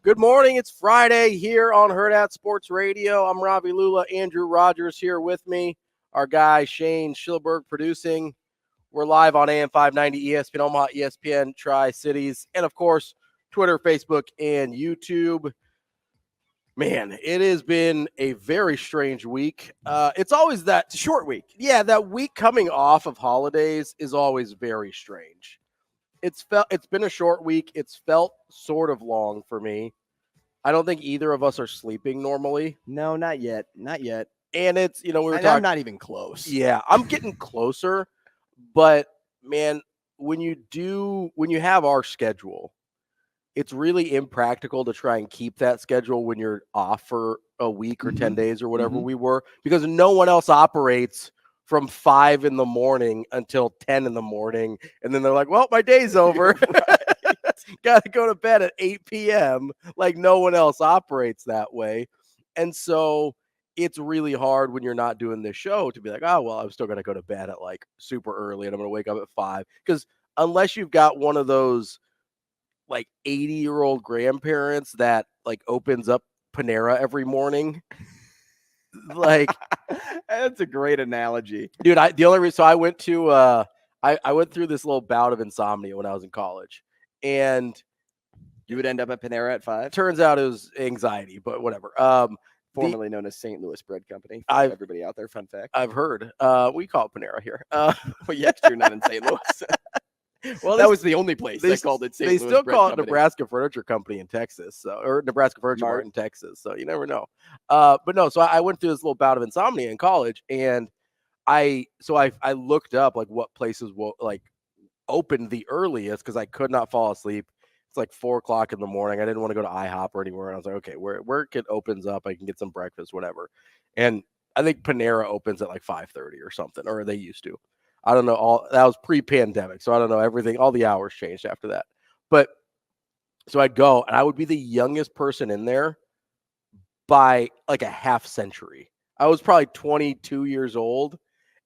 Good morning. It's Friday here on Hurrdat Sports Radio. I'm Ravi Lulla. Andrew Rogers here with me. Our guy Shane Schilberg producing. We're live on AM 590, ESPN Omaha, ESPN Tri-Cities, and of course, Twitter, Facebook, and YouTube. Man, it has been a very strange week. It's always that short week. Yeah, that week coming off of holidays is always very strange. It's been a short week. It's felt sort of long for me. I don't think either of us are sleeping normally. No, not yet. And it's, we were talking. I'm not even close. Yeah, I'm getting closer. But man, when you have our schedule, it's really impractical to try and keep that schedule when you're off for a week or 10 days or whatever we were, because no one else operates from 5 in the morning until 10 in the morning. And then they're like, well, my day's over. Got to go to bed at 8 p.m. Like no one else operates that way. And so it's really hard when you're not doing this show to be like, oh, well, I'm still going to go to bed at like super early and I'm going to wake up at 5. Because unless you've got one of those like 80-year-old grandparents that like opens up Panera every morning, like that's a great analogy, dude. I went to I went through this little bout of insomnia when I was in college, and you would end up at Panera at 5. Turns out it was anxiety, but whatever. Formerly known as St. Louis Bread Company. Everybody out there, fun fact. I've heard. We call it Panera here. Well, yes, you're not in St. Louis. Well, that was the only place they called it St. Louis. They still Bread call it Company. Nebraska Furniture Company in Texas, or Nebraska Furniture Mart in Texas. So you never know. But no, so I went through this little bout of insomnia in college, and I looked up like what places like opened the earliest because I could not fall asleep. It's like 4:00 in the morning. I didn't want to go to IHOP or anywhere. And I was like, okay, where it opens up, I can get some breakfast, whatever. And I think Panera opens at like 5:30 or something, or they used to. I don't know. That was pre-pandemic, so I don't know everything. All the hours changed after that. But so I'd go, and I would be the youngest person in there by like a half century. I was probably 22 years old,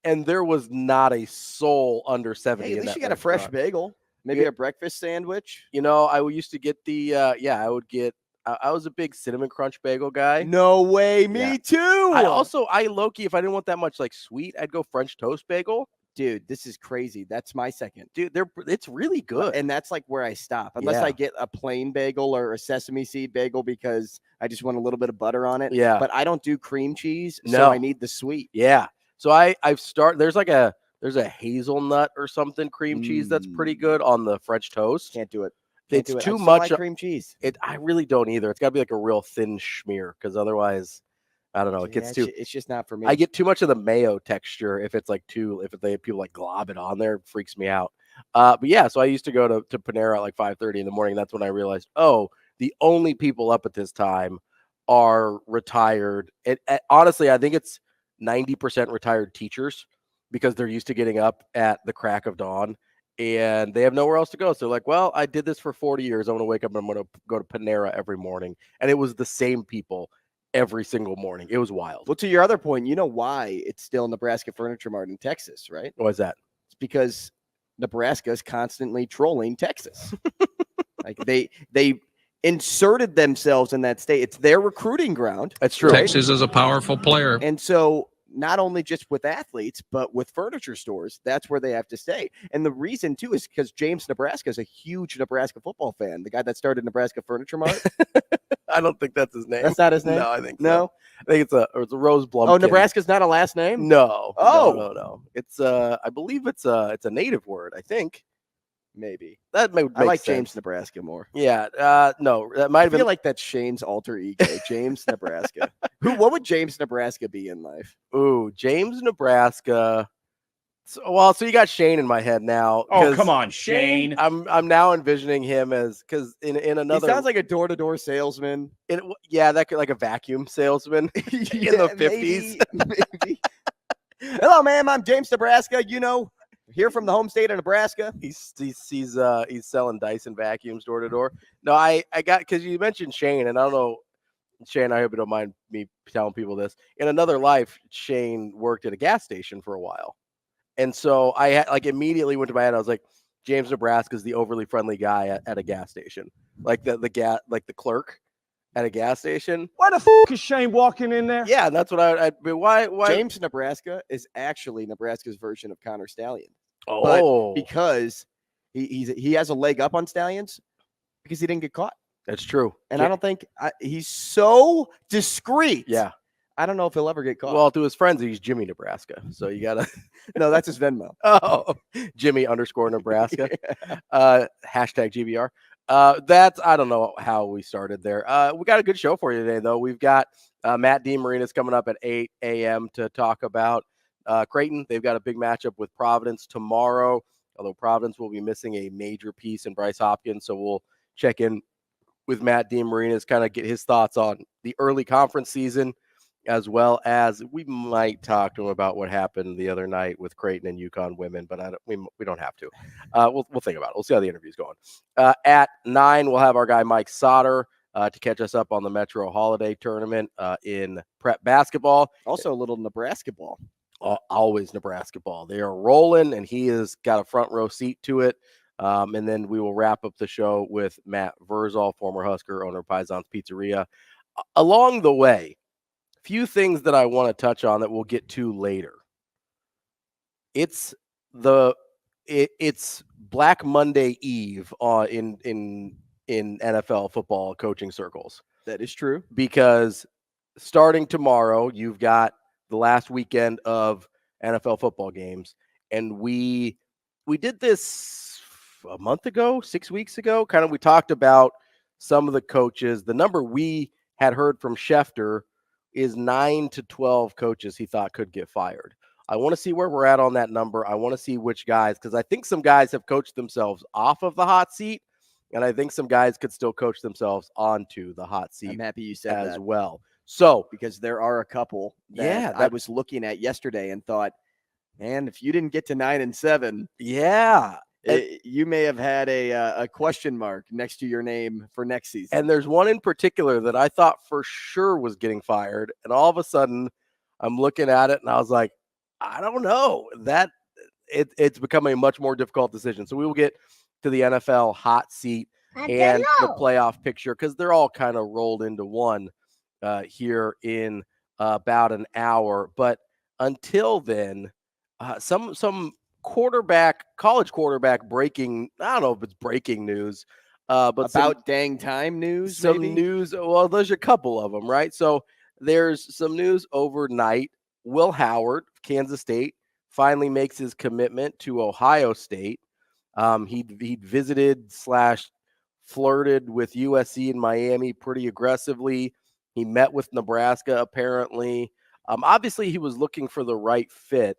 and there was not a soul under 70. Hey, at least you got a fresh bagel, maybe a breakfast sandwich. I used to get the I would get. I was a big cinnamon crunch bagel guy. No way, me too. I low-key, if I didn't want that much like sweet, I'd go French toast bagel. Dude, this is crazy. That's my second. Dude, it's really good. And that's like where I stop. Unless I get a plain bagel or a sesame seed bagel because I just want a little bit of butter on it. Yeah. But I don't do cream cheese, so I need the sweet. Yeah. So there's a hazelnut or something cream cheese that's pretty good on the French toast. Can't do it. It's too much cream cheese. I really don't either. It's got to be like a real thin schmear because otherwise I don't know. It gets too. It's just not for me. I get too much of the mayo texture if it's like people like glob it on there. It freaks me out. But yeah, so I used to go to Panera at like 5:30 in the morning. That's when I realized, oh, the only people up at this time are retired. Honestly, I think it's 90% retired teachers because they're used to getting up at the crack of dawn and they have nowhere else to go. So like, well, I did this for 40 years. I'm going to wake up and I'm going to go to Panera every morning. And it was the same people every single morning. It was wild. Well, to your other point, you know why it's still Nebraska Furniture Mart in Texas, right? Why is that? It's because Nebraska is constantly trolling Texas. Like they inserted themselves in that state. It's their recruiting ground. That's true. Texas is a powerful player. And so not only just with athletes, but with furniture stores, that's where they have to stay. And the reason, too, is because James Nebraska is a huge Nebraska football fan. The guy that started Nebraska Furniture Mart. I don't think that's his name. That's not his name? No, I think no. So. I think it's a Rose Blum. Oh, Nebraska's not a last name? No. Oh. No. It's I believe it's a native word, I think. Maybe. That may I like sense. James Nebraska more. Yeah. No, that might have been. I feel like that's Shane's alter ego, James Nebraska. What would James Nebraska be in life? Ooh, James Nebraska. So you got Shane in my head now. Oh, come on, Shane. I'm now envisioning him as because in another. He sounds like a door-to-door salesman. That could like a vacuum salesman in the 50s. Maybe. Hello, ma'am. I'm James Nebraska. Here from the home state of Nebraska. He's selling Dyson vacuums door to door. No, I got because you mentioned Shane, and I don't know, Shane. I hope you don't mind me telling people this. In another life, Shane worked at a gas station for a while. And so I had, immediately went to my head. I was like, James Nebraska is the overly friendly guy at a gas station, like the clerk. at a gas station. Why the is Shane walking in there? Yeah, and that's what I'd be. Why? James Nebraska is actually Nebraska's version of Connor Stallion. Oh, But because he has a leg up on Stallions because he didn't get caught. that's true. And I don't think he's so discreet. Yeah. I don't know if he'll ever get caught. Well, to his friends, he's Jimmy Nebraska. So you gotta. No, that's his Venmo. Oh, Jimmy_Nebraska. Hashtag GBR. That's, I don't know how we started there. We got a good show for you today, though. We've got Matt DeMarninis coming up at 8 a.m. to talk about Creighton. They've got a big matchup with Providence tomorrow, although Providence will be missing a major piece in Bryce Hopkins. So we'll check in with Matt DeMarninis, kind of get his thoughts on the early conference season, as well as we might talk to him about what happened the other night with Creighton and UConn women, but we don't have to. We'll think about it. We'll see how the interview's going. At 9, we'll have our guy Mike Sautter to catch us up on the Metro Holiday Tournament in prep basketball. Also a little Nebraska ball. Always Nebraska ball. They are rolling, and he has got a front row seat to it. And then we will wrap up the show with Matt Vrzal, former Husker, owner of Paisan's Pizzeria. Along the way, few things that I want to touch on that we'll get to later. It's Black Monday Eve in NFL football coaching circles. That is true. Because starting tomorrow, you've got the last weekend of NFL football games, and we did this a month ago, 6 weeks ago. Kind of, we talked about some of the coaches. The number we had heard from Schefter is 9 to 12 coaches he thought could get fired. I want to see where we're at on that number. I want to see which guys, because I think some guys have coached themselves off of the hot seat, and I think some guys could still coach themselves onto the hot seat. I'm happy you said as that. well. So, because there are a couple that I was looking at yesterday and thought, man, if you didn't get to 9 and 7, you may have had a question mark next to your name for next season. And there's one in particular that I thought for sure was getting fired. And all of a sudden I'm looking at it and I was like, I don't know. It's become a much more difficult decision. So we will get to the NFL hot seat and the playoff picture, because they're all kind of rolled into one here in about an hour. But until then, some college quarterback breaking, I don't know if it's breaking news, but about dang time news. Some news. Well, there's a couple of them, right? So there's some news overnight. Will Howard, Kansas State, finally makes his commitment to Ohio State. He visited / flirted with USC and Miami pretty aggressively. He met with Nebraska, apparently. Obviously, he was looking for the right fit.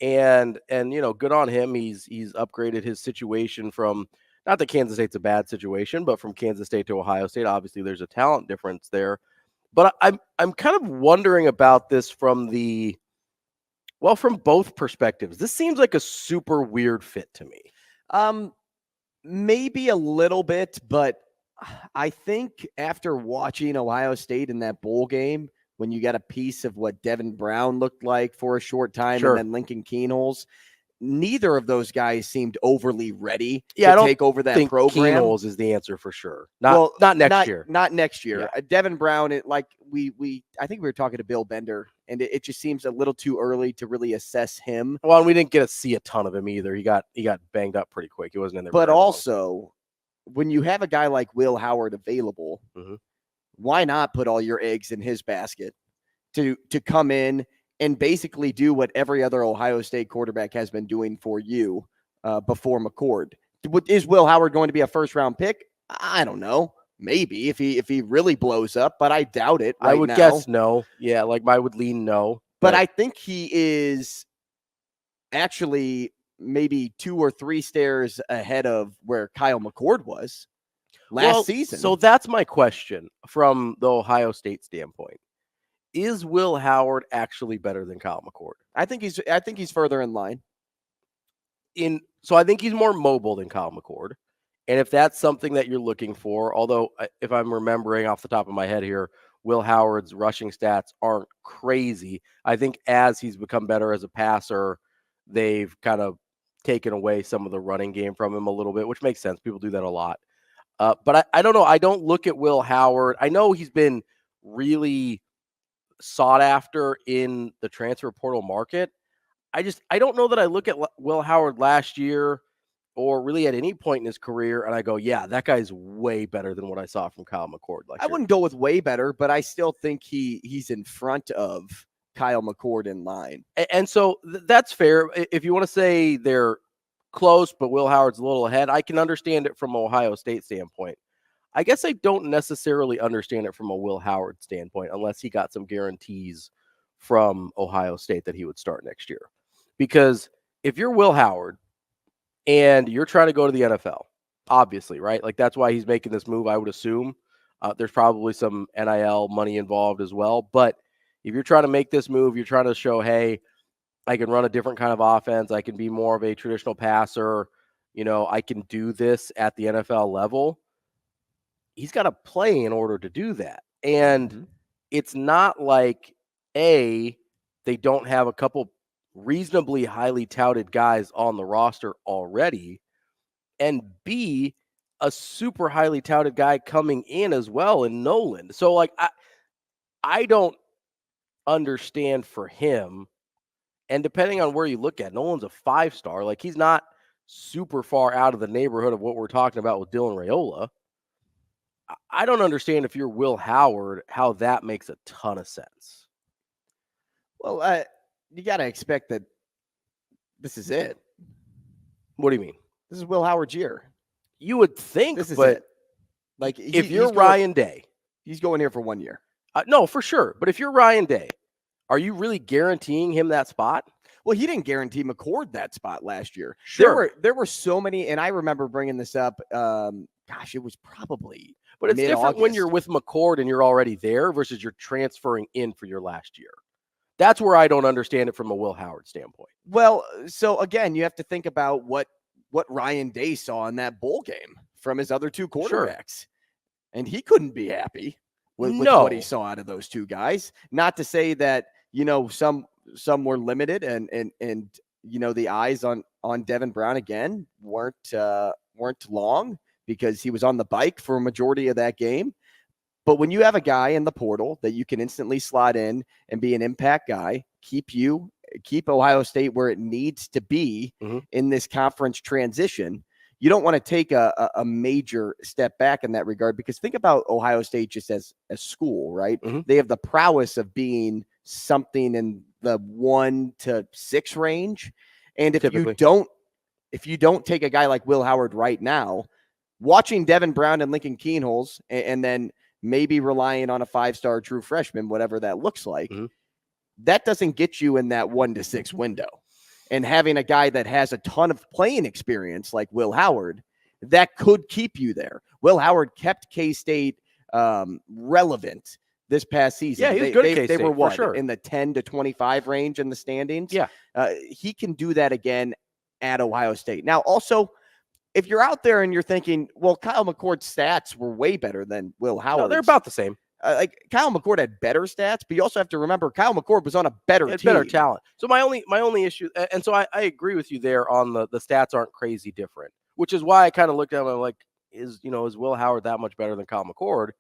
And good on him. He's upgraded his situation from, not that Kansas State's a bad situation, but from Kansas State to Ohio State. Obviously, there's a talent difference there. But I'm kind of wondering about this from both perspectives. This seems like a super weird fit to me. Maybe a little bit, but I think after watching Ohio State in that bowl game, when you got a piece of what Devin Brown looked like for a short time, and then Lincoln Kienholz, neither of those guys seemed overly ready to take over that program. Kienholz is the answer for sure. Not next year. Not next year. Yeah. Devin Brown, I think we were talking to Bill Bender, and it just seems a little too early to really assess him. Well, and we didn't get to see a ton of him either. He got banged up pretty quick. He wasn't in there. But also, when you have a guy like Will Howard available, why not put all your eggs in his basket to come in and basically do what every other Ohio State quarterback has been doing for you before McCord? Is Will Howard going to be a first-round pick? I don't know. Maybe if he really blows up, but I doubt it. I would guess no. Yeah, I would lean no. But I think he is actually maybe 2 or 3 stairs ahead of where Kyle McCord was last season. So that's my question from the Ohio State standpoint. Is Will Howard actually better than Kyle McCord? I think he's further in line. So I think he's more mobile than Kyle McCord. And if that's something that you're looking for, although if I'm remembering off the top of my head here, Will Howard's rushing stats aren't crazy. I think as he's become better as a passer, they've kind of taken away some of the running game from him a little bit, which makes sense. People do that a lot. But I don't know. I don't look at Will Howard. I know he's been really sought after in the transfer portal market. I don't know that I look at Will Howard last year or really at any point in his career and I go, yeah, that guy's way better than what I saw from Kyle McCord last year. I wouldn't go with way better, but I still think he's in front of Kyle McCord in line. And so that's fair. If you want to say they're close, but Will Howard's a little ahead, I can understand it from an Ohio State standpoint. I guess I don't necessarily understand it from a Will Howard standpoint unless he got some guarantees from Ohio State that he would start next year. Because if you're Will Howard and you're trying to go to the NFL, obviously, right? Like that's why he's making this move, I would assume. There's probably some NIL money involved as well. But if you're trying to make this move, you're trying to show, hey, I can run a different kind of offense. I can be more of a traditional passer. I can do this at the NFL level. He's got to play in order to do that. And it's not like, A, they don't have a couple reasonably highly touted guys on the roster already, and B, a super highly touted guy coming in as well in Nolan. So, like, I don't understand for him. And depending on where you look at, Nolan's a 5-star. Like, he's not super far out of the neighborhood of what we're talking about with Dylan Raiola. I don't understand if you're Will Howard, how that makes a ton of sense. Well, you got to expect that this is it. What do you mean? This is Will Howard's year. You would think, this is but it. Like if you're Ryan Day, he's going here for 1 year. No, for sure. But if you're Ryan Day, are you really guaranteeing him that spot? Well, he didn't guarantee McCord that spot last year. Sure. There were so many, and I remember bringing this up. It was probably. But it's different when you're with McCord and you're already there versus you're transferring in for your last year. That's where I don't understand it from a Will Howard standpoint. Well, so again, you have to think about what Ryan Day saw in that bowl game from his other two quarterbacks. Sure. And he couldn't be happy with what he saw out of those two guys. Not to say that, some were limited and the eyes on Devin Brown again weren't long, because he was on the bike for a majority of that game. But when you have a guy in the portal that you can instantly slot in and be an impact guy, keep Ohio State where it needs to be in this conference transition, you don't want to take a major step back in that regard, because think about Ohio State just as a school, right? They have the prowess of being something in the 1 to 6 range. And if you don't take a guy like Will Howard right now, watching Devin Brown and Lincoln Kienholz and then maybe relying on a 5-star true freshman, whatever that looks like, that doesn't get you in that 1 to 6 window. And having a guy that has a ton of playing experience like Will Howard, that could keep you there. Will Howard kept K-State relevant this past season. Yeah, he was good at K-State, they were what, sure, in the 10 to 25 range in the standings? Yeah. He can do that again at Ohio State. Now, also, if you're out there and you're thinking, well, Kyle McCord's stats were way better than Will Howard. No, they're about the same. Kyle McCord had better stats, but you also have to remember Kyle McCord was on a better team. Better talent. So my only issue, and so I agree with you there on the stats aren't crazy different, which is why I kind of looked at him and like, is Will Howard that much better than Kyle McCord?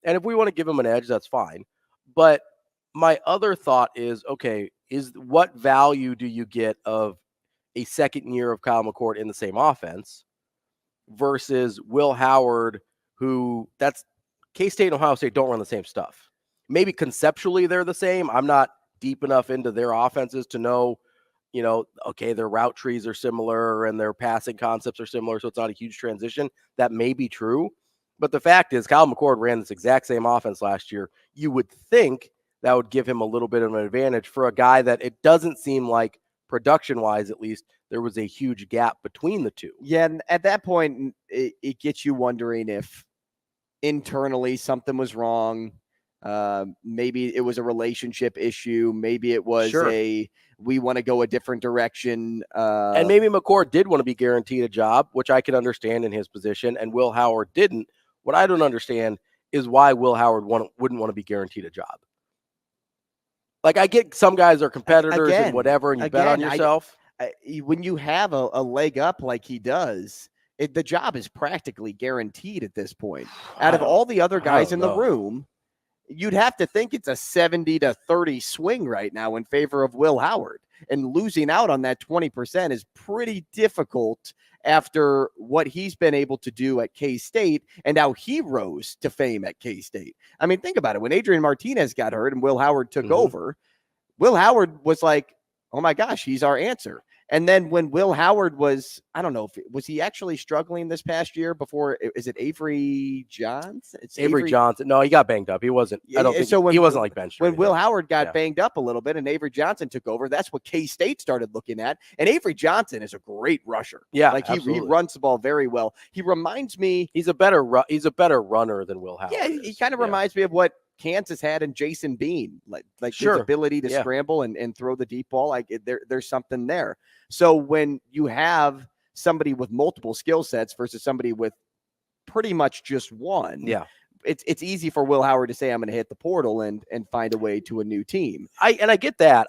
And if we want to give him an edge, that's fine. But my other thought is, okay, what value do you get of a second year of Kyle McCord in the same offense versus Will Howard, who that's K-State and Ohio State don't run the same stuff. Maybe conceptually they're the same. I'm not deep enough into their offenses to know, okay, their route trees are similar and their passing concepts are similar, so it's not a huge transition. That may be true. But the fact is, Kyle McCord ran this exact same offense last year. You would think that would give him a little bit of an advantage for a guy that it doesn't seem like, production-wise at least, there was a huge gap between the two. Yeah, and at that point, it gets you wondering if internally something was wrong. Maybe it was a relationship issue. Maybe it was we want to go a different direction. And maybe McCord did want to be guaranteed a job, which I can understand in his position, and Will Howard didn't. What I don't understand is why Will Howard wouldn't want to be guaranteed a job. Like, I get some guys are competitors and whatever, and you bet on yourself. When you have a leg up like he does, the job is practically guaranteed at this point. Out of all the other guys in the room, you'd have to think it's a 70-30 swing right now in favor of Will Howard. And losing out on that 20% is pretty difficult after what he's been able to do at K-State and how he rose to fame at K-State. I mean, think about it. When Adrian Martinez got hurt and Will Howard took over, Will Howard was like, oh my gosh, he's our answer. And then when Will Howard was, I don't know, was he actually struggling this past year before? Is it Avery Johnson? It's Avery Johnson. No, he got banged up. He wasn't. I don't think he wasn't like benched. When Will Howard got banged up a little bit and Avery Johnson took over, that's what K-State started looking at. And Avery Johnson is a great rusher. Yeah, like he runs the ball very well. He reminds me. He's a better runner than Will Howard. Yeah, he kind of reminds me of what Kansas had and Jason Bean, like his ability to scramble and throw the deep ball. Like there's something there. So when you have somebody with multiple skill sets versus somebody with pretty much just one, it's easy for Will Howard to say, I'm going to hit the portal and find a way to a new team. I get that.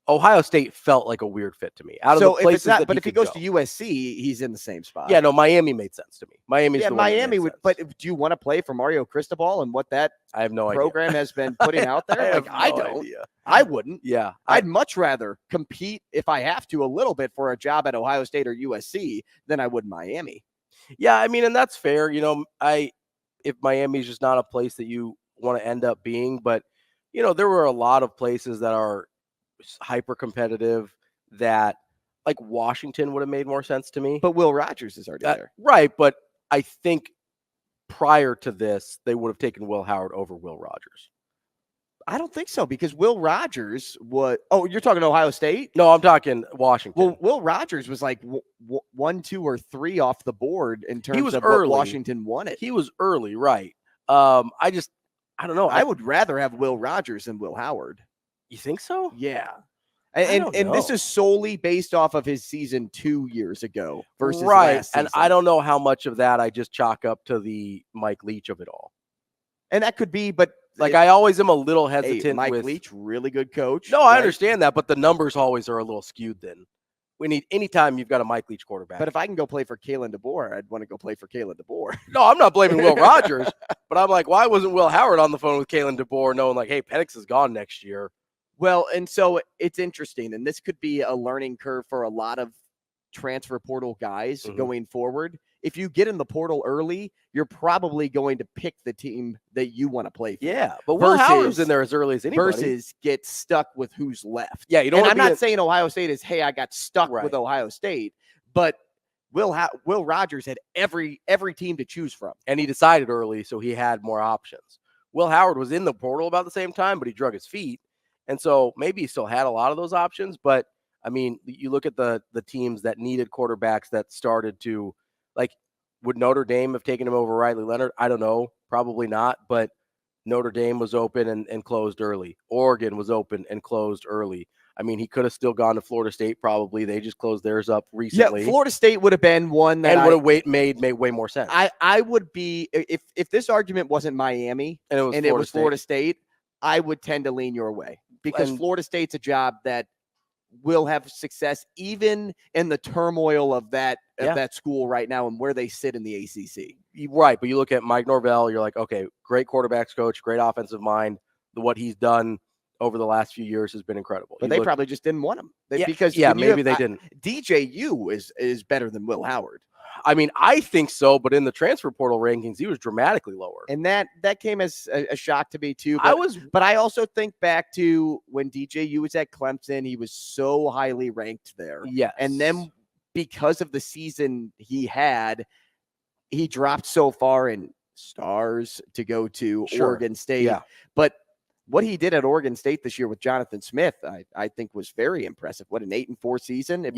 Ohio State felt like a weird fit to me. If he goes to USC, he's in the same spot. Yeah, no, Miami made sense to me. Miami would. But do you want to play for Mario Cristobal and what that I have no program idea. has been putting out there? I don't. Idea. I wouldn't. Yeah, I'd much rather compete if I have to a little bit for a job at Ohio State or USC than I would Miami. Yeah, I mean, and that's fair. If Miami's just not a place that you want to end up being, but there were a lot of places that are hyper competitive that like Washington would have made more sense to me. But Will Rogers is already there. Right. But I think prior to this, they would have taken Will Howard over Will Rogers. I don't think so, because Will Rogers was. Oh, you're talking Ohio State? No, I'm talking Washington. Well, Will Rogers was like 1, 2, or 3 off the board in terms of early. What Washington wanted. He was early, right? I don't know. I would rather have Will Rogers than Will Howard. You think so? Yeah. And this is solely based off of his season 2 years ago versus last season. And I don't know how much of that I just chalk up to the Mike Leach of it all. And that could be, but I always am a little hesitant. Mike Leach, really good coach. No, I understand that, but the numbers always are a little skewed then. Anytime you've got a Mike Leach quarterback. But if I can go play for Kalen DeBoer, I'd want to go play for Kalen DeBoer. No, I'm not blaming Will Rogers, but I'm like, why wasn't Will Howard on the phone with Kalen DeBoer knowing like, hey, Penix is gone next year? Well, and so it's interesting, and this could be a learning curve for a lot of transfer portal guys going forward. If you get in the portal early, you're probably going to pick the team that you want to play for. Yeah, but Will Howard's in there as early as anybody. Versus get stuck with who's left. Yeah, you don't. And I'm not saying Ohio State is, hey, I got stuck with Ohio State, but Will Rogers had every team to choose from, and he decided early, so he had more options. Will Howard was in the portal about the same time, but he drug his feet. And so maybe he still had a lot of those options, but I mean, you look at the teams that needed quarterbacks that started to, like, would Notre Dame have taken him over Riley Leonard? I don't know, probably not, but Notre Dame was open and closed early. Oregon was open and closed early. I mean, he could have still gone to Florida State probably. They just closed theirs up recently. Yeah, Florida State would have been one that would have made way more sense. I would be, if this argument wasn't Miami and it was Florida State, I would tend to lean your way. Because Florida State's a job that will have success even in the turmoil of that school right now and where they sit in the ACC. Right, but you look at Mike Norvell, you're like, okay, great quarterbacks coach, great offensive mind. What he's done over the last few years has been incredible. But they probably just didn't want him. Because maybe they didn't. DJU is better than Will Howard. I mean, I think so, but in the transfer portal rankings, he was dramatically lower. And that came as a shock to me too. But I also think back to when DJU was at Clemson, he was so highly ranked there. Yes. And then because of the season he had, he dropped so far in stars to go to Oregon State. Yeah. But what he did at Oregon State this year with Jonathan Smith, I think was very impressive. What an 8-4 season.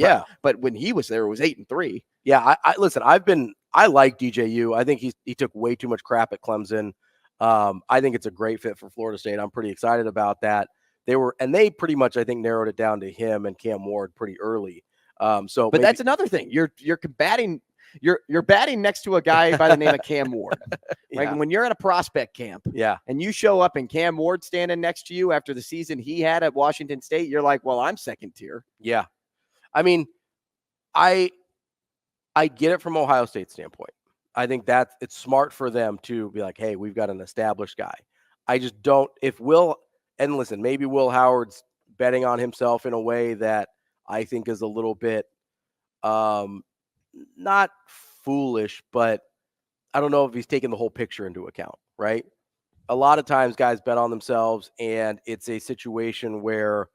But when he was there, it was 8-3. Yeah. Listen, I like DJU. I think he took way too much crap at Clemson. I think it's a great fit for Florida State. I'm pretty excited about that. They pretty much, I think, narrowed it down to him and Cam Ward pretty early. But that's another thing. You're combating. You're batting next to a guy by the name of Cam Ward. Like when you're at a prospect camp, and you show up and Cam Ward standing next to you after the season he had at Washington State, you're like, well, I'm second tier. Yeah. I mean, I I get it from Ohio State's standpoint. I think that it's smart for them to be like, hey, we've got an established guy. I just don't, if Will, and listen, maybe Will Howard's betting on himself in a way that I think is a little bit not foolish, but I don't know if he's taking the whole picture into account, right? A lot of times guys bet on themselves, and it's a situation where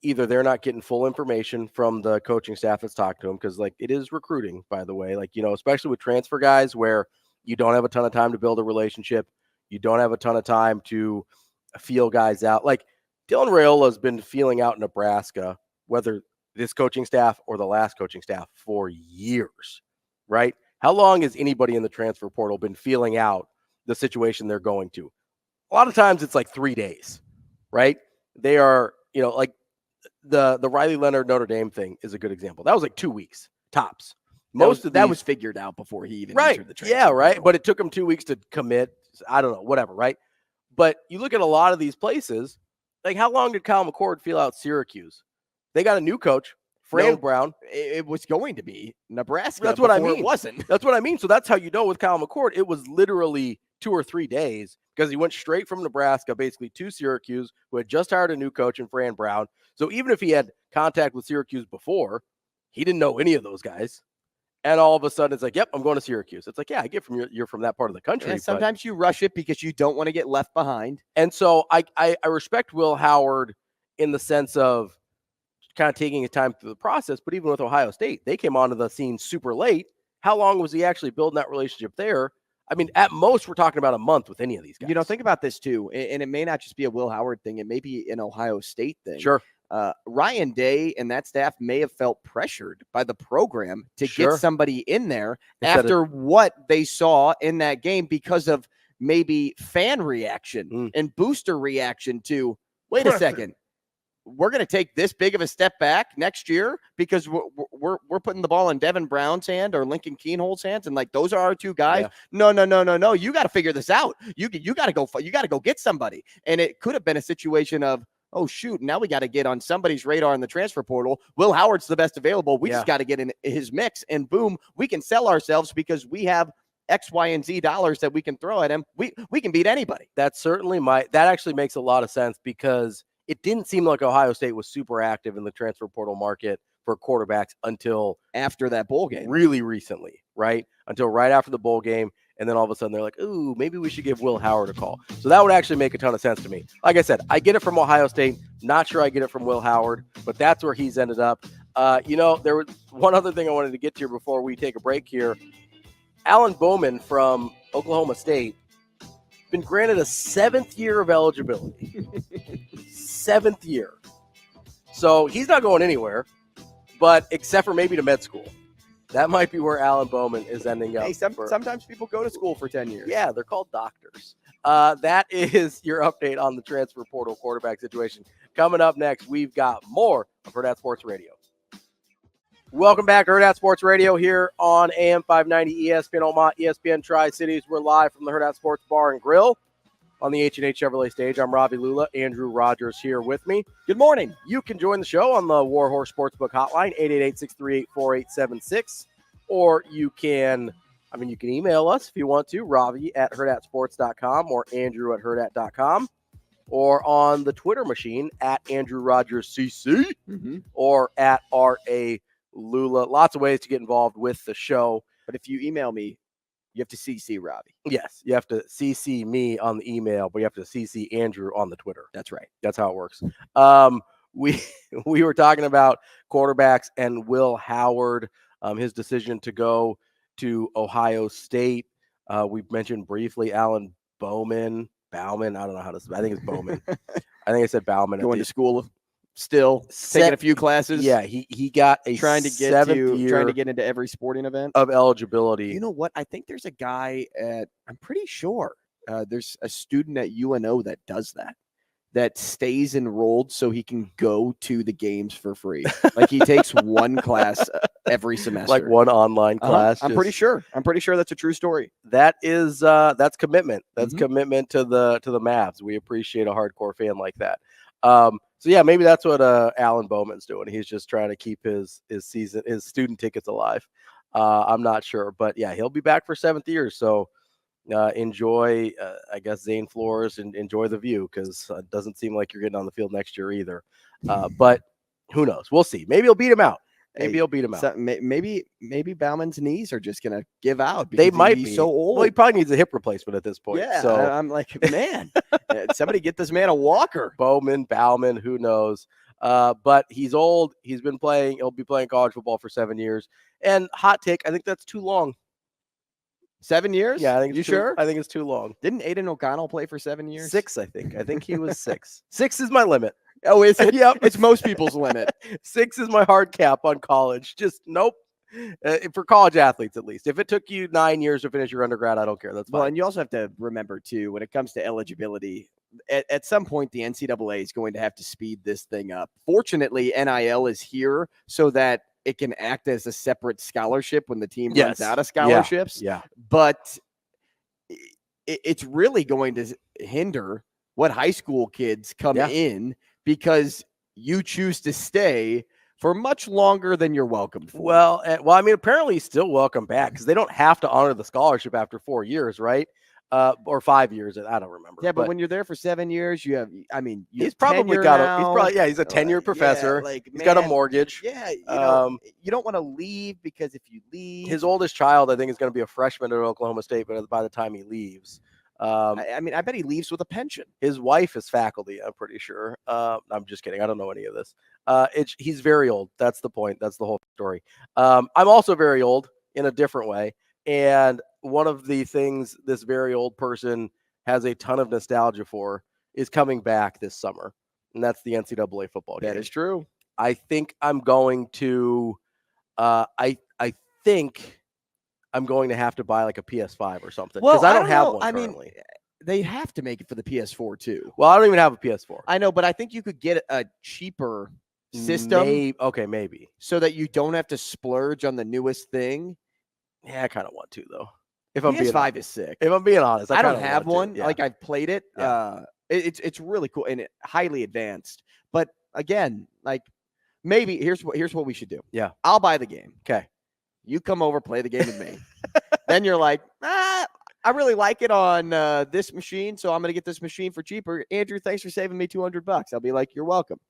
either they're not getting full information from the coaching staff that's talking to them, because like it is recruiting, by the way, like, you know, especially with transfer guys where you don't have a ton of time to build a relationship. You don't have a ton of time to feel guys out. Like Dylan Raiola has been feeling out Nebraska, whether this coaching staff or the last coaching staff, for years, right? How long has anybody in the transfer portal been feeling out the situation they're going to? A lot of times it's like 3 days, right? They are, you know, like the Riley Leonard Notre Dame thing is a good example. That was like 2 weeks tops. Most of that these, was figured out before he even right, entered the transfer. yeah, right. portal. But it took him 2 weeks to commit. I don't know, whatever, right? But you look at a lot of these places, like how long did Kyle McCord feel out Syracuse? They got a new coach, Fran Brown. It was going to be Nebraska. That's what I mean. It wasn't. That's what I mean. So that's how you know with Kyle McCord, it was literally 2 or 3 days, because he went straight from Nebraska basically to Syracuse, who had just hired a new coach in Fran Brown. So even if he had contact with Syracuse before, he didn't know any of those guys. And all of a sudden it's like, yep, I'm going to Syracuse. It's like, yeah, I get from you're from that part of the country. And sometimes you rush it because you don't want to get left behind. And so I respect Will Howard in the sense of kind of taking his time through the process. But even with Ohio State, they came onto the scene super late. How long was he actually building that relationship there? I mean, at most, we're talking about a month with any of these guys. You know, think about this too. And it may not just be a Will Howard thing. It may be an Ohio State thing. Sure. Ryan Day and that staff may have felt pressured by the program to get somebody in there after what they saw in that game, because of maybe fan reaction and booster reaction to, wait a second, we're going to take this big of a step back next year because we're putting the ball in Devin Brown's hand or Lincoln Keenholz's hands, and like those are our two guys. Yeah. No. You got to figure this out. You got to go get somebody. And it could have been a situation of, oh, shoot, now we got to get on somebody's radar in the transfer portal. Will Howard's the best available. We just got to get in his mix, and boom, we can sell ourselves because we have X, Y, and Z dollars that we can throw at him. We can beat anybody. That actually makes a lot of sense, because it didn't seem like Ohio State was super active in the transfer portal market for quarterbacks until after that bowl game. Really recently, right? Until right after the bowl game. And then all of a sudden they're like, ooh, maybe we should give Will Howard a call. So that would actually make a ton of sense to me. Like I said, I get it from Ohio State. Not sure I get it from Will Howard, but that's where he's ended up. You know, there was one other thing I wanted to get to before we take a break here. Alan Bowman from Oklahoma State been granted a 7th year of eligibility. 7th year. So he's not going anywhere, but except for maybe to med school. That might be where Alan Bowman is ending up. Hey, sometimes people go to school for 10 years. Yeah, they're called doctors. That is your update on the transfer portal quarterback situation. Coming up next, we've got more of Hurrdat Sports Radio. Welcome back to Hurrdat Sports Radio here on AM 590 ESPN Omaha, ESPN Tri-Cities. We're live from the Hurrdat Sports Bar and Grill on the H&H Chevrolet stage. I'm Ravi Lulla. Andrew Rogers here with me. Good morning. You can join the show on the Warhorse Sportsbook hotline, 888-638-4876. Or you can email us if you want to, Ravi@hurrdatsports.com or Andrew@hurrdat.com. Or on the Twitter machine at Andrew Rogers CC or at RA Lulla. Lots of ways to get involved with the show. But if you email me, you have to CC Robbie. Yes, you have to CC me on the email, but you have to CC Andrew on the Twitter. That's right. That's how it works. We were talking about quarterbacks and Will Howard, his decision to go to Ohio State. We mentioned briefly Alan Bowman. Bauman. I don't know how to. I think it's Bowman. I think I said Bauman. Going to school still, taking a few classes. Yeah, he got a trying to get into every sporting event of eligibility. You know what? I think there's a guy I'm pretty sure there's a student at UNO that does that stays enrolled so he can go to the games for free. Like he takes one class every semester, like one online class. I'm pretty sure that's a true story. That is that's commitment. That's commitment to the Mavs. We appreciate a hardcore fan like that. So yeah, maybe that's what Alan Bowman's doing. He's just trying to keep his student tickets alive. I'm not sure, but yeah, he'll be back for 7th year. So enjoy, I guess, Zane Flores, and enjoy the view, because it doesn't seem like you're getting on the field next year either. But who knows? We'll see. Maybe he'll beat him out. Maybe he'll beat him out. So maybe Bauman's knees are just going to give out. They might be so old. Well, he probably needs a hip replacement at this point. Yeah, so I'm like, man, somebody get this man a walker. Bauman, who knows? But he's old. He'll be playing college football for 7 years. And hot take, I think that's too long. 7 years? Yeah, I think you sure? I think it's too long. Didn't Aiden O'Connell play for 7 years? 6, I think. I think he was 6. 6 is my limit. Oh, is it? Yep. It's most people's limit. 6 is my hard cap on college. Just nope. For college athletes, at least. If it took you 9 years to finish your undergrad, I don't care. That's fine. Well, and you also have to remember, too, when it comes to eligibility, at some point, the NCAA is going to have to speed this thing up. Fortunately, NIL is here so that it can act as a separate scholarship when the team runs out of scholarships. Yeah. But it's really going to hinder what high school kids come in, because you choose to stay for much longer than you're welcome for. Well, I mean, apparently he's still welcome back, because they don't have to honor the scholarship after 4 years, right? Or 5 years. I don't remember. Yeah, but when you're there for 7 years, he's probably got he's a tenured professor. He's got a mortgage. Yeah. You don't want to leave, because if you leave, his oldest child, I think, is going to be a freshman at Oklahoma State, but by the time he leaves, I bet he leaves with a pension. His wife is faculty, I'm pretty sure. I'm just kidding. I don't know any of this. He's very old. That's the point. That's the whole story. I'm also very old in a different way. And one of the things this very old person has a ton of nostalgia for is coming back this summer. And that's the NCAA football game. That is true. I think I'm going to, I think I'm going to have to buy like a PS5 or something, because I don't have one currently. I mean, they have to make it for the PS4 too. Well, I don't even have a PS4. I know, but I think you could get a cheaper system. Maybe. So that you don't have to splurge on the newest thing. Yeah, I kind of want to, though. If PS5 is sick. If I'm being honest, I don't have one. Yeah. Like, I've played it. Yeah. It's really cool and highly advanced. But again, like, maybe here's what we should do. Yeah, I'll buy the game. Okay, you come over, play the game with me. Then you're like, I really like it on this machine, so I'm gonna get this machine for cheaper. Andrew, thanks for saving me $200. I'll be like, you're welcome.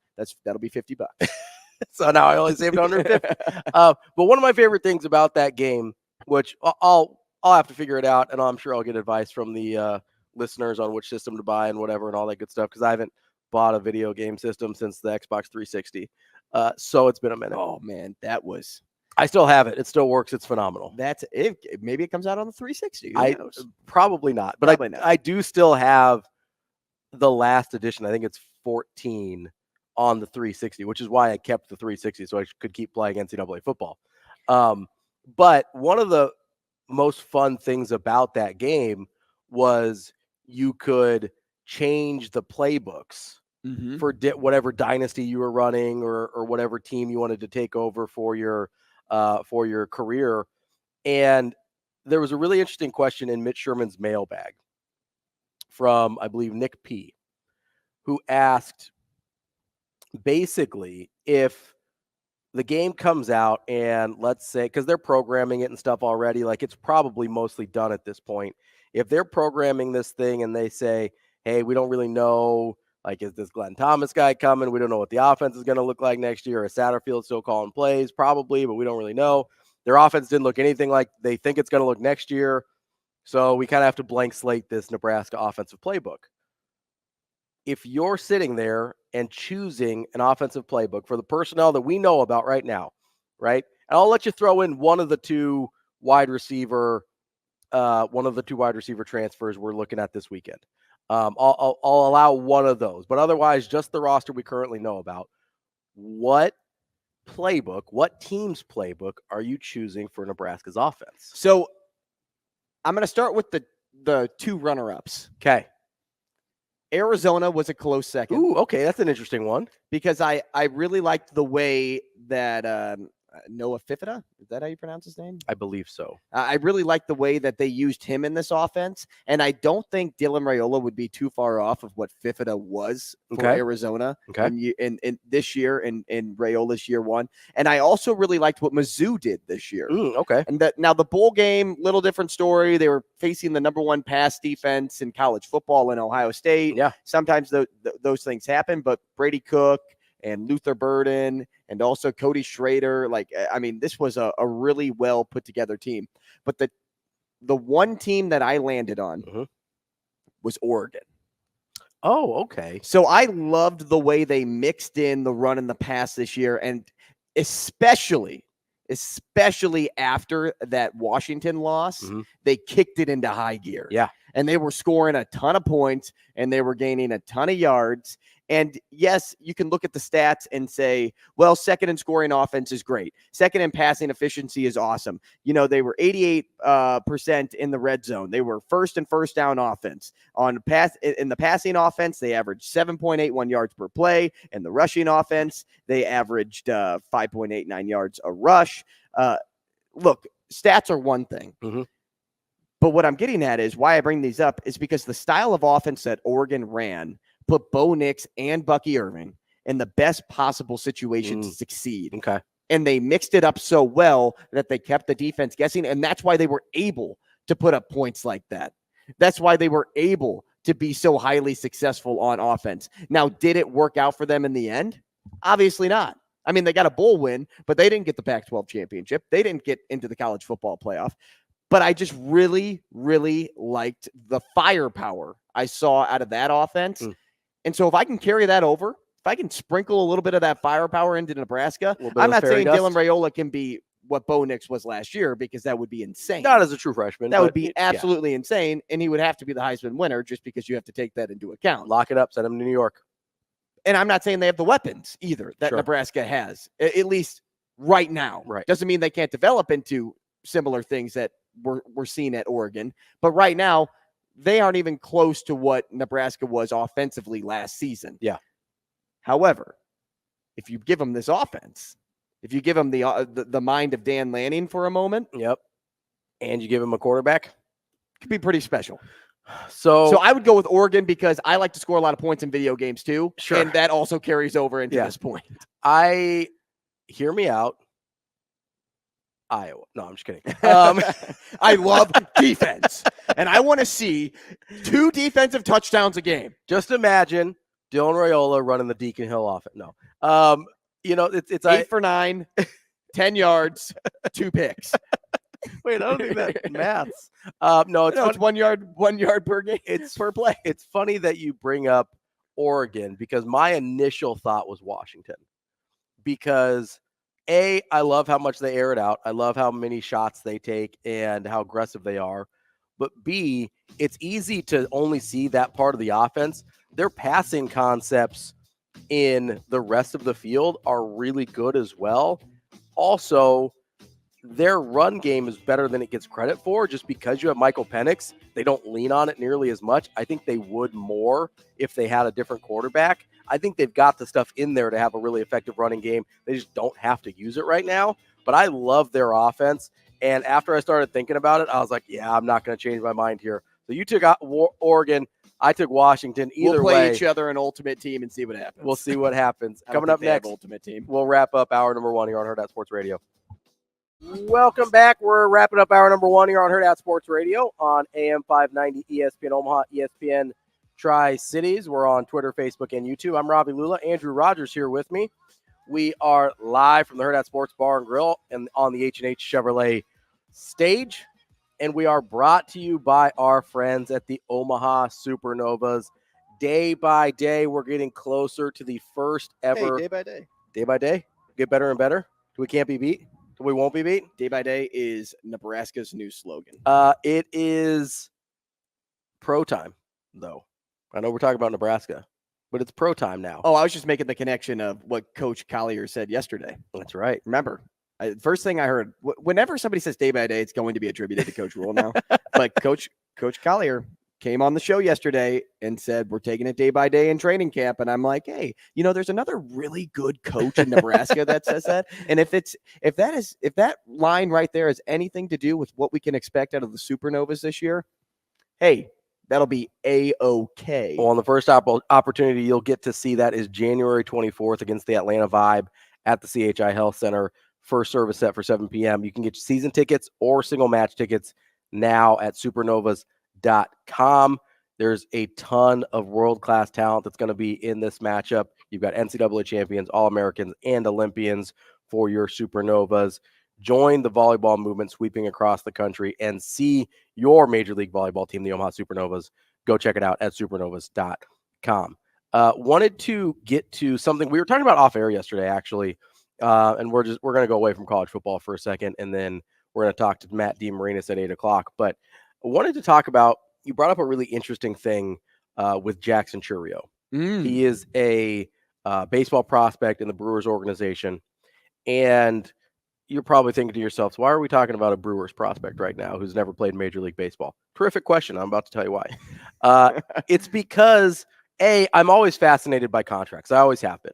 That'll be $50. So now I only saved $150. But one of my favorite things about that game, which I'll have to figure it out, and I'm sure I'll get advice from the listeners on which system to buy and whatever and all that good stuff, because I haven't bought a video game system since the Xbox 360. So it's been a minute. Oh man, I still have it. It still works. It's phenomenal. That's it. Maybe it comes out on the 360. Probably not, but I do still have the last edition. I think it's 14 on the 360, which is why I kept the 360, so I could keep playing NCAA football. But one of the most fun things about that game was you could change the playbooks for whatever dynasty you were running or whatever team you wanted to take over for your career. And there was a really interesting question in Mitch Sherman's mailbag from, I believe, Nick P., who asked, basically, if the game comes out and let's say, because they're programming it and stuff already, like it's probably mostly done at this point. If they're programming this thing and they say, hey, we don't really know, like, is this Glenn Thomas guy coming? We don't know what the offense is going to look like next year. Is Satterfield still calling plays? Probably, but we don't really know. Their offense didn't look anything like they think it's going to look next year. So we kind of have to blank slate this Nebraska offensive playbook. If you're sitting there and choosing an offensive playbook for the personnel that we know about right now, right? And I'll let you throw in one of the two wide receiver transfers we're looking at this weekend. I'll allow one of those, but otherwise just the roster we currently know about. What team's playbook are you choosing for Nebraska's offense? So I'm going to start with the two runner-ups. Okay. Arizona was a close second. Ooh, okay, that's an interesting one. Because I really liked the way that Noah Fifita. Is that how you pronounce his name? I believe so. I really like the way that they used him in this offense, and I don't think Dylan Raiola would be too far off of what Fifita was for Arizona in this year in Raiola's year one. And I also really liked what Mizzou did this year. And now the bowl game, little different story. They were facing the number one pass defense in college football in Ohio State. Yeah. Sometimes those things happen, but Brady Cook and Luther Burden and also Cody Schrader. This was a really well put together team. But the one team that I landed on was Oregon. Oh, okay. So I loved the way they mixed in the run and the pass this year, and especially after that Washington loss, they kicked it into high gear. Yeah. And they were scoring a ton of points, and they were gaining a ton of yards. And yes, you can look at the stats and say, well, second in scoring offense is great. Second in passing efficiency is awesome. They were 88% in the red zone. They were first and first down offense. In the passing offense, they averaged 7.81 yards per play. In the rushing offense, they averaged 5.89 yards a rush. Look, stats are one thing. But what I'm getting at is why I bring these up is because the style of offense that Oregon ran put Bo Nix and Bucky Irving in the best possible situation to succeed. Okay. And they mixed it up so well that they kept the defense guessing, and that's why they were able to put up points like that. That's why they were able to be so highly successful on offense. Now, did it work out for them in the end? Obviously not. I mean, they got a bowl win, but they didn't get the Pac-12 championship. They didn't get into the college football playoff. But I just really, really liked the firepower I saw out of that offense. And so if I can carry that over, if I can sprinkle a little bit of that firepower into Nebraska, I'm not saying Dylan Raiola can be what Bo Nix was last year, because that would be insane. Not as a true freshman. That would be absolutely insane, and he would have to be the Heisman winner just because you have to take that into account. Lock it up, send him to New York. And I'm not saying they have the weapons either that Nebraska has, at least right now. Right. Doesn't mean they can't develop into similar things that we're seeing at Oregon. But right now, they aren't even close to what Nebraska was offensively last season. Yeah. However, if you give them this offense, if you give them the mind of Dan Lanning for a moment, and you give him a quarterback, it could be pretty special. So I would go with Oregon because I like to score a lot of points in video games too. Sure. And that also carries over into this point. Hear me out. Iowa. No, I'm just kidding. I love defense, and I want to see 2 defensive touchdowns a game. Just imagine Dylan Raiola running the Deacon Hill offense. No, it's 8 for 9, 10 yards, 2 picks. Wait, I don't think that maths. It's 1 yard per game. It's per play. It's funny that you bring up Oregon because my initial thought was Washington, because I love how much they air it out. I love how many shots they take and how aggressive they are. But B, it's easy to only see that part of the offense. Their passing concepts in the rest of the field are really good as well. Also, their run game is better than it gets credit for. Just because you have Michael Penix, they don't lean on it nearly as much. I think they would more if they had a different quarterback. I think they've got the stuff in there to have a really effective running game. They just don't have to use it right now. But I love their offense. And after I started thinking about it, I was like, yeah, I'm not going to change my mind here. So you took Oregon. I took Washington. Either we'll play way, each other an ultimate team and see what happens. We'll see what happens. Coming up next, ultimate team. We'll wrap up hour number 1 here on Hurrdat Sports Radio. Welcome back. We're wrapping up hour number 1 here on Hurrdat Sports Radio on AM 590 ESPN Omaha, ESPN Tri-Cities. We're on Twitter, Facebook, and YouTube. I'm Ravi Lulla. Andrew Rogers here with me. We are live from the Hurrdat Sports Bar and Grill and on the H&H Chevrolet stage. And we are brought to you by our friends at the Omaha Supernovas. Day by day, we're getting closer to the first ever. Day by day. Day by day? Get better and better? We can't be beat? We won't be beat? Day by day is Nebraska's new slogan. It is pro time, though. I know we're talking about Nebraska, but it's pro time now. Oh, I was just making the connection of what Coach Collier said yesterday. That's right. Remember, first thing I heard, whenever somebody says day by day, it's going to be attributed to Coach Rule now. But Coach Collier came on the show yesterday and said, we're taking it day by day in training camp. And I'm like, hey, there's another really good coach in Nebraska that says that. And if that line right there has anything to do with what we can expect out of the Supernovas this year, hey, that'll be A-OK. Well, on the first opportunity you'll get to see that is January 24th against the Atlanta Vibe at the CHI Health Center. First service set for 7 p.m. You can get season tickets or single match tickets now at supernovas.com. There's a ton of world-class talent that's going to be in this matchup. You've got NCAA champions, All-Americans, and Olympians for your Supernovas. Join the volleyball movement sweeping across the country and see your Major League Volleyball team, the Omaha Supernovas. Go check it out at supernovas.com. Wanted to get to something we were talking about off air yesterday, actually, and we're going to go away from college football for a second, and then we're going to talk to Matt DeMarninis at 8 o'clock. But I wanted to talk about, you brought up a really interesting thing with Jackson Churio. He is a baseball prospect in the Brewers organization, and you're probably thinking to yourselves, why are we talking about a Brewers prospect right now who's never played Major League Baseball? Terrific question. I'm about to tell you why. It's because, I'm always fascinated by contracts. I always have been.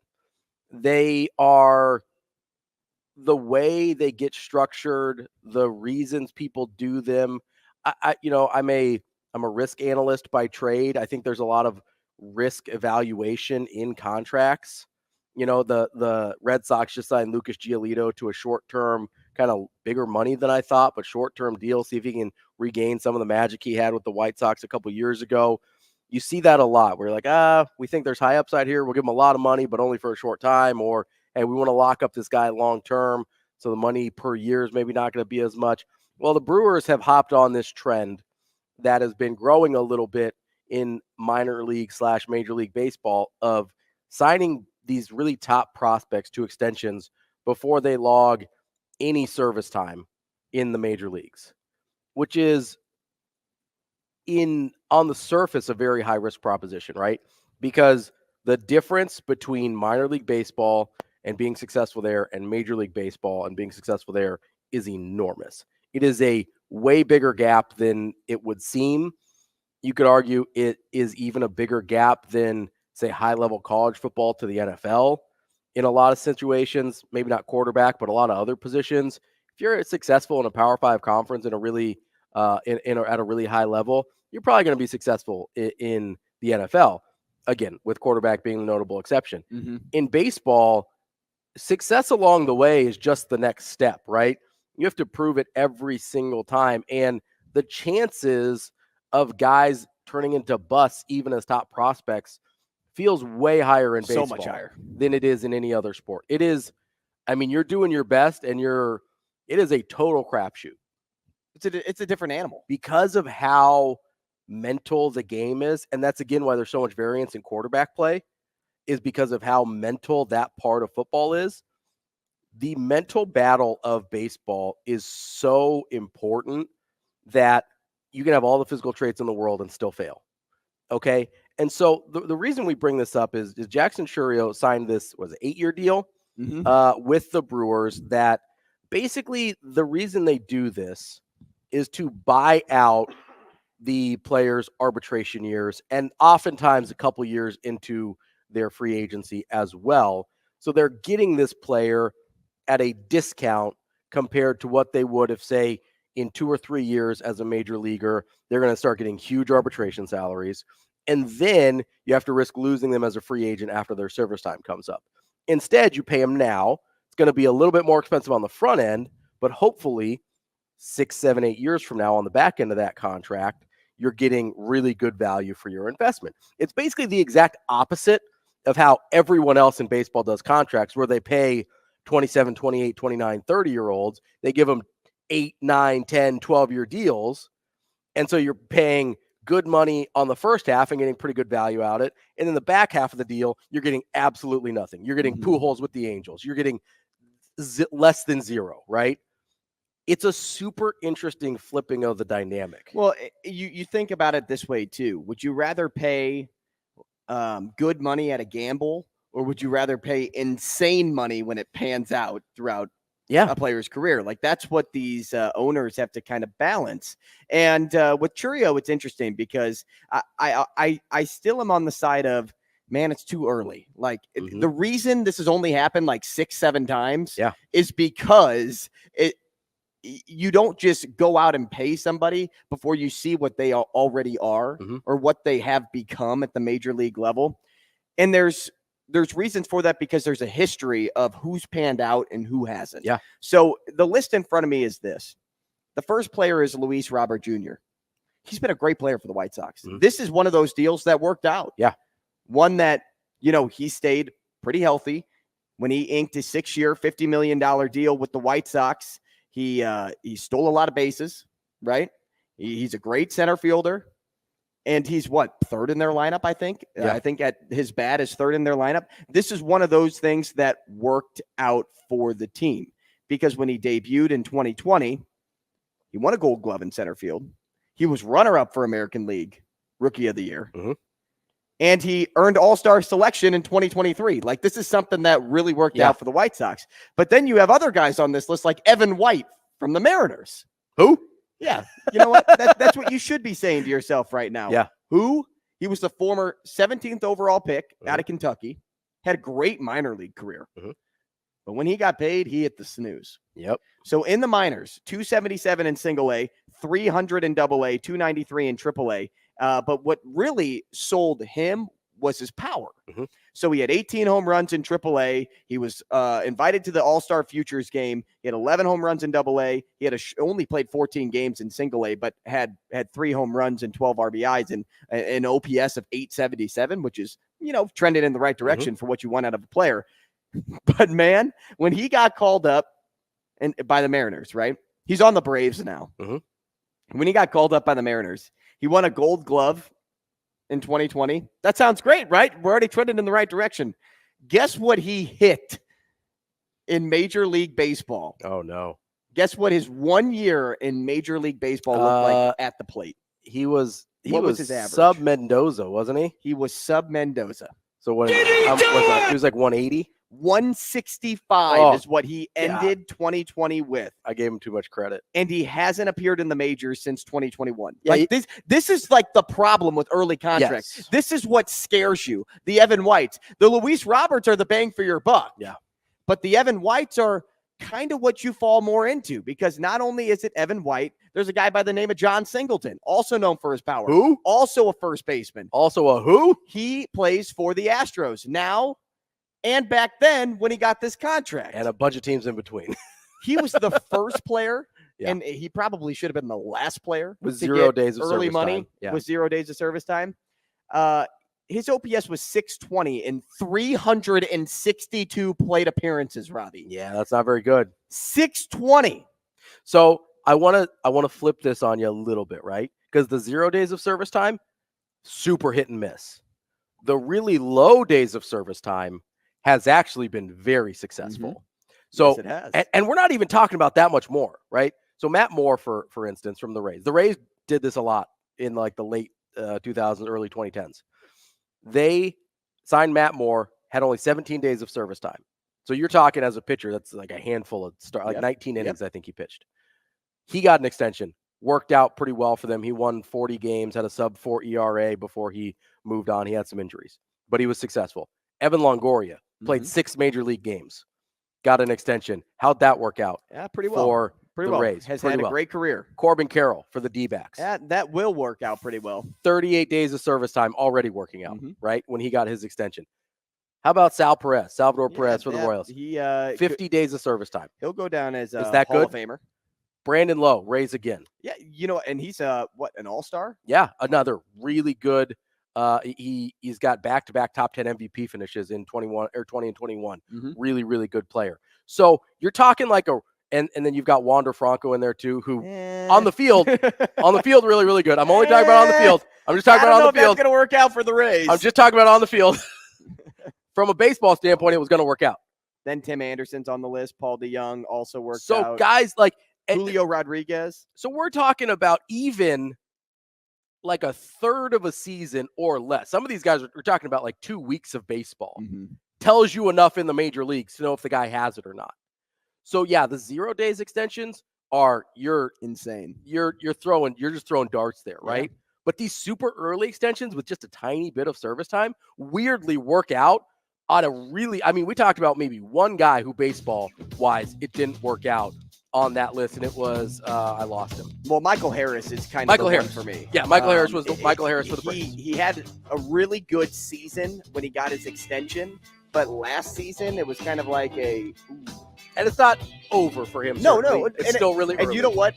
They are the way they get structured, the reasons people do them. I'm a risk analyst by trade. I think there's a lot of risk evaluation in contracts. The Red Sox just signed Lucas Giolito to a short-term, kind of bigger money than I thought, but short-term deal. See if he can regain some of the magic he had with the White Sox a couple years ago. You see that a lot where you're like, we think there's high upside here. We'll give him a lot of money, but only for a short time. Or, hey, we want to lock up this guy long-term, so the money per year is maybe not going to be as much. Well, the Brewers have hopped on this trend that has been growing a little bit in minor league / Major League Baseball of signing these really top prospects to extensions before they log any service time in the major leagues, which is on the surface a very high risk proposition, right? Because the difference between minor league baseball and being successful there and Major League Baseball and being successful there is enormous. It is a way bigger gap than it would seem. You could argue it is even a bigger gap than, say, high-level college football to the NFL in a lot of situations, maybe not quarterback, but a lot of other positions. If you're successful in a Power 5 conference in a really at a really high level, you're probably going to be successful in the NFL. Again, with quarterback being the notable exception. Mm-hmm. In baseball, success along the way is just the next step, right? You have to prove it every single time. And the chances of guys turning into busts, even as top prospects, feels way higher in baseball. So much higher than it is in any other sport. It is, you're doing your best, and it is a total crapshoot. It's a different animal because of how mental the game is. And that's, again, why there's so much variance in quarterback play, is because of how mental that part of football is. The mental battle of baseball is so important that you can have all the physical traits in the world and still fail. Okay. And so the reason we bring this up is Jackson Churio signed this, was an 8-year deal with the Brewers, that basically the reason they do this is to buy out the players' arbitration years, and oftentimes a couple years into their free agency as well. So they're getting this player at a discount compared to what they would if, say, in 2 or 3 years as a major leaguer, they're going to start getting huge arbitration salaries. And then you have to risk losing them as a free agent after their service time comes up. Instead, you pay them now. It's going to be a little bit more expensive on the front end, but hopefully 6, 7, 8 years from now on the back end of that contract, you're getting really good value for your investment. It's basically the exact opposite of how everyone else in baseball does contracts, where they pay 27, 28, 29, 30-year-olds. They give them 8, 9, 10, 12-year deals. And so you're paying good money on the first half and getting pretty good value out of it. And then the back half of the deal, you're getting absolutely nothing. You're getting Pujols with the Angels. You're getting less than zero, right? It's a super interesting flipping of the dynamic. Well, you think about it this way too. Would you rather pay good money at a gamble, or would you rather pay insane money when it pans out throughout a player's career. Like that's what these owners have to kind of balance. And with Churio, it's interesting because I still am on the side of, man, it's too early. Like the reason this has only happened like 6-7 times is because you don't just go out and pay somebody before you see what they already are or what they have become at the major league level. And there's reasons for that because there's a history of who's panned out and who hasn't. Yeah. So the list in front of me is this. The first player is Luis Robert Jr. He's been a great player for the White Sox. This is one of those deals that worked out. Yeah. One that, he stayed pretty healthy when he inked a 6-year, $50 million deal with the White Sox. He stole a lot of bases, right? He's a great center fielder. And he's third in their lineup, I think. Yeah. I think at his bat is third in their lineup. This is one of those things that worked out for the team because when he debuted in 2020, he won a Gold Glove in center field. He was runner-up for American League Rookie of the Year. And he earned All-Star selection in 2023. Like, this is something that really worked out for the White Sox. But then you have other guys on this list like Evan White from the Mariners. Who? Yeah. You know what? That's what you should be saying to yourself right now. Yeah. Who? He was the former 17th overall pick out of Kentucky. Had a great minor league career. But when he got paid, he hit the snooze. Yep. So in the minors, 277 in single A, 300 in double A, 293 in triple A. But what really sold him was his power. So he had 18 home runs in AAA. He was invited to the All-Star Futures game. He had 11 home runs in AA. He had only played 14 games in single A, but had 3 home runs and 12 RBIs and an OPS of 877, which is, trending in the right direction for what you want out of a player. But man, when he got called up and by the Mariners, right? He's on the Braves now. When he got called up by the Mariners, he won a Gold Glove in 2020. That sounds great, right? We're already trending in the right direction. Guess what he hit in Major League Baseball? Oh, no. Guess what his 1 year in Major League Baseball looked like at the plate? He was his average? sub Mendoza, wasn't he? He was sub Mendoza. So what? He was like 180. 165 is what he ended 2020 with. I gave him too much credit. And he hasn't appeared in the majors since 2021. Like this is like the problem with early contracts. Yes. This is what scares you. The Evan Whites, the Luis Roberts are the bang for your buck. Yeah. But the Evan Whites are kind of what you fall more into because not only is it Evan White, there's a guy by the name of John Singleton, also known for his power. Who? Also a first baseman. Also a who? He plays for the Astros now. And back then, when he got this contract. And a bunch of teams in between. He was the first player, and he probably should have been the last player. With 0 days of early service money time. Yeah. with 0 days of service time. His OPS was 620 in 362 plate appearances, Ravi. Yeah, that's not very good. 620. So I want to flip this on you a little bit, right? Because the 0 days of service time, super hit and miss. The really low days of service time has actually been very successful. So, yes, it has. And we're not even talking about that much more, right? So Matt Moore, for instance, from the Rays. The Rays did this a lot in like the late 2000s, early 2010s. They signed Matt Moore, had only 17 days of service time. So you're talking as a pitcher, that's like a handful of 19 innings, I think he pitched. He got an extension, worked out pretty well for them. He won 40 games, had a sub-4 ERA before he moved on. He had some injuries, but he was successful. Evan Longoria played 6 major league games, got an extension. How'd that work out? Yeah, pretty well. For the Rays. Has pretty had well. a great career. Corbin Carroll for the D-backs. That will work out pretty well. 38 days of service time already working out, right? When he got his extension. How about Salvador Perez for the Royals? He 50 days of service time. He'll go down as a that Hall good? of Famer. Brandon Lowe, Rays again. Yeah, and he's an all-star? Yeah, another really good. He's got back-to-back top 10 MVP finishes in 20 and 21. Really, really good player. So you're talking like and then you've got Wander Franco in there too, who on the field, really, really good. I'm only talking about on the field. I'm just talking about on the field. That's going to work out for the Rays. I'm just talking about on the field. From a baseball standpoint, it was going to work out. Then Tim Anderson's on the list. Paul DeYoung also worked out. So guys like Julio Rodriguez. So we're talking about even like a third of a season or less. Some of these guys we're talking about like 2 weeks of baseball. Tells you enough in the major leagues to know if the guy has it or not. So yeah, the 0 days extensions are insane. You're just throwing darts there, right? Yeah. But these super early extensions with just a tiny bit of service time weirdly work out on a really, I mean, we talked about maybe one guy who baseball wise, it didn't work out on that list, and it was I lost him. Well, Michael Harris is kind of the one for me. Yeah, Michael Harris was Michael Harris for the Braves. He had a really good season when he got his extension, but last season it was kind of like and it's not over for him. No, it's still really early. And you know what?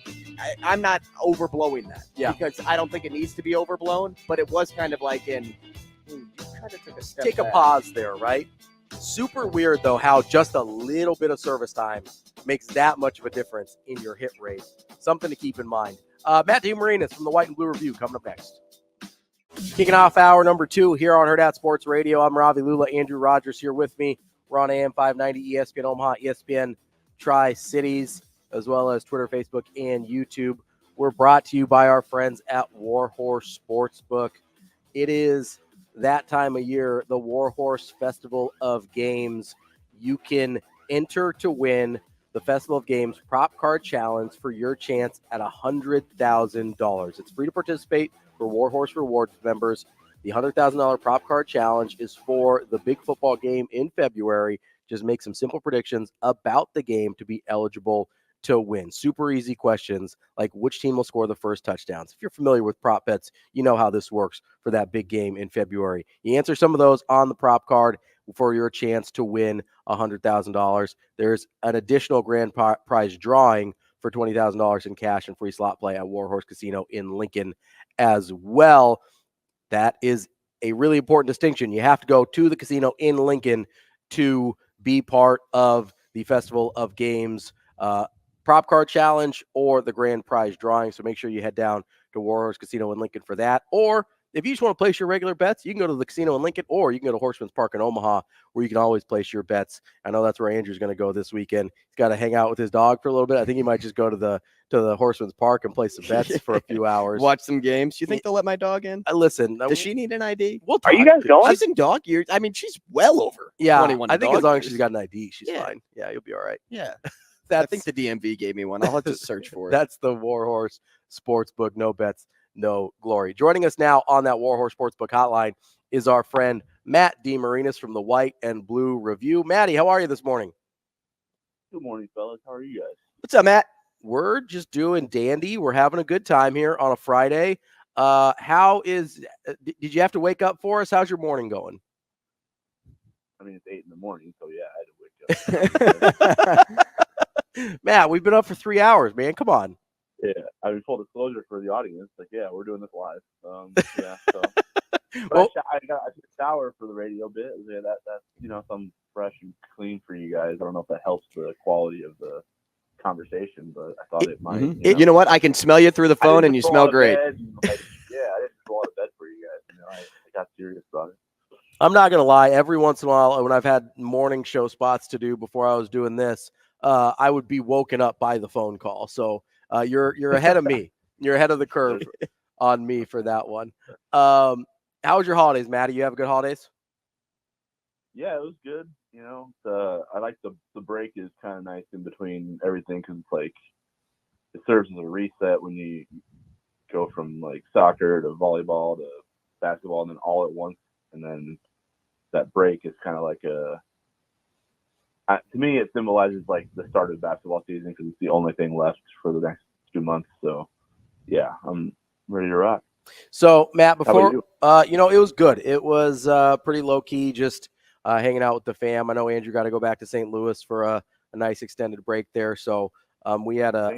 I'm not overblowing that. Yeah. Because I don't think it needs to be overblown, but it was kind of like you kind of took a step back. A pause there, right? Super weird, though, how just a little bit of service time makes that much of a difference in your hit rate. Something to keep in mind. Matt DeMarninis from the White and Blue Review coming up next. Kicking off hour number 2 here on Hurrdat Sports Radio. I'm Ravi Lulla. Andrew Rogers here with me. We're on AM 590, ESPN Omaha, ESPN Tri-Cities, as well as Twitter, Facebook, and YouTube. We're brought to you by our friends at Warhorse Sportsbook. It is that time of year, the Warhorse Festival of Games. You can enter to win the Festival of Games Prop Card Challenge for your chance at $100,000. It's free to participate for Warhorse Rewards members. The $100,000 Prop Card Challenge is for the big football game in February. Just make some simple predictions about the game to be eligible to win. Super easy questions like which team will score the first touchdowns. If you're familiar with prop bets, you know how this works for that big game in February. You answer some of those on the prop card for your chance to win $100,000. There's an additional grand prize drawing for $20,000 in cash and free slot play at Warhorse Casino in Lincoln as well. That is a really important distinction. You have to go to the casino in Lincoln to be part of the Festival of Games Prop Card Challenge or the grand prize drawing. So make sure you head down to Warhorse Casino in Lincoln for that. Or if you just want to place your regular bets, you can go to the casino in Lincoln, or you can go to Horseman's Park in Omaha, where you can always place your bets. I know that's where Andrew's going to go this weekend. He's got to hang out with his dog for a little bit. I think he might just go to the Horseman's Park and play some bets for a few hours. Watch some games. You think they'll let my dog in? Listen. Does she need an ID? We'll Are you guys going? She's in dog years. I mean, she's well over 21. I think as long as she's got an ID, she's fine. Yeah, you'll be all right. Yeah. I think the DMV gave me one. I'll have to search for it. That's the Warhorse Sportsbook. No bets, no glory. Joining us now on that Warhorse Sportsbook hotline is our friend Matt DeMarninis from the White and Blue Review. Matty, how are you this morning? Good morning, fellas. How are you guys? What's up, Matt? We're just doing dandy. We're having a good time here on a Friday. Did you have to wake up for us? How's your morning going? I mean, it's 8 in the morning, so yeah, I had to wake up. Matt, we've been up for 3 hours, man. Come on. Yeah, I mean, full disclosure for the audience, like, yeah, we're doing this live. Yeah, so. But I took a shower for the radio bit. Yeah, that's some fresh and clean for you guys. I don't know if that helps the quality of the conversation, but I thought it might. You know what? I can smell you through the phone, and you smell great. I didn't go out of bed for you guys. I got serious about it. I'm not gonna lie. Every once in a while, when I've had morning show spots to do before I was doing this, I would be woken up by the phone call. So you're ahead of me. You're ahead of the curve on me for that one. How was your holidays, Matty? You have good holidays? Yeah, it was good. I like the break is kind of nice in between everything because it's like it serves as a reset when you go from like soccer to volleyball to basketball and then all at once, and then that break is kind of like to me, it symbolizes like the start of basketball season because it's the only thing left for the next 2 months. So, yeah, I'm ready to rock. So, Matt, before it was good. It was pretty low key, just hanging out with the fam. I know Andrew got to go back to St. Louis for a nice extended break there. So, we had St.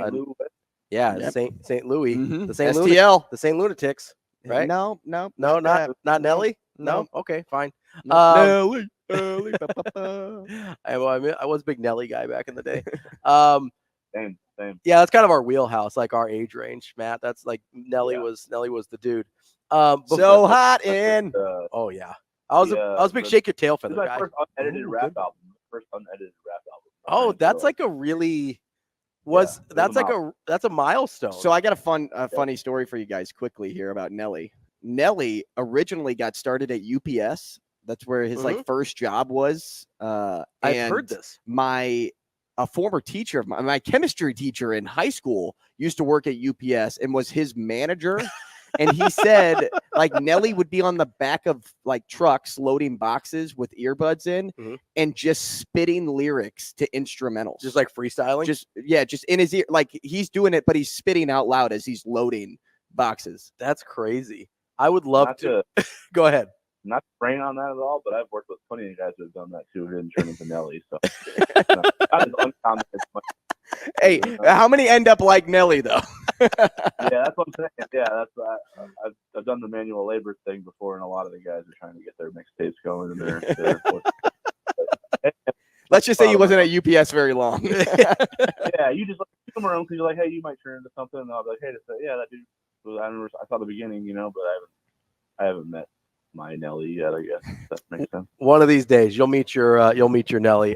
Louis, mm-hmm. the St. STL, the St. Lunatics, right? No, not Nelly. No, okay, fine. Nelly. I was a big Nelly guy back in the day. Same. Yeah, that's kind of our wheelhouse, like our age range, Matt. That's like Nelly was the dude. So hot in. Oh yeah, I was a big Shake Your Tail Feather guy. First unedited rap album. Oh, that's like a really that's a milestone. So I got a funny story for you guys quickly here about Nelly. Nelly originally got started at UPS. That's where his first job was. I've heard this. My a former teacher of mine, my chemistry teacher in high school, used to work at UPS and was his manager. And he said, like, Nelly would be on the back of like trucks loading boxes with earbuds in and just spitting lyrics to instrumentals. Just like freestyling? Just in his ear. Like, he's doing it, but he's spitting out loud as he's loading boxes. That's crazy. I would love to. Go ahead. Not to brain on that at all, but I've worked with plenty of guys who have done that too, who didn't turn into Nelly. So, not as uncommon as much. Hey, how many end up like Nelly though? Yeah, that's what I'm saying. Yeah, that's I've done the manual labor thing before, and a lot of the guys are trying to get their mixtapes going. And they're Let's just say he wasn't at UPS very long. Yeah, you just like come around because you're like, hey, you might turn into something, and I'll be like, hey, that dude. Well, I saw the beginning, but I haven't met my Nelly yet. I guess if that makes sense. One of these days, you'll meet your Nelly.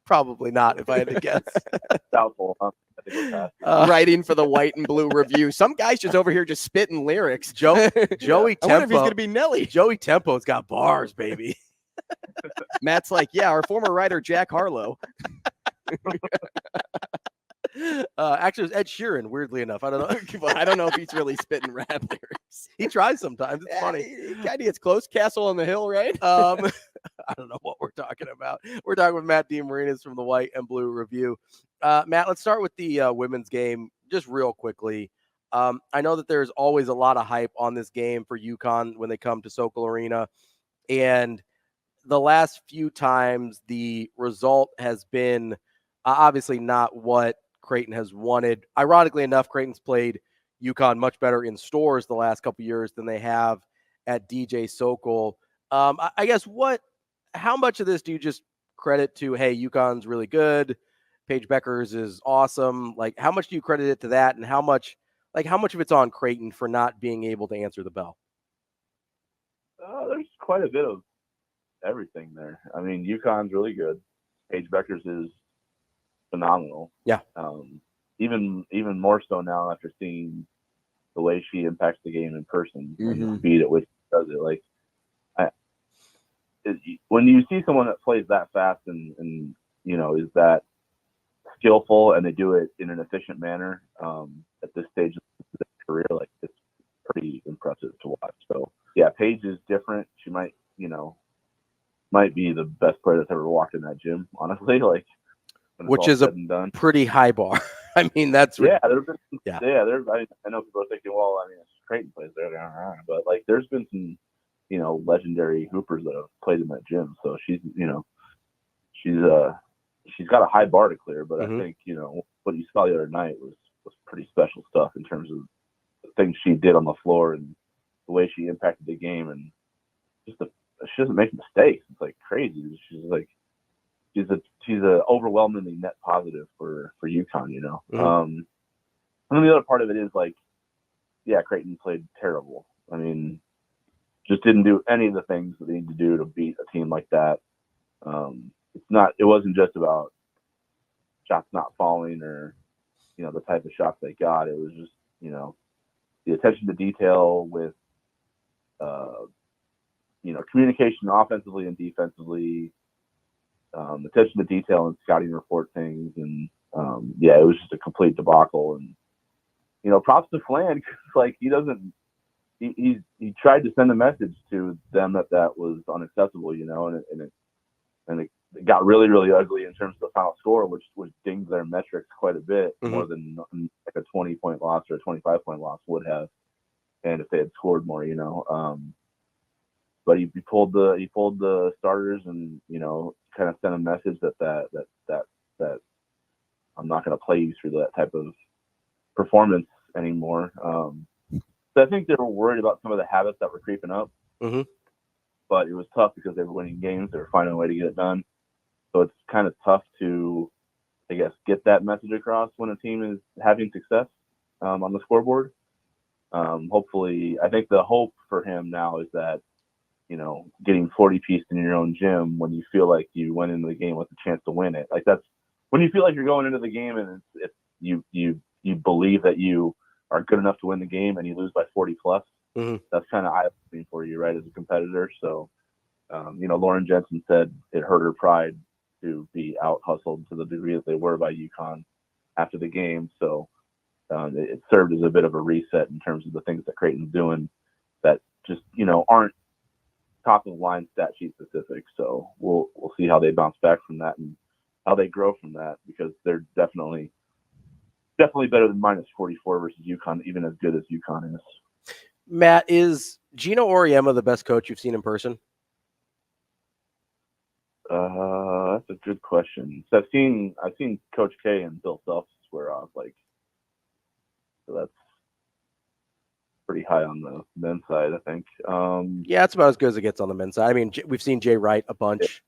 Probably not, if I had to guess. Doubtful. Huh? I think we're past it. Writing for the White and Blue Review. Some guy's just over here just spitting lyrics. Joey I wonder if Tempo. he's gonna be Nelly. Joey Tempo's got bars, baby. Matt's like, yeah, our former writer Jack Harlow. Actually, it was Ed Sheeran. Weirdly enough, I don't know. Well, I don't know if he's really spitting rap lyrics. He tries sometimes. It's funny. He kind of gets close. Castle on the Hill, right? I don't know what we're talking about. We're talking with Matt DeMarninis from the White and Blue Review. Matt, let's start with the women's game just real quickly. I know that there's always a lot of hype on this game for UConn when they come to Sokol Arena, and the last few times the result has been obviously not what Creighton has wanted. Ironically enough, Creighton's played UConn much better in stores the last couple of years than they have at DJ Sokol. I guess how much of this do you just credit to, hey, UConn's really good, Paige Beckers is awesome? Like, how much do you credit it to that, and how much of it's on Creighton for not being able to answer the bell? There's quite a bit of everything there. I mean, UConn's really good. Paige Beckers is phenomenal. Yeah. Even more so now after seeing the way she impacts the game in person and the speed at which she does it. Like, when you see someone that plays that fast and is that skillful and they do it in an efficient manner at this stage of their career, like, it's pretty impressive to watch. So yeah, Paige is different. She might be the best player that's ever walked in that gym, honestly. Like, which is a pretty high bar. I mean, that's I know people are thinking, well, I mean, it's Creighton plays there, but like, there's been some legendary hoopers that have played in that gym. So she's got a high bar to clear. But I think what you saw the other night was pretty special stuff in terms of the things she did on the floor and the way she impacted the game, and just she doesn't make mistakes. It's like crazy. She's a overwhelmingly net positive for UConn, And then the other part of it is like, yeah, Creighton played terrible. I mean, just didn't do any of the things that they need to do to beat a team like that. It wasn't just about shots not falling or, the type of shots they got. It was just, the attention to detail with, communication offensively and defensively, attention to detail and scouting report things. And, it was just a complete debacle. And, props to Flan, because, like, he tried to send a message to them that was unacceptable, and it got really, really ugly in terms of the final score, which dinged their metrics quite a bit more than like a 20-point loss or a 25-point loss would have, and if they had scored more, But he pulled the starters and kind of sent a message that I'm not going to play you through that type of performance anymore. So I think they were worried about some of the habits that were creeping up. But it was tough because they were winning games. They were finding a way to get it done. So it's kind of tough to, I guess, get that message across when a team is having success on the scoreboard. Hopefully, I think the hope for him now is that, getting 40-pieced in your own gym when you feel like you went into the game with a chance to win it. Like, that's when you feel like you're going into the game and it's you believe that you are good enough to win the game and you lose by 40 plus. That's kind of eye-opening for you, right, as a competitor. So, Lauren Jensen said it hurt her pride to be out hustled to the degree that they were by UConn after the game. So it served as a bit of a reset in terms of the things that Creighton's doing that just, aren't top of the line stat sheet specific. So we'll see how they bounce back from that and how they grow from that, because they're definitely better than minus 44 versus UConn, even as good as UConn is. Matt, is Gino Auriemma the best coach you've seen in person? That's a good question. So I've seen Coach K and Bill Self square off, so that's pretty high on the men's side, I think. Yeah, it's about as good as it gets on the men's side. I mean, we've seen Jay Wright a bunch.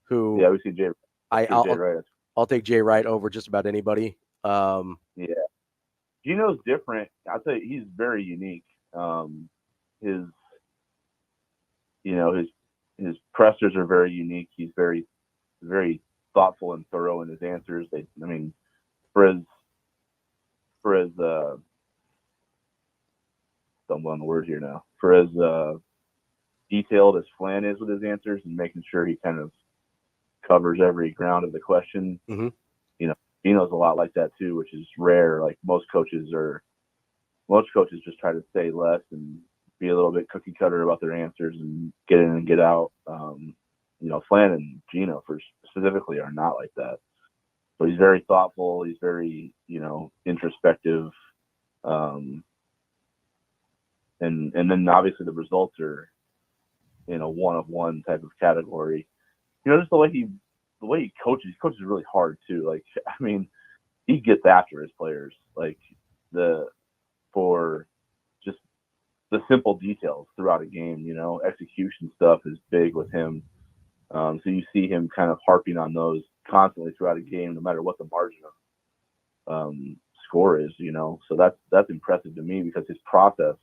Yeah, we see Jay. I'll take Jay Wright over just about anybody. Yeah, Gino's different. I'll tell you, he's very unique. His pressers are very unique. He's very, very thoughtful and thorough in his answers. For his stumble on the word here now. For as detailed as Flan is with his answers and making sure he kind of covers every ground of the question, Gino's a lot like that too, which is rare. Like most coaches just try to say less and be a little bit cookie cutter about their answers and get in and get out. Flan and Gino specifically are not like that. So he's very thoughtful. He's very, introspective. And then obviously the results are in a one-of-one type of category. Just the way he coaches. He coaches really hard too. He gets after his players. For just the simple details throughout a game. Execution stuff is big with him. So you see him kind of harping on those constantly throughout a game, no matter what the margin of score is. So that's impressive to me, because his process,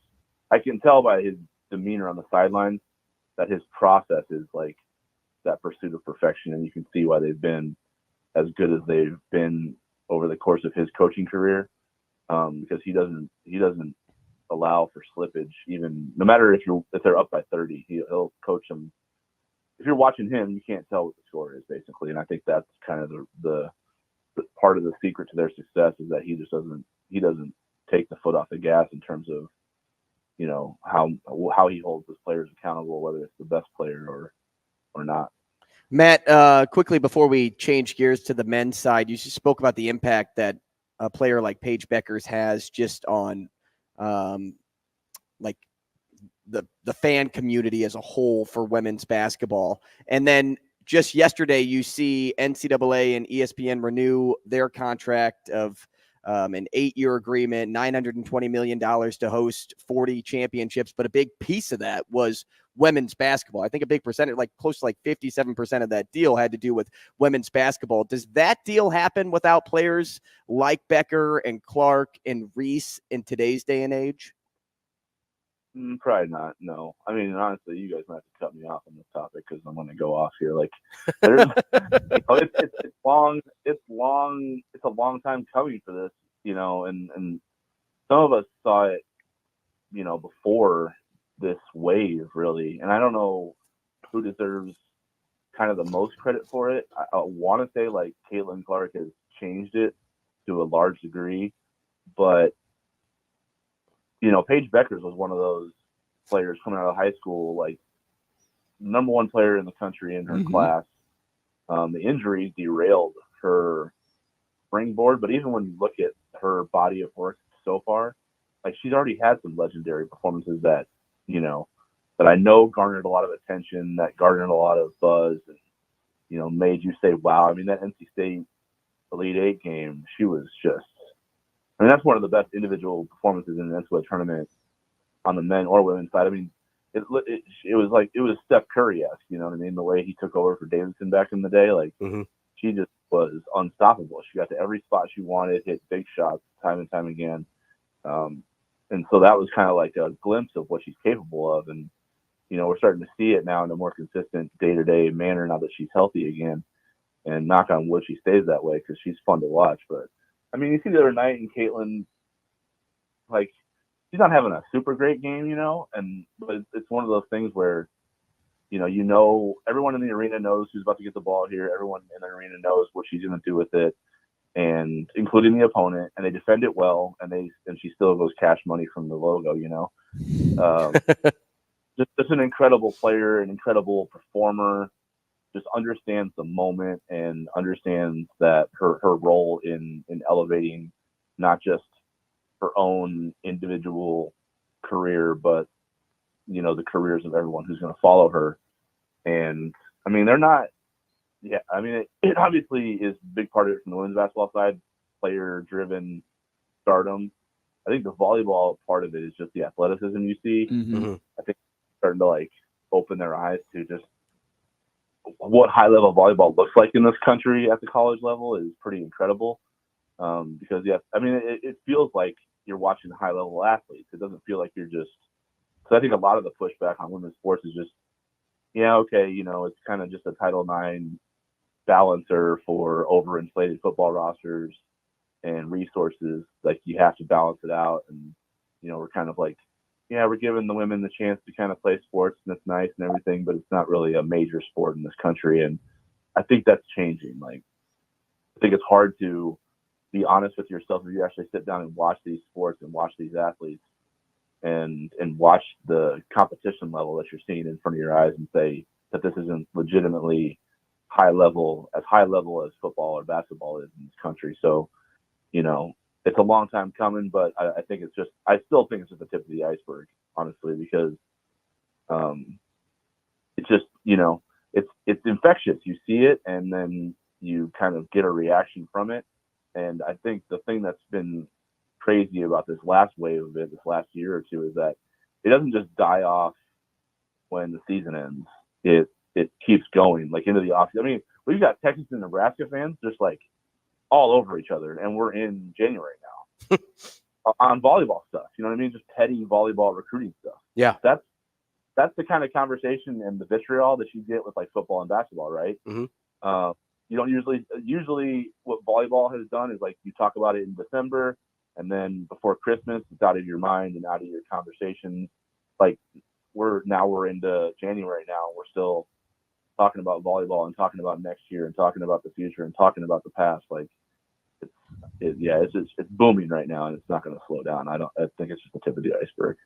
I can tell by his demeanor on the sideline that his process is like that pursuit of perfection, and you can see why they've been as good as they've been over the course of his coaching career, because he doesn't allow for slippage, even no matter if they're up by 30, he'll coach them. If you're watching him, you can't tell what the score is, basically, and I think that's kind of the part of the secret to their success, is that he doesn't take the foot off the gas in terms of how he holds his players accountable, whether it's the best player or not. Matt, quickly before we change gears to the men's side, you just spoke about the impact that a player like Paige Beckers has just on the fan community as a whole for women's basketball. And then just yesterday, you see NCAA and ESPN renew their contract of an 8-year agreement, $920 million to host 40 championships. But a big piece of that was women's basketball. I think a big percentage, close to 57% of that deal had to do with women's basketball. Does that deal happen without players like Becker and Clark and Reese in today's day and age? Probably not. No. Honestly, you guys might have to cut me off on this topic, because I'm going to go off here. It's long. It's a long time coming for this, and some of us saw it, before this wave, really. And I don't know who deserves kind of the most credit for it. I want to say Caitlin Clark has changed it to a large degree, but Paige Beckers was one of those players coming out of high school, number one player in the country in her class. The injuries derailed her springboard, but even when you look at her body of work so far, she's already had some legendary performances that I know garnered a lot of attention, that garnered a lot of buzz, and made you say, wow. That NC State Elite Eight game, she was just, that's one of the best individual performances in the NCAA tournament on the men or women's side. It was Steph Curry-esque, the way he took over for Davidson back in the day. She just was unstoppable. She got to every spot she wanted, hit big shots time and time again. And so that was kind of like a glimpse of what she's capable of. And, we're starting to see it now in a more consistent day-to-day manner now that she's healthy again. And knock on wood, she stays that way, because she's fun to watch. But you see the other night in Caitlin, she's not having a super great game, but it's one of those things where everyone in the arena knows who's about to get the ball here. Everyone in the arena knows what she's going to do with it, and including the opponent, and they defend it well, and she still goes cash money from the logo, just an incredible player, an incredible performer, just understands the moment and understands that her role in elevating not just her own individual career, but the careers of everyone who's going to follow her. And I mean, it obviously is a big part of it from the women's basketball side, player driven stardom. I think the volleyball part of it is just the athleticism you see. Mm-hmm. I think starting to open their eyes to just what high level volleyball looks like in this country at the college level is pretty incredible. Because it feels like you're watching high level athletes. It doesn't feel like you're just. So I think a lot of the pushback on women's sports is just, it's kind of just a Title IX balancer for overinflated football rosters and resources. Like you have to balance it out, and we're kind of we're giving the women the chance to kind of play sports, and it's nice and everything, but it's not really a major sport in this country. And I think that's changing. I think it's hard to be honest with yourself if you actually sit down and watch these sports and watch these athletes and watch the competition level that you're seeing in front of your eyes and say that this isn't legitimately high level as football or basketball is in this country. So, it's a long time coming, but I still think it's just the tip of the iceberg, honestly, because it's just, it's infectious. You see it and then you kind of get a reaction from it. And I think the thing that's been crazy about this last wave of it, this last year or two, is that it doesn't just die off when the season ends. It keeps going into the off. I mean, we've got Texas and Nebraska fans just all over each other, and we're in January now on volleyball stuff. You know what I mean? Just petty volleyball recruiting stuff. Yeah, that's the kind of conversation and the vitriol that you get with football and basketball, right? Mm-hmm. You don't usually what volleyball has done is you talk about it in December, and then before Christmas it's out of your mind and out of your conversation. We're into January now, and we're still talking about volleyball and talking about next year and talking about the future and talking about the past. It's booming right now, and it's not going to slow down. I think it's just the tip of the iceberg.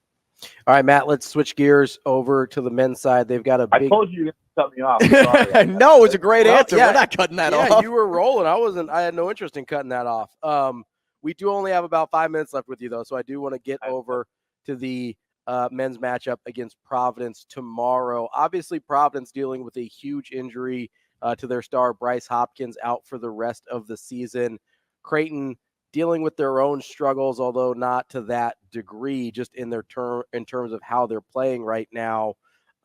All right, Matt, let's switch gears over to the men's side. They've got a big... I told you to cut me off. Sorry. No, it was a great answer. Yeah, we're not cutting that off. Yeah, you were rolling. I had no interest in cutting that off. We do only have about 5 minutes left with you, though, so I do want to get over to the men's matchup against Providence tomorrow. Obviously, Providence dealing with a huge injury to their star, Bryce Hopkins, out for the rest of the season. Creighton dealing with their own struggles, although not to that degree, just in terms of how they're playing right now.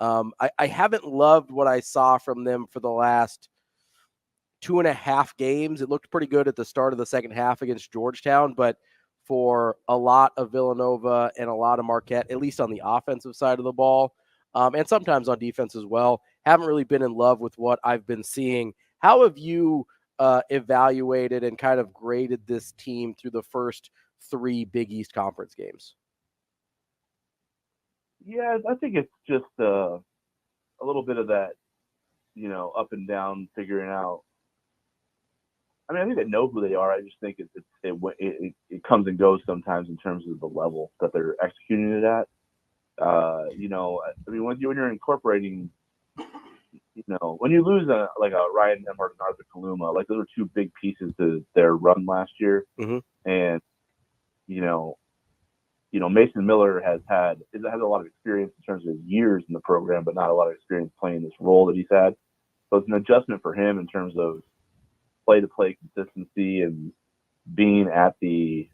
I haven't loved what I saw from them for the last 2.5 games. It looked pretty good at the start of the second half against Georgetown, but for a lot of Villanova and a lot of Marquette, at least on the offensive side of the ball, and sometimes on defense as well, haven't really been in love with what I've been seeing. How have you evaluated and kind of graded this team through the first 3 Big East Conference games? Yeah, I think it's just a little bit of that, up and down, figuring out. I mean, I think they know who they are. I just think it comes and goes sometimes in terms of the level that they're executing it at. When you're incorporating, when you lose a Ryan Emhart and Arthur Kaluma, those are 2 big pieces to their run last year. Mm-hmm. And, Mason Miller has a lot of experience in terms of his years in the program, but not a lot of experience playing this role that he's had. So it's an adjustment for him in terms of play-to-play consistency and being at the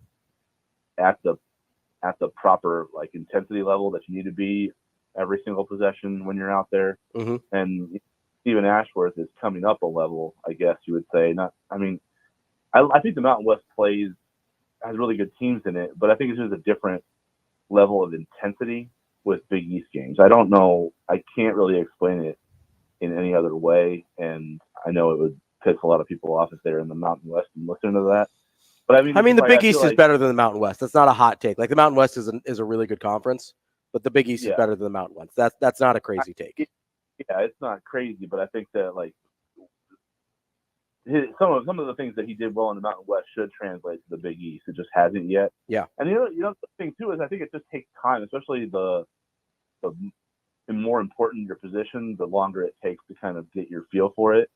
proper intensity level that you need to be every single possession when you're out there. Mm-hmm. And Stephen Ashworth is coming up a level, I guess you would say. I think the Mountain West has really good teams in it, but I think it's just a different level of intensity with Big East games. I don't know. I can't really explain it in any other way, and I know it would piss a lot of people off if they're in the Mountain West and listen to that. But the Big East is better than the Mountain West. That's not a hot take. The Mountain West is a really good conference, but the Big East is better than the Mountain West. That's not a crazy take. Yeah, it's not crazy, but I think that like some of the things that he did well in the Mountain West should translate to the Big East. It just hasn't yet. Yeah. And the thing too is I think it just takes time, especially the more important your position, the longer it takes to kind of get your feel for it.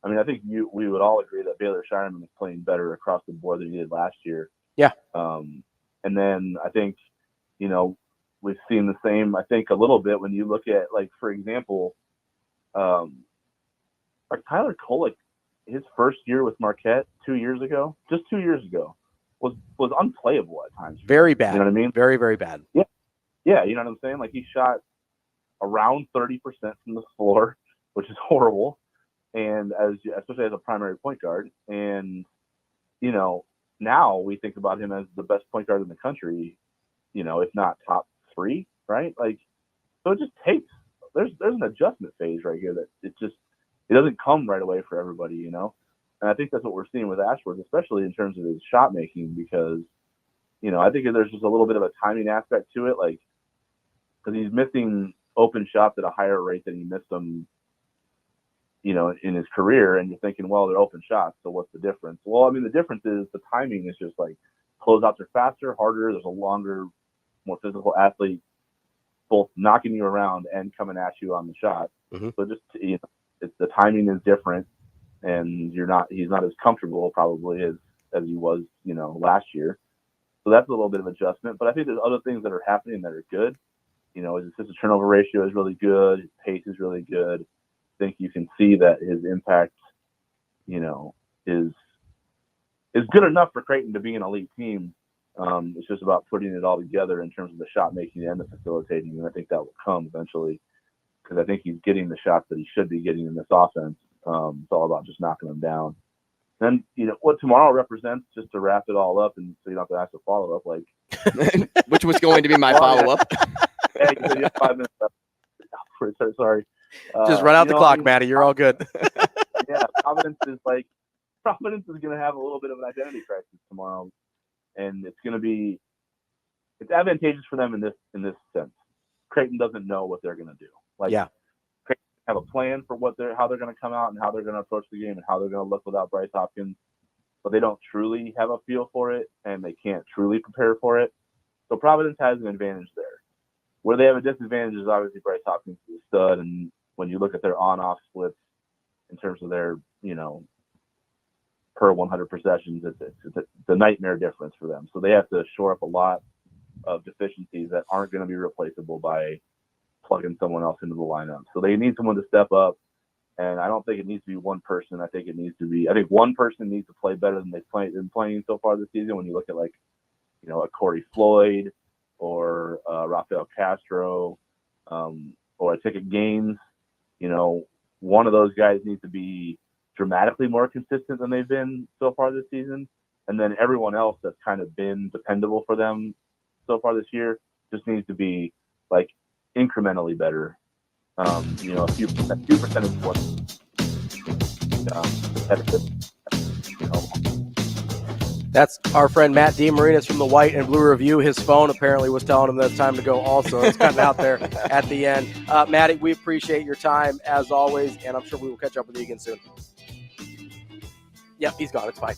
I mean, I think we would all agree that Baylor Shireman is playing better across the board than he did last year. Yeah. And then I think, we've seen the same, I think, a little bit when you look at, like, for example, like Tyler Kolek, his first year with Marquette 2 years ago, just 2 years ago, was unplayable at times. Very bad. You know what I mean? Very, very bad. Yeah. Yeah, you know what I'm saying? Like, he shot around 30% from the floor, which is horrible. And especially as a primary point guard. And, now we think about him as the best point guard in the country, if not top 3, right? Like, so it just takes, there's an adjustment phase right here that it doesn't come right away for everybody, And I think that's what we're seeing with Ashworth, especially in terms of his shot making, because, I think there's just a little bit of a timing aspect to it, like, because he's missing open shots at a higher rate than he missed them, in his career, and you're thinking, well, they're open shots, so what's the difference? Well, I mean, the difference is the timing is just like closeouts are faster, harder. There's a longer, more physical athlete, both knocking you around and coming at you on the shot. Mm-hmm. So just the timing is different, and he's not as comfortable probably as he was, last year. So that's a little bit of adjustment. But I think there's other things that are happening that are good. His assist to turnover ratio is really good. His pace is really good. I think you can see that his impact, is good enough for Creighton to be an elite team. It's just about putting it all together in terms of the shot making and the facilitating, and I think that will come eventually, because I think he's getting the shots that he should be getting in this offense. It's all about just knocking them down. Then, what tomorrow represents, just to wrap it all up, and so you don't have to ask a follow up, like which was going to be my follow up. Yeah, you have 5 minutes left. Sorry. Just run out the clock, Matty. You're all good. Yeah, Providence is going to have a little bit of an identity crisis tomorrow, and it's advantageous for them in this sense. Creighton doesn't know what they're going to do. Creighton have a plan for how they're going to come out and how they're going to approach the game and how they're going to look without Bryce Hopkins, but they don't truly have a feel for it, and they can't truly prepare for it. So Providence has an advantage there. Where they have a disadvantage is obviously Bryce Hopkins is a stud, and when you look at their on-off splits in terms of their, per 100 possessions, it's a nightmare difference for them. So they have to shore up a lot of deficiencies that aren't going to be replaceable by plugging someone else into the lineup. So they need someone to step up, and I don't think it needs to be one person. I think one person needs to play better than they've been playing so far this season. When you look at a Corey Floyd or Rafael Castro or a Ticket Gaines, one of those guys needs to be dramatically more consistent than they've been so far this season. And then everyone else that's kind of been dependable for them so far this year just needs to be incrementally better. A few percentage points. That's our friend Matt DeMarinis from the White and Blue Review. His phone apparently was telling him that it's time to go also. It's cutting out there at the end. Matty, we appreciate your time as always, and I'm sure we will catch up with you again soon. Yep, he's gone. It's fine.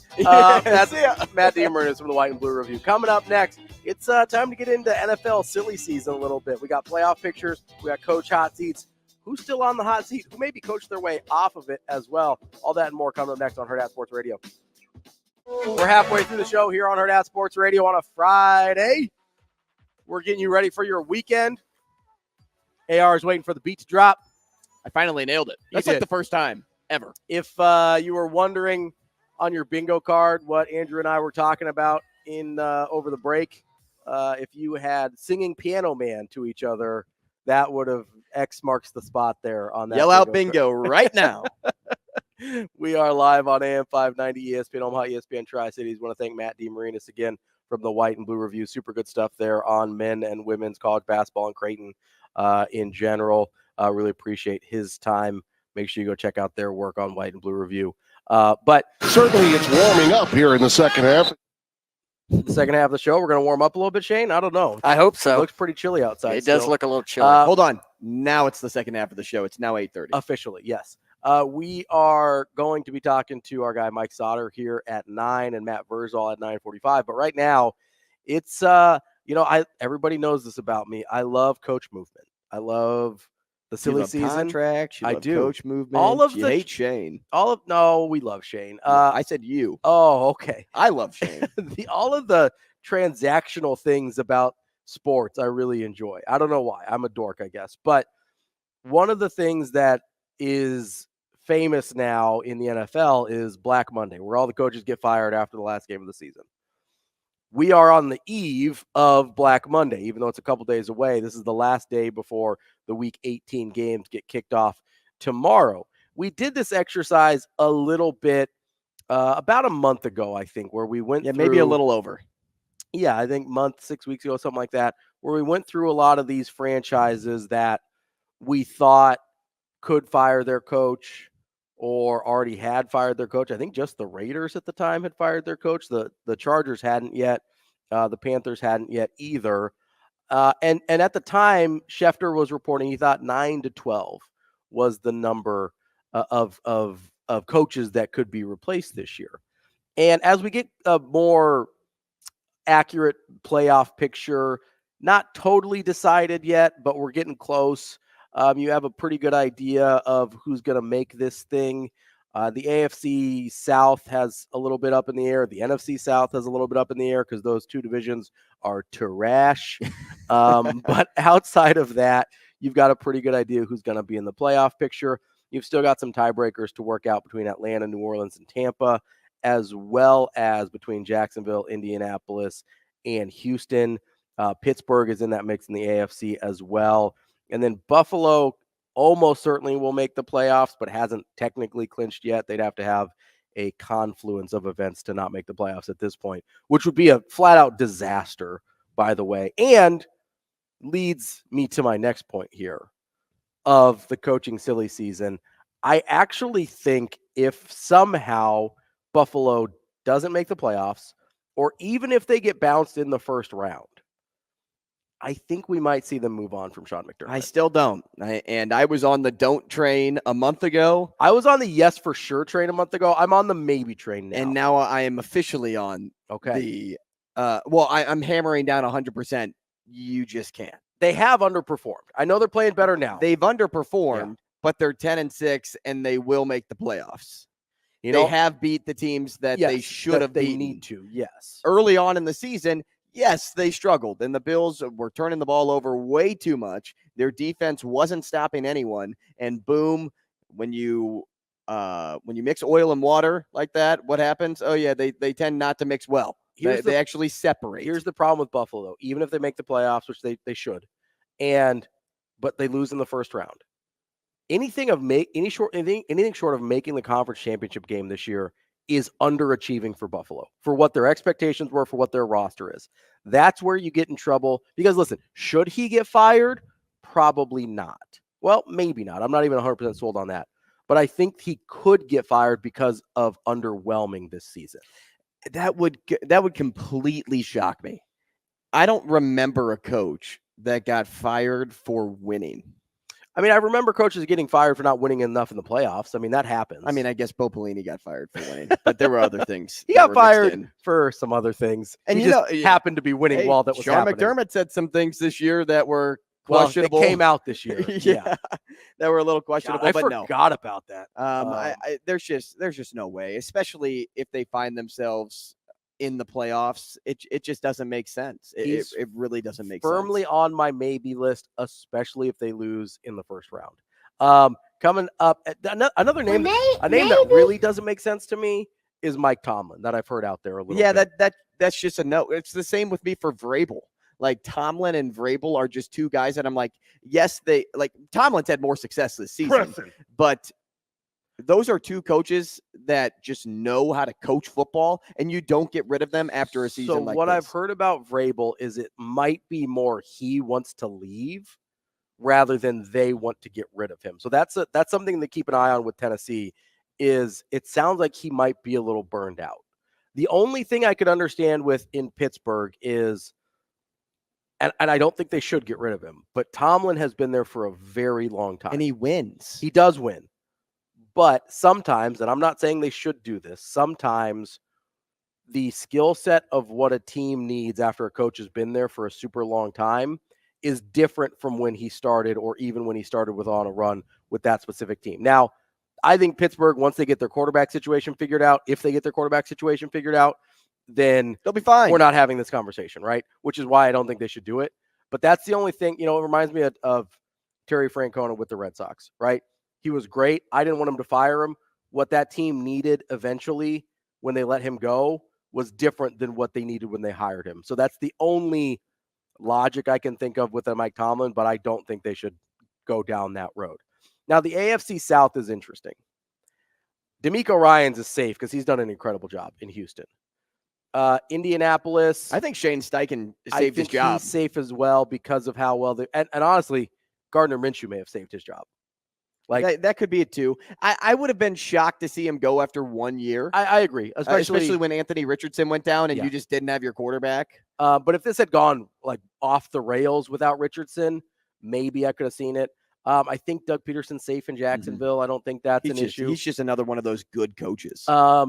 That's Matt DeMarinis from the White and Blue Review. Coming up next, it's time to get into NFL silly season a little bit. We got playoff pictures. We got coach hot seats. Who's still on the hot seat? Who maybe coached their way off of it as well? All that and more coming up next on Hurrdat Sports Radio. We're halfway through the show here on Hurrdat Sports Radio on a Friday. We're getting you ready for your weekend. AR is waiting for the beat to drop. I finally nailed it. That's the first time ever. If you were wondering on your bingo card what Andrew and I were talking about in over the break, if you had singing Piano Man to each other, that would have X marks the spot there on that. Yell out bingo right now. We are live on AM 590 ESPN Omaha, ESPN Tri-Cities. Want to thank Matt DeMarinis again from the White and Blue Review. Super good stuff there on men and women's college basketball and Creighton in general. Really appreciate his time. Make sure you go check out their work on White and Blue Review. But certainly it's warming up here in the second half. The second half of the show, we're going to warm up a little bit, Shane. I don't know. I hope It so. looks pretty chilly outside. It does still. look a little chilly. Hold on. Now it's the second half of the show. It's now 8:30. Officially, yes. We are going to be talking to our guy Mike Sautter here at 9 and Matt Vrzal at 9:45. But right now, it's everybody knows this about me. I love coach movement. I love the silly season contracts. You I love do. Coach movement. All of you the hate Shane. No, we love Shane. I said you. Oh, okay. I love Shane. All of the transactional things about sports I really enjoy. I don't know why. I'm a dork, I guess. But one of the things that is famous now in the NFL is Black Monday, where all the coaches get fired after the last game of the season. We are on the eve of Black Monday, even though it's a couple days away. This is the last day before the Week 18 games get kicked off tomorrow. We did this exercise a little bit about a month ago, I think, where we went through, maybe a little over. Yeah, I think 6 weeks ago, something like that, where we went through a lot of these franchises that we thought could fire their coach or already had fired their coach. I think just the Raiders at the time had fired their coach. The Chargers hadn't yet. The Panthers hadn't yet either. And at the time, Schefter was reporting he thought 9 to 12 was the number of coaches that could be replaced this year. And as we get a more accurate playoff picture, not totally decided yet, but we're getting close. You have a pretty good idea of who's going to make this thing. The AFC South has a little bit up in the air. The NFC South has a little bit up in the air because those two divisions are trash. But outside of that, you've got a pretty good idea who's going to be in the playoff picture. You've still got some tiebreakers to work out between Atlanta, New Orleans, and Tampa, as well as between Jacksonville, Indianapolis, and Houston. Pittsburgh is in that mix in the AFC as well. And then Buffalo almost certainly will make the playoffs, but hasn't technically clinched yet. They'd have to have a confluence of events to not make the playoffs at this point, which would be a flat-out disaster, by the way, and leads me to my next point here of the coaching silly season. I actually think if somehow Buffalo doesn't make the playoffs, or even if they get bounced in the first round, I think we might see them move on from Sean McDermott. I still don't. I was on the don't train a month ago. I was on the yes for sure train a month ago. I'm on the maybe train now. And now I am officially on the I'm hammering down 100%. You just can't. They have underperformed. I know they're playing better now. They've underperformed, but they're 10-6 and they will make the playoffs. They have beat the teams that they should have beaten. They need to, yes. Early on in the season, yes, they struggled, and the Bills were turning the ball over way too much. Their defense wasn't stopping anyone, and boom, when you mix oil and water like that, what happens? Oh yeah, they tend not to mix well. They actually separate. Here's the problem with Buffalo, even if they make the playoffs, which they should, but they lose in the first round. Anything short of making the conference championship game this year is underachieving for Buffalo, for what their expectations were, for what their roster is. That's where you get in trouble. Because listen, should he get fired? Probably not. Well, maybe not. I'm not even 100% sold on that. But I think he could get fired because of underwhelming this season. That would completely shock me. I don't remember a coach that got fired for winning. I mean, I remember coaches getting fired for not winning enough in the playoffs. I mean, that happens. I mean, I guess Bo Pelini got fired for winning, but there were other things. He got fired for some other things. And he just happened to be winning while that was happening. Sean McDermott said some things this year that were questionable. They came out this year. Yeah. That were a little questionable. God, I forgot about that. There's just no way, especially if they find themselves in the playoffs. It just doesn't make sense. It really doesn't make sense. Firmly on my maybe list, especially if they lose in the first round. Coming up, another name, a name that really doesn't make sense to me is Mike Tomlin, that I've heard out there a little bit. That's just a no. It's the same with me for Vrabel. Like Tomlin and Vrabel are just two guys that I'm like, yes, Tomlin's had more success this season, but those are two coaches that just know how to coach football, and you don't get rid of them after a season like this. So what I've heard about Vrabel is it might be more he wants to leave rather than they want to get rid of him. So that's something to keep an eye on with Tennessee. Is it sounds like he might be a little burned out. The only thing I could understand in Pittsburgh is, and I don't think they should get rid of him, but Tomlin has been there for a very long time. And he wins. He does win. But sometimes, and I'm not saying they should do this, sometimes the skill set of what a team needs after a coach has been there for a super long time is different from when he started, or even when he started with on a run with that specific team. Now, I think Pittsburgh, once they get their quarterback situation figured out, if they get their quarterback situation figured out, then they'll be fine. We're not having this conversation, right? Which is why I don't think they should do it. But that's the only thing, it reminds me of Terry Francona with the Red Sox, right? He was great. I didn't want him to fire him. What that team needed eventually when they let him go was different than what they needed when they hired him. So that's the only logic I can think of with Mike Tomlin, but I don't think they should go down that road. Now, the AFC South is interesting. DeMeco Ryans is safe because he's done an incredible job in Houston. Indianapolis. I think Shane Steichen saved his job. He's safe as well because of how well and honestly, Gardner Minshew may have saved his job. Like that could be it too. I would have been shocked to see him go after 1 year. I agree, especially when Anthony Richardson went down and you just didn't have your quarterback. But if this had gone like off the rails without Richardson, maybe I could have seen it. I think Doug Peterson's safe in Jacksonville. I don't think that's an issue. He's just another one of those good coaches.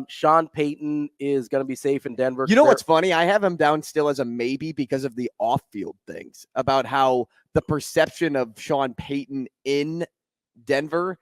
Sean Payton is going to be safe in Denver. You know what's funny? I have him down still as a maybe because of the off-field things about how the perception of Sean Payton in Denver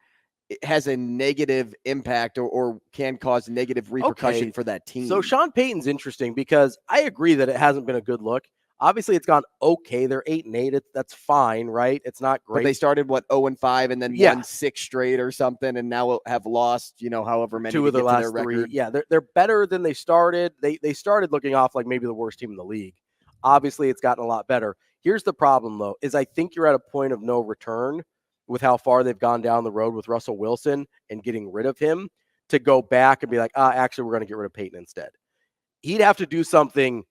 has a negative impact or can cause negative repercussion for that team. So Sean Payton's interesting because I agree that it hasn't been a good look. Obviously, it's gone okay. They're 8-8. That's fine, right? It's not great. But they started 0-5 and then won 6 straight or something, and now have lost, however many 2 of their last their 3. record. Yeah, they're better than they started. They started looking off like maybe the worst team in the league. Obviously, it's gotten a lot better. Here's the problem, though, is I think you're at a point of no return with how far they've gone down the road with Russell Wilson and getting rid of him to go back and be like, actually, we're going to get rid of Peyton instead. He'd have to do something.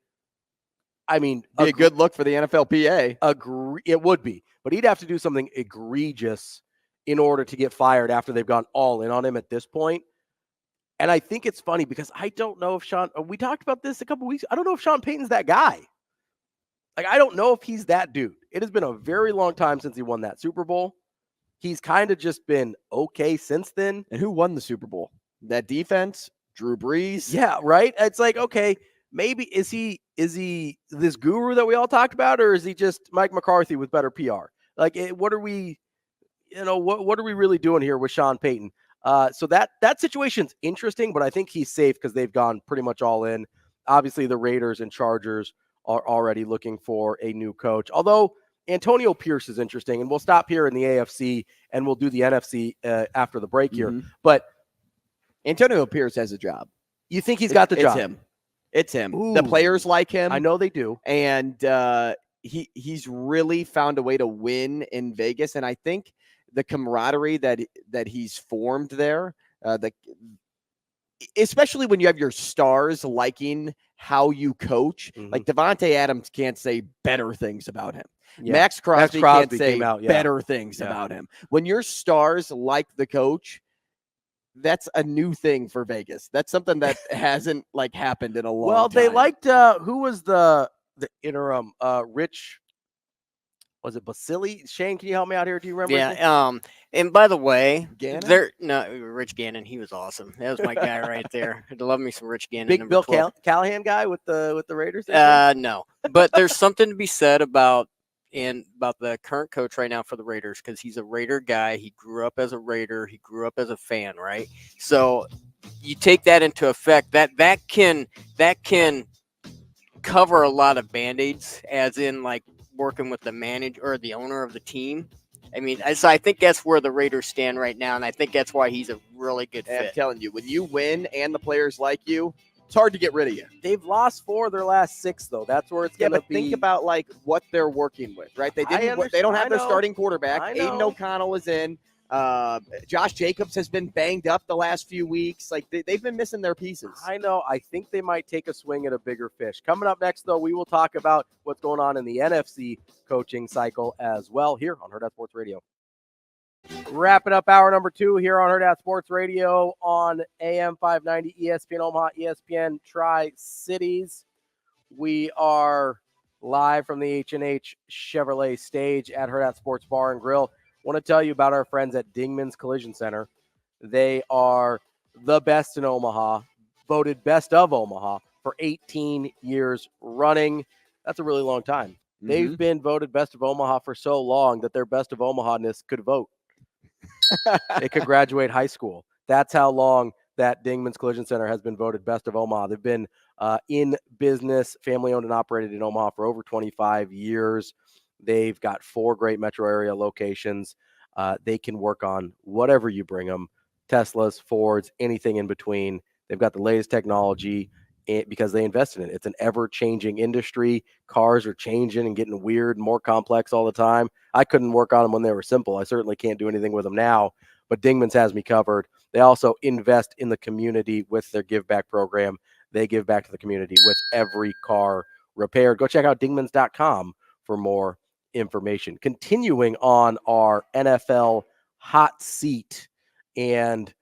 I mean, be a good look for the NFLPA. Agree, it would be, but he'd have to do something egregious in order to get fired after they've gone all in on him at this point. And I think it's funny because I don't know if we talked about this a couple weeks. I don't know if Sean Payton's that guy. Like, I don't know if he's that dude. It has been a very long time since he won that Super Bowl. He's kind of just been okay since then. And who won the Super Bowl? That defense? Drew Brees? Yeah, right? It's like, okay, maybe is he this guru that we all talked about, or is he just Mike McCarthy with better PR? Like, what are we, what are we really doing here with Sean Payton? So that situation's interesting, but I think he's safe because they've gone pretty much all in. Obviously, the Raiders and Chargers are already looking for a new coach, although Antonio Pierce is interesting, and we'll stop here in the AFC and we'll do the NFC after the break here. But Antonio Pierce has a job. You think he's got the job? It's him. Ooh. The players like him. I know they do. And he's really found a way to win in Vegas. And I think the camaraderie that he's formed there, especially when you have your stars liking how you coach, like Devontae Adams can't say better things about him. Yeah. Max Crosby can't say better things about him. When your stars like the coach, that's a new thing for Vegas. That's something that hasn't happened in a long time. Well, they liked who was the interim? Rich, was it Basili? Shane, can you help me out here? Do you remember? Yeah. And by the way, Gannon? Rich Gannon, he was awesome. That was my guy right there. I'd love me some Rich Gannon. Big Bill Callahan guy with the Raiders. No, but there's something to be said about the current coach right now for the Raiders, because he's a Raider guy. He grew up as a Raider. He grew up as a fan, right? So you take that into effect. That can cover a lot of Band-Aids, as in working with the manager or the owner of the team. I mean, so I think that's where the Raiders stand right now, and I think that's why he's a really good fit. I'm telling you, when you win and the players like you, it's hard to get rid of you. They've lost 4 of their last 6, though. That's where it's going to be. Think about what they're working with, right? They don't have their starting quarterback. Aiden O'Connell is in. Josh Jacobs has been banged up the last few weeks. They've been missing their pieces. I know. I think they might take a swing at a bigger fish. Coming up next, though, we will talk about what's going on in the NFC coaching cycle as well here on Hurrdat Sports Radio. Wrapping up hour number 2 here on Hurrdat Sports Radio on AM 590, ESPN Omaha, ESPN Tri-Cities. We are live from the H&H Chevrolet stage at Hurrdat Sports Bar and Grill. Want to tell you about our friends at Dingman's Collision Center. They are the best in Omaha, voted best of Omaha for 18 years running. That's a really long time. Mm-hmm. They've been voted best of Omaha for so long that their best of Omaha-ness could vote. They could graduate high school. That's how long that Dingman's Collision Center has been voted best of Omaha. They've been in business, family-owned and operated in Omaha for over 25 years. They've got 4 great metro area locations. They can work on whatever you bring them, Teslas, Fords, anything in between. They've got the latest technology because they invest in it. It's an ever-changing industry. Cars are changing and getting weird and more complex all the time. I couldn't work on them when they were simple. I certainly can't do anything with them now, but Dingman's has me covered. They also invest in the community with their Give Back program. They give back to the community with every car repaired. Go check out dingmans.com for more information. Continuing on our NFL hot seat and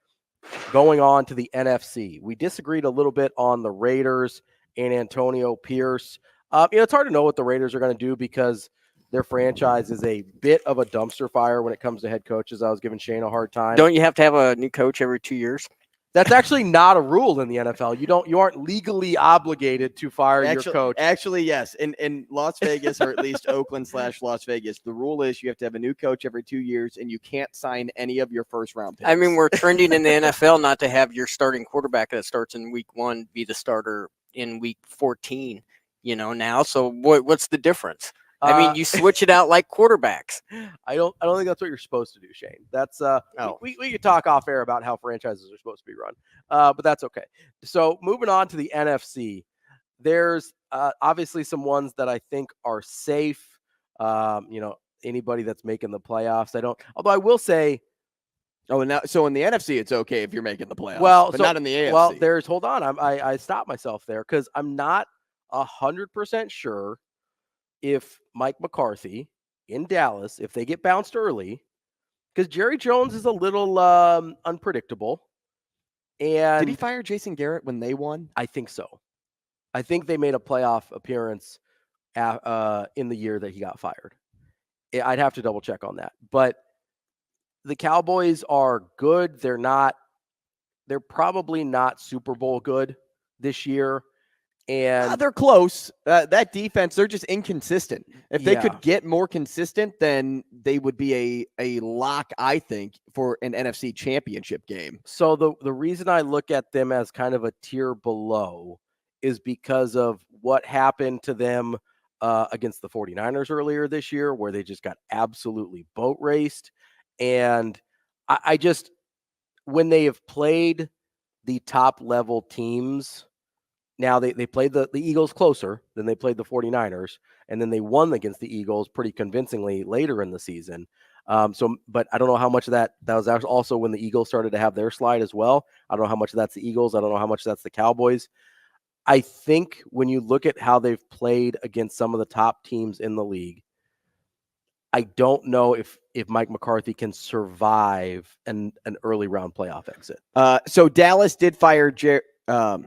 going on to the NFC. We disagreed a little bit on the Raiders and Antonio Pierce. It's hard to know what the Raiders are going to do because their franchise is a bit of a dumpster fire when it comes to head coaches. I was giving Shane a hard time. Don't you have to have a new coach every 2 years? That's actually not a rule in the NFL. You aren't legally obligated to fire your coach. Actually, yes. In Las Vegas, or at least Oakland/Las Vegas, the rule is you have to have a new coach every 2 years, and you can't sign any of your first-round picks. I mean, we're trending in the NFL not to have your starting quarterback that starts in week 1 be the starter in week 14, now. So what's the difference? I mean, you switch it out like quarterbacks. I don't think that's what you're supposed to do, Shane. That's we could talk off air about how franchises are supposed to be run, but that's okay. So moving on to the NFC, there's obviously some ones that I think are safe. Anybody that's making the playoffs, although I will say. Oh, and now, so in the NFC, it's okay if you're making the playoffs. Well, but not in the AFC. Well, hold on. I stopped myself there because I'm not 100% sure if Mike McCarthy in Dallas, if they get bounced early, because Jerry Jones is a little unpredictable. And did he fire Jason Garrett when they won? I think so. I think they made a playoff appearance in the year that he got fired. I'd have to double check on that. But the Cowboys are good. They're probably not Super Bowl good this year. And they're close. That defense, they're just inconsistent. If they could get more consistent, then they would be a lock, I think, for an NFC championship game. So the reason I look at them as kind of a tier below is because of what happened to them against the 49ers earlier this year, where they just got absolutely boat raced. And I just, when they have played the top level teams, now they played the Eagles closer than they played the 49ers, and then they won against the Eagles pretty convincingly later in the season. But I don't know how much of that was also when the Eagles started to have their slide as well. I don't know how much of that's the Eagles. I don't know how much that's the Cowboys. I think when you look at how they've played against some of the top teams in the league, I don't know if Mike McCarthy can survive an early round playoff exit. So Dallas did fire Jason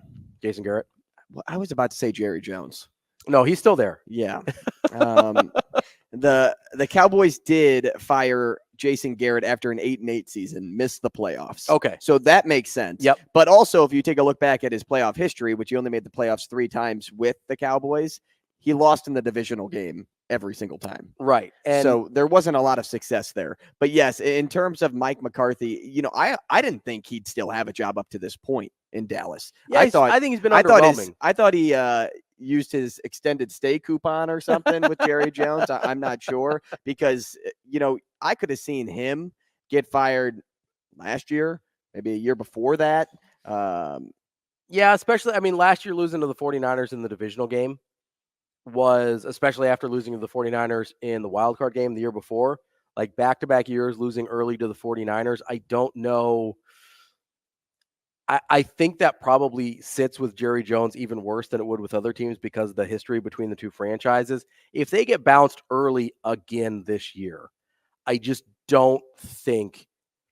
Garrett. Well, I was about to say Jerry Jones. No, he's still there. Yeah. The Cowboys did fire Jason Garrett after an 8-8 season, missed the playoffs. Okay. So that makes sense. Yep. But also, if you take a look back at his playoff history, which he only made the playoffs 3 times with the Cowboys, he lost in the divisional game every single time. Right. And so there wasn't a lot of success there. But yes, in terms of Mike McCarthy, I didn't think he'd still have a job up to this point in Dallas. Yeah, I think he's been underwhelming. I thought he used his extended stay coupon or something with Jerry Jones. I'm not sure because, I could have seen him get fired last year, maybe a year before that. Yeah, especially, last year losing to the 49ers in the divisional game was, especially after losing to the 49ers in the wild card game the year before, like back-to-back years losing early to the 49ers. I don't know. I think that probably sits with Jerry Jones even worse than it would with other teams because of the history between the two franchises. If they get bounced early again this year, I just don't think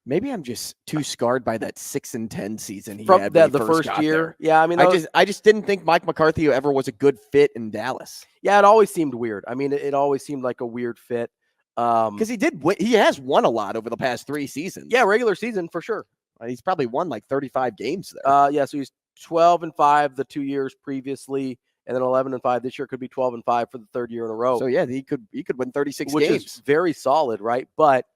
maybe I'm just too scarred by that 6-10 season he from had that when the he first got year. there. Yeah, I mean, I just didn't think Mike McCarthy ever was a good fit in Dallas. Yeah, it always seemed weird. I mean, it always seemed like a weird fit. Because he has won a lot over the past 3 seasons. Yeah, regular season for sure. He's probably won like 35 games there. Yeah, so he's 12-5 the 2 years previously, and then 11-5 this year. Could be 12-5 for the 3rd year in a row. So yeah, he could win 36 which games. Is very solid, right? But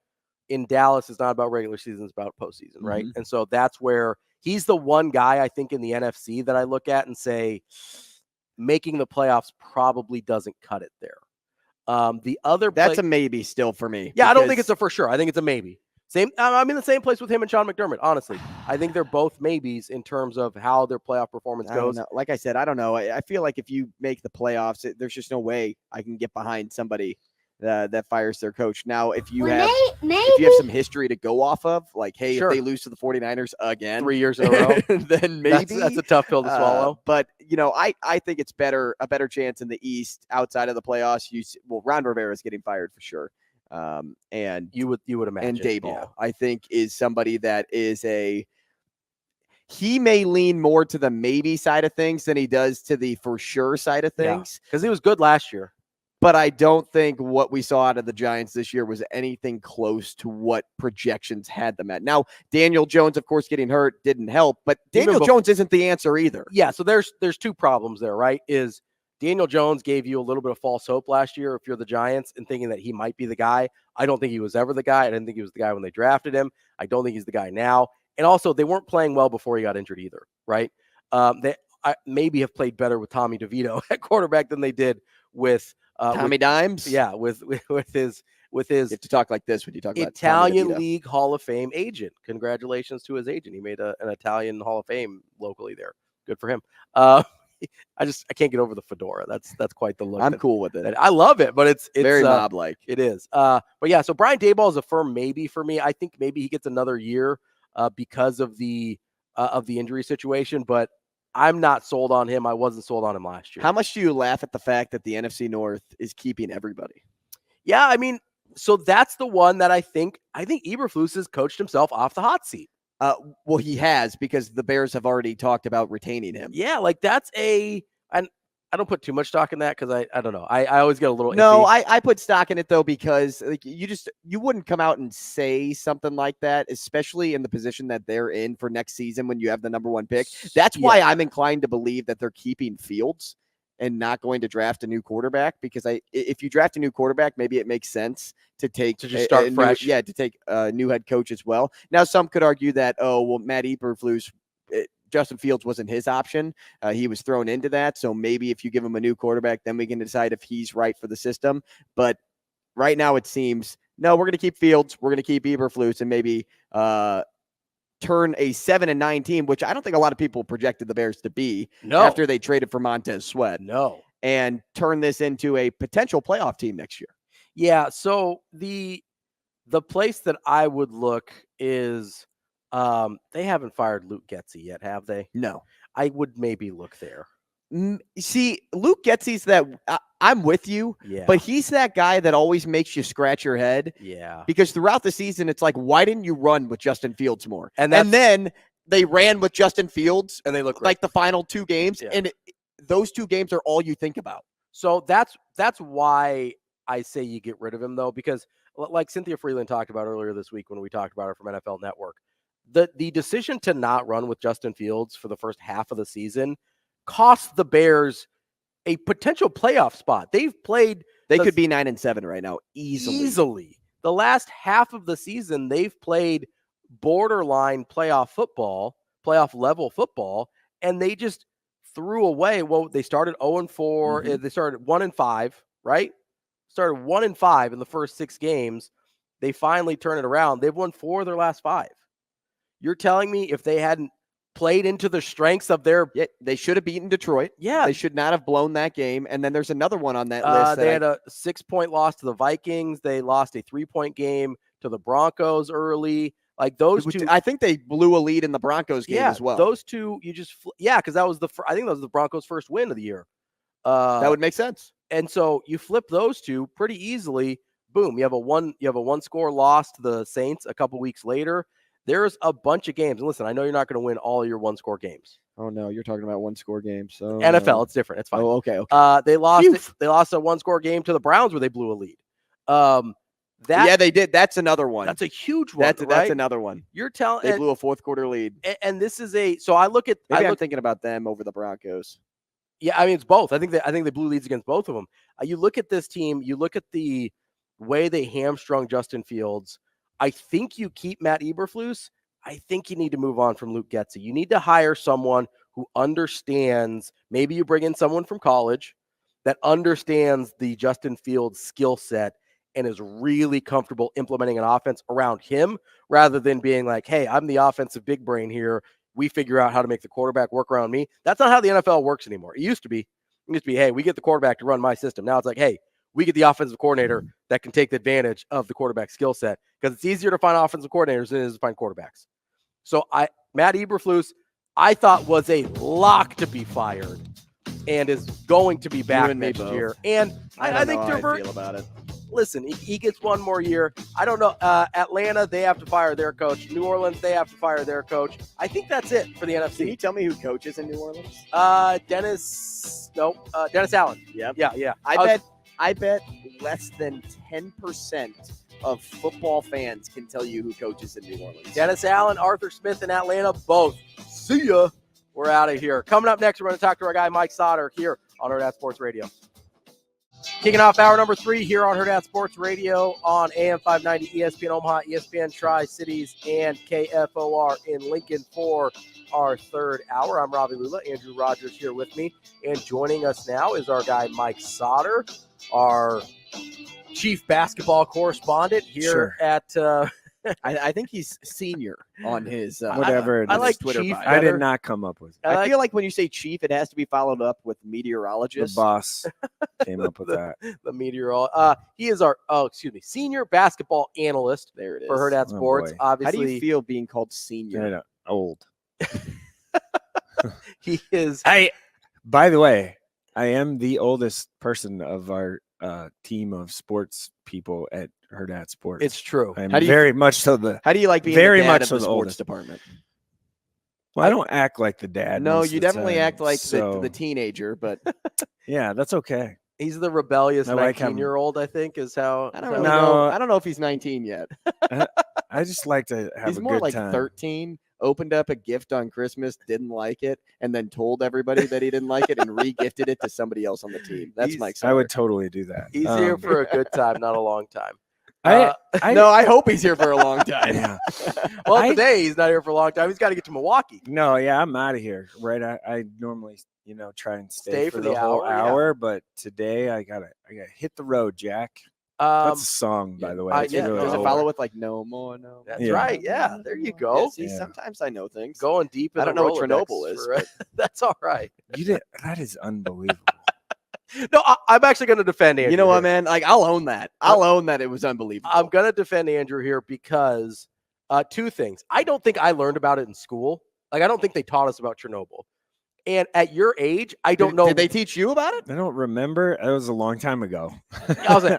in Dallas, it's not about regular season; it's about postseason, right? And so that's where he's the one guy I think in the NFC that I look at and say, making the playoffs probably doesn't cut it there. The other that's a maybe still for me. Yeah, I don't think it's a for sure. I think it's a maybe. I'm in the same place with him and Sean McDermott, honestly. I think they're both maybes in terms of how their playoff performance goes. Like I said, I don't know. I feel like if you make the playoffs, there's just no way I can get behind somebody that fires their coach. Now, if you have some history to go off of, like, hey, Sure. if they lose to the 49ers again 3 years in a row, then maybe that's a tough pill to swallow. But I think it's a better chance in the East outside of the playoffs. Ron Rivera is getting fired for sure. And you would imagine. And Dayball, yeah. I think, is somebody that is he may lean more to the maybe side of things than he does to the for sure side of things. Because he was good last year. But I don't think what we saw out of the Giants this year was anything close to what projections had them at. Now, Daniel Jones, of course, getting hurt didn't help, but Daniel Jones isn't the answer either. Yeah, so there's 2 problems there, right? Is Daniel Jones gave you a little bit of false hope last year if you're the Giants and thinking that he might be the guy. I don't think he was ever the guy. I didn't think he was the guy when they drafted him. I don't think he's the guy now. And also, they weren't playing well before he got injured either, right? They maybe have played better with Tommy DeVito at quarterback than they did with Tommy Dimes. Yeah, with his you have to talk like this when you talk about Italian League Hall of Fame agent. Congratulations to his agent. He made an Italian Hall of Fame locally there. Good for him. I can't get over the fedora. That's quite the look. I'm cool with it. I love it, but it's very mob-like. It is. But yeah, so Brian Daboll is a firm maybe for me. I think maybe he gets another year because of the injury situation, but I'm not sold on him. I wasn't sold on him last year. How much do you laugh at the fact that the NFC North is keeping everybody? Yeah, I mean, so that's the one that I think Eberflus has coached himself off the hot seat. Well, he has, because the Bears have already talked about retaining him. Yeah, like that's and I don't put too much stock in that because I don't know. I always get a little No, iffy. I put stock in it though, because like you wouldn't come out and say something like that, especially in the position that they're in for next season when you have the number 1 pick. That's why I'm inclined to believe that they're keeping Fields and not going to draft a new quarterback, because if you draft a new quarterback, maybe it makes sense to just start fresh. To take a new head coach as well. Now, some could argue that, Matt Eberflus, Justin Fields wasn't his option. He was thrown into that. So maybe if you give him a new quarterback, then we can decide if he's right for the system. But right now it seems, no, we're going to keep Fields. We're going to keep Eberflus and maybe turn a 7-9 team, which I don't think a lot of people projected the Bears to be after they traded for Montez Sweat. No. And turn this into a potential playoff team next year. Yeah. So the place that I would look is they haven't fired Luke Getsy yet, have they? No. I would maybe look there. See, Luke Getsy's that I'm with you, but he's that guy that always makes you scratch your head. Yeah. Because throughout the season, it's like, why didn't you run with Justin Fields more? And then they ran with Justin Fields, and they look like the final 2 games, and those 2 games are all you think about. So that's why I say you get rid of him, though, because like Cynthia Freeland talked about earlier this week when we talked about her from NFL Network, the decision to not run with Justin Fields for the first half of the season cost the Bears a potential playoff spot. They could be 9-7 right now, easily. The last half of the season, they've played borderline playoff level football, and they just threw away. Well, they started 0-4. They started 1-5, right? Started 1-5 in the first 6 games. They finally turn it around. They've won 4 of their last 5. You're telling me if they hadn't played into the strengths of their... Yeah, they should have beaten Detroit. Yeah. They should not have blown that game. And then there's another one on that list. They had a 6-point loss to the Vikings. They lost a 3-point game to the Broncos early. Like those 2... I think they blew a lead in the Broncos game as well. Those 2, you just... because that was I think that was the Broncos' first win of the year. That would make sense. And so you flip those 2 pretty easily, boom, you have a one score loss to the Saints a couple weeks later. There's a bunch of games. And listen, I know you're not going to win all your one score games. Oh no, you're talking about one score games. So NFL, it's different. It's fine. Oh, okay. They lost a one score game to the Browns where they blew a lead. Yeah, they did. That's another one. That's a huge one. That's another one. You're telling they blew a fourth quarter lead. And this is so I'm thinking about them over the Broncos. Yeah, I mean it's both. I think they blew leads against both of them. You look at this team, you look at the way they hamstrung Justin Fields. I think you keep Matt Eberflus. I think you need to move on from Luke Getsy. You need to hire someone who understands. Maybe you bring in someone from college that understands the Justin Fields skill set and is really comfortable implementing an offense around him rather than being like, hey, I'm the offensive big brain here. We figure out how to make the quarterback work around me. That's not how the NFL works anymore. It used to be, hey, we get the quarterback to run my system. Now it's like, hey, we get the offensive coordinator that can take the advantage of the quarterback skill set because it's easier to find offensive coordinators than it is to find quarterbacks. So Matt Eberflus, I thought was a lock to be fired and is going to be back next year. And I think I feel about it. Listen, he gets one more year. I don't know. Atlanta, they have to fire their coach. New Orleans, they have to fire their coach. I think that's it for the NFC. Can you tell me who coaches in New Orleans? Dennis Allen. Yep. Yeah. I bet less than 10% of football fans can tell you who coaches in New Orleans. Dennis Allen, Arthur Smith in Atlanta, both. See ya. We're out of here. Coming up next, we're going to talk to our guy Mike Sautter here on Hurrdat Sports Radio. Kicking off hour number 3 here on Hurrdat Sports Radio on AM 590, ESPN Omaha, ESPN Tri-Cities, and KFOR in Lincoln for our third hour. I'm Ravi Lulla. Andrew Rogers here with me. And joining us now is our guy Mike Sautter, our chief basketball correspondent here at I think he's senior on his whatever. I like Twitter chief. I did not come up with it. I feel like when you say chief, it has to be followed up with meteorologist. The boss came up with that. The meteorologist. He is our senior basketball analyst. There it is for Hurrdat Sports. Boy. Obviously, how do you feel being called senior? Old. He is. By the way, I am the oldest person of our team of sports people at Hurrdat Sports. It's true. I'm very much so the. How do you like being very the dad much of so the the sports oldest department? Well, I don't act like the dad. No, most you of the definitely time, act like so, the teenager, but yeah, that's okay. He's the rebellious I like 19-year-old, I think, is how. I don't really know. I don't know if he's 19 yet. I just like to have He's a more good like time. 13. Opened up a gift on Christmas, didn't like it, and then told everybody that he didn't like it and re-gifted it to somebody else on the team. That's Mike Sautter. I would totally do that. He's here for a good time, not a long time. I hope he's here for a long time. Yeah. Well, today he's not here for a long time. He's got to get to Milwaukee. No, yeah, I'm out of here. Right, I normally try and stay for the whole hour, hour, but today I gotta hit the road, Jack. That's a song, by the way. Does it follow with like no more? No. That's right. Yeah, there you go. Yeah, see, sometimes I know things. Going deep. I don't know what Chernobyl is. That's all right. That is unbelievable. No, I'm actually going to defend Andrew. You know what, man? Like, I'll own that. I'll own that it was unbelievable. I'm going to defend Andrew here because two things. I don't think I learned about it in school. Like, I don't think they taught us about Chernobyl. And at your age, I don't know. Did they teach you about it? I don't remember. It was a long time ago.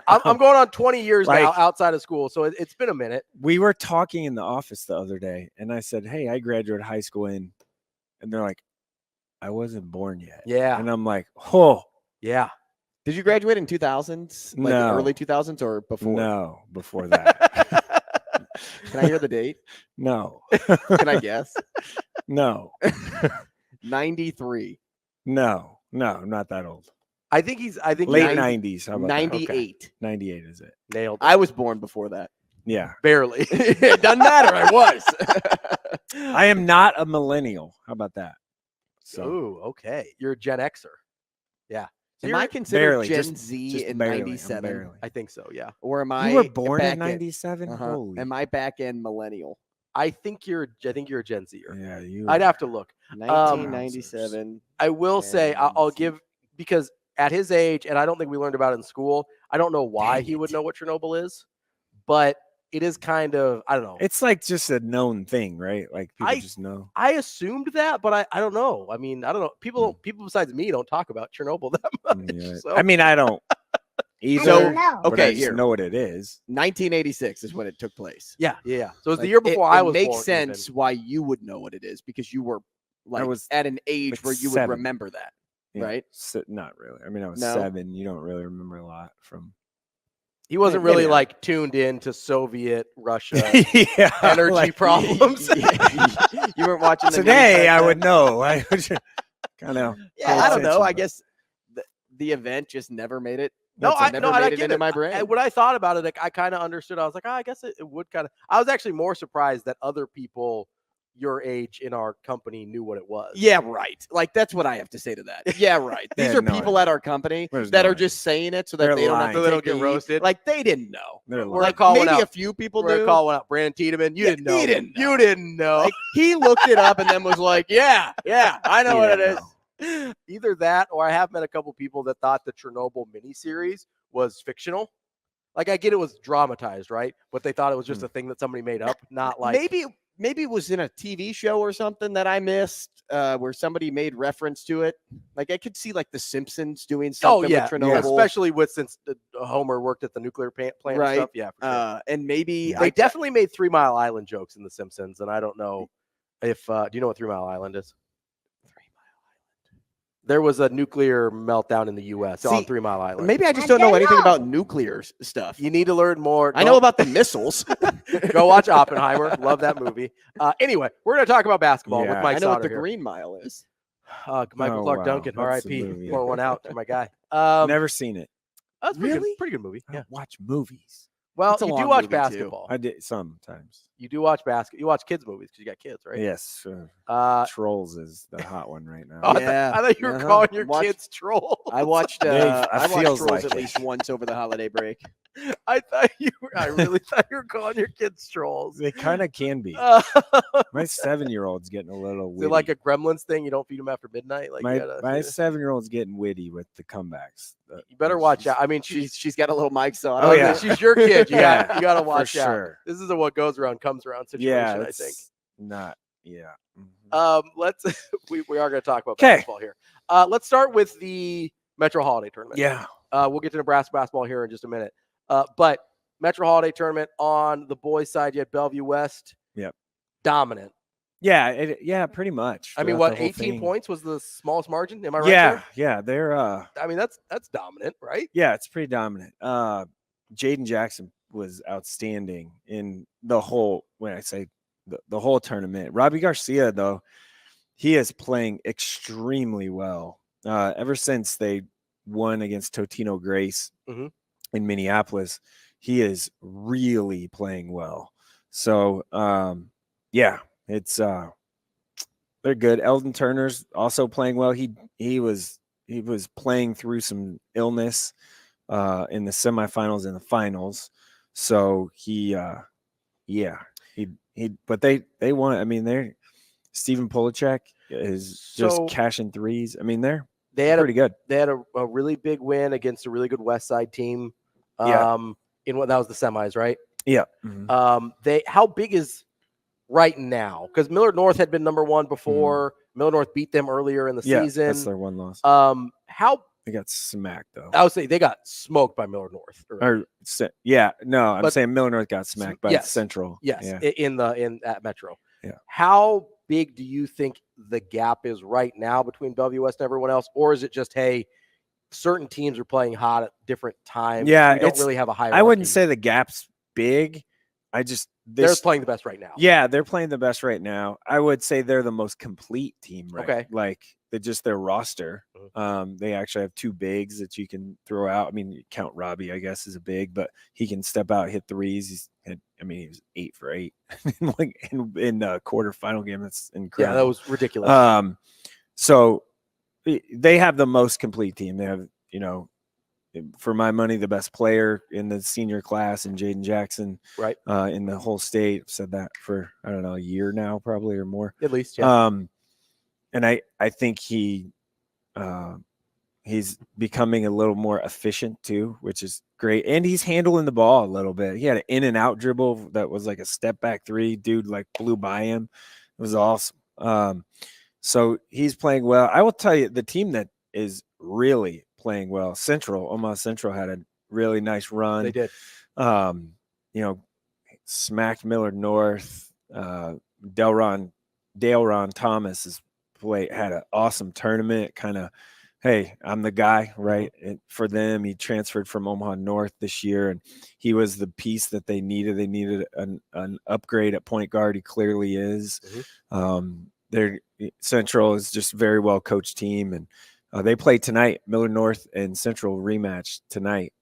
I'm going on 20 years now outside of school, so it's been a minute. We were talking in the office the other day, and I said, hey, I graduated high school and they're like, I wasn't born yet. Yeah. And I'm like, oh. Yeah. Did you graduate in 2000s? Like No. early 2000s or before? No, before that. Can I hear the date? No. Can I guess? No. 93. No, I'm not that old. I think late 90s. How about 98. that? 98 is it? Nailed it. I was born before that. Yeah. Barely. It doesn't matter. I was. I am not a millennial. How about that? So, ooh, okay. You're a Gen Xer. Yeah. So am I considered barely, Gen Z just in barely, 97? I think so, yeah. Or am I? You were born in back 97? Holy. Am I back end millennial? I think you're a Gen Zer. Yeah, you. I'd have to look. 1997. I will say I'll give, because at his age, and I don't think we learned about it in school. I don't know why he would know what Chernobyl is, but it is kind of, I don't know. It's like just a known thing, right? Like people just know. I assumed that, but I don't know. I mean, I don't know. People besides me don't talk about Chernobyl that much. Yeah. So. I mean, I don't either. So, but okay, I just here. know what it is. 1986 is when it took place. Yeah. So it's the Like, year before I it was makes born. sense why you would know what it is because you were like was at an age like where you 7. would remember that, Yeah, right? not really. I mean, I was No? 7. You don't really remember a lot from. He wasn't Maybe really not. like tuned in to Soviet Russia yeah, energy like, problems. You weren't watching the news today, back I then? would know. I would kind of. Yeah, I don't know. I guess the event just never made it. Never made it into my brain. When I thought about it, I kind of understood. I was like, I guess it would kind of. I was actually more surprised that other people your age in our company knew what it was. Yeah, right. Like that's what I have to say to that. Yeah, right. They These had are no people idea. at our company There's that no are idea. just saying it so that They're they don't have lying. to So they don't take get the heat. roasted. Like they didn't know. They're We're lying. Like calling maybe out- a few people We're knew. calling out Brandon Tiedemann. You Yeah, didn't know. he didn't know. You didn't know. Like he looked it up and then was like, "Yeah, I know He what it didn't is." know. Either that, or I have met a couple people that thought the Chernobyl miniseries was fictional. Like I get it was dramatized, right? But they thought it was just a thing that somebody made up, not like Maybe it was in a TV show or something that I missed, where somebody made reference to it. Like I could see like The Simpsons doing something with Chernobyl, especially since Homer worked at the nuclear plant and Right. stuff. Yeah, for sure. and maybe They definitely made 3 Mile Island jokes in The Simpsons, and I don't know if do you know what 3 Mile Island is? There was a nuclear meltdown in the U.S. on 3 Mile Island. Maybe I just don't know anything about nuclear stuff. You need to learn more. I know about the missiles. Go watch Oppenheimer. Love that movie. Anyway, we're going to talk about basketball with Yeah. Mike I know what Sautter the here. Green Mile is. Michael Oh, Clark wow. Duncan, That's a R.I.P. movie. Pour one out to my guy. Never seen it. That's pretty good movie. I Yeah. don't watch movies. Well, It's a you do long watch movie, too. basketball. I did sometimes. You do watch basketball. You watch kids movies because you got kids, right? Yes. Trolls is the hot one right now. Oh, Yeah. I thought you were Uh-huh. calling your Watch- kids trolls. I watched. Dave, I watched feels Trolls like at it. least once over the holiday break. I thought you were. I really thought you were calling your kids trolls. They kind of can be. Is My 7-year-old's getting a little it witty. like a Gremlins thing? You don't feed them after midnight. Like my you gotta- my 7-year-old's getting witty with the comebacks. You better watch out. I mean, She's got a little mic saw. Oh, yeah. she's your kid. You Yeah, got to for watch out. sure. This is a what goes around comes around situation. Yeah, I think. it's not. Yeah. Mhm. Let's we are going to talk about 'Kay. basketball here. Let's start with the Metro Holiday Tournament. Yeah. We'll get to Nebraska basketball here in just a minute. But Metro Holiday Tournament on the boys' side, you had Bellevue West. Yep. Dominant. Yeah. Yeah. Pretty much. I mean, throughout what, the whole 18 thing. points was the smallest margin? Am I right? Yeah. there? Yeah. They're. I mean, that's dominant, right? Yeah. It's pretty dominant. Jaden Jackson was outstanding in the whole. When I say the whole tournament, Robbie Garcia though, he is playing extremely well. Ever since they won against Totino Grace Mhm. in Minneapolis, he is really playing well. So yeah, it's they're good. Eldon Turner's also playing well. He was playing through some illness in the semifinals and the finals. So but they won. I mean, they're Stephen Polachek is just So- cashing threes. I mean, they're They had pretty good. They had a really big win against a really good West Side team. Yeah. In what that was the semis, right? Yeah. How big is right now? Because Millard North had been number one before. Millard North beat them earlier in the Yeah, season. that's their one loss. How They got smacked though. I would say they got smoked by Millard North. I'm But- saying Miller North got smacked by yes. Central. Yes, Yeah. in at Metro. Yeah. How big do you think the gap is right now between Bellevue West and everyone else, or is it just certain teams are playing hot at different times? Yeah, we don't it's- really have a hierarchy. I wouldn't say the gap's big. I just they're playing the best right now. Yeah, they're playing the best right now. I would say they're the most complete team, right? Okay. Like just their roster. Mhm. They actually have two bigs that you can throw out. I mean, you count Robbie, I guess, as a big, but he can step out, hit threes. He was 8 for 8 in the quarterfinal game. That's incredible. Yeah, that was ridiculous. So they have the most complete team. They have, for my money, the best player in the senior class, and Jaden Jackson, Right. In the whole state. I've said that for I don't know, a year now, probably, or more. At least, yeah. And I think he's becoming a little more efficient too, which is great. And he's handling the ball a little bit. He had an in and out dribble that was like a step back three. Dude like blew by him. It was awesome. So he's playing well. I will tell you, the team that is really playing well, Omaha Central had really nice run. They did. You know, smacked Millard North. Dale Ron Thomas had an awesome tournament. Kind of, hey, I'm the guy, right? For them, he transferred from Omaha North this year, and he was the piece that they needed. They needed an upgrade at point guard. He clearly is. Their Central is just a very well coached team, and they play tonight. Millard North and Central rematch tonight,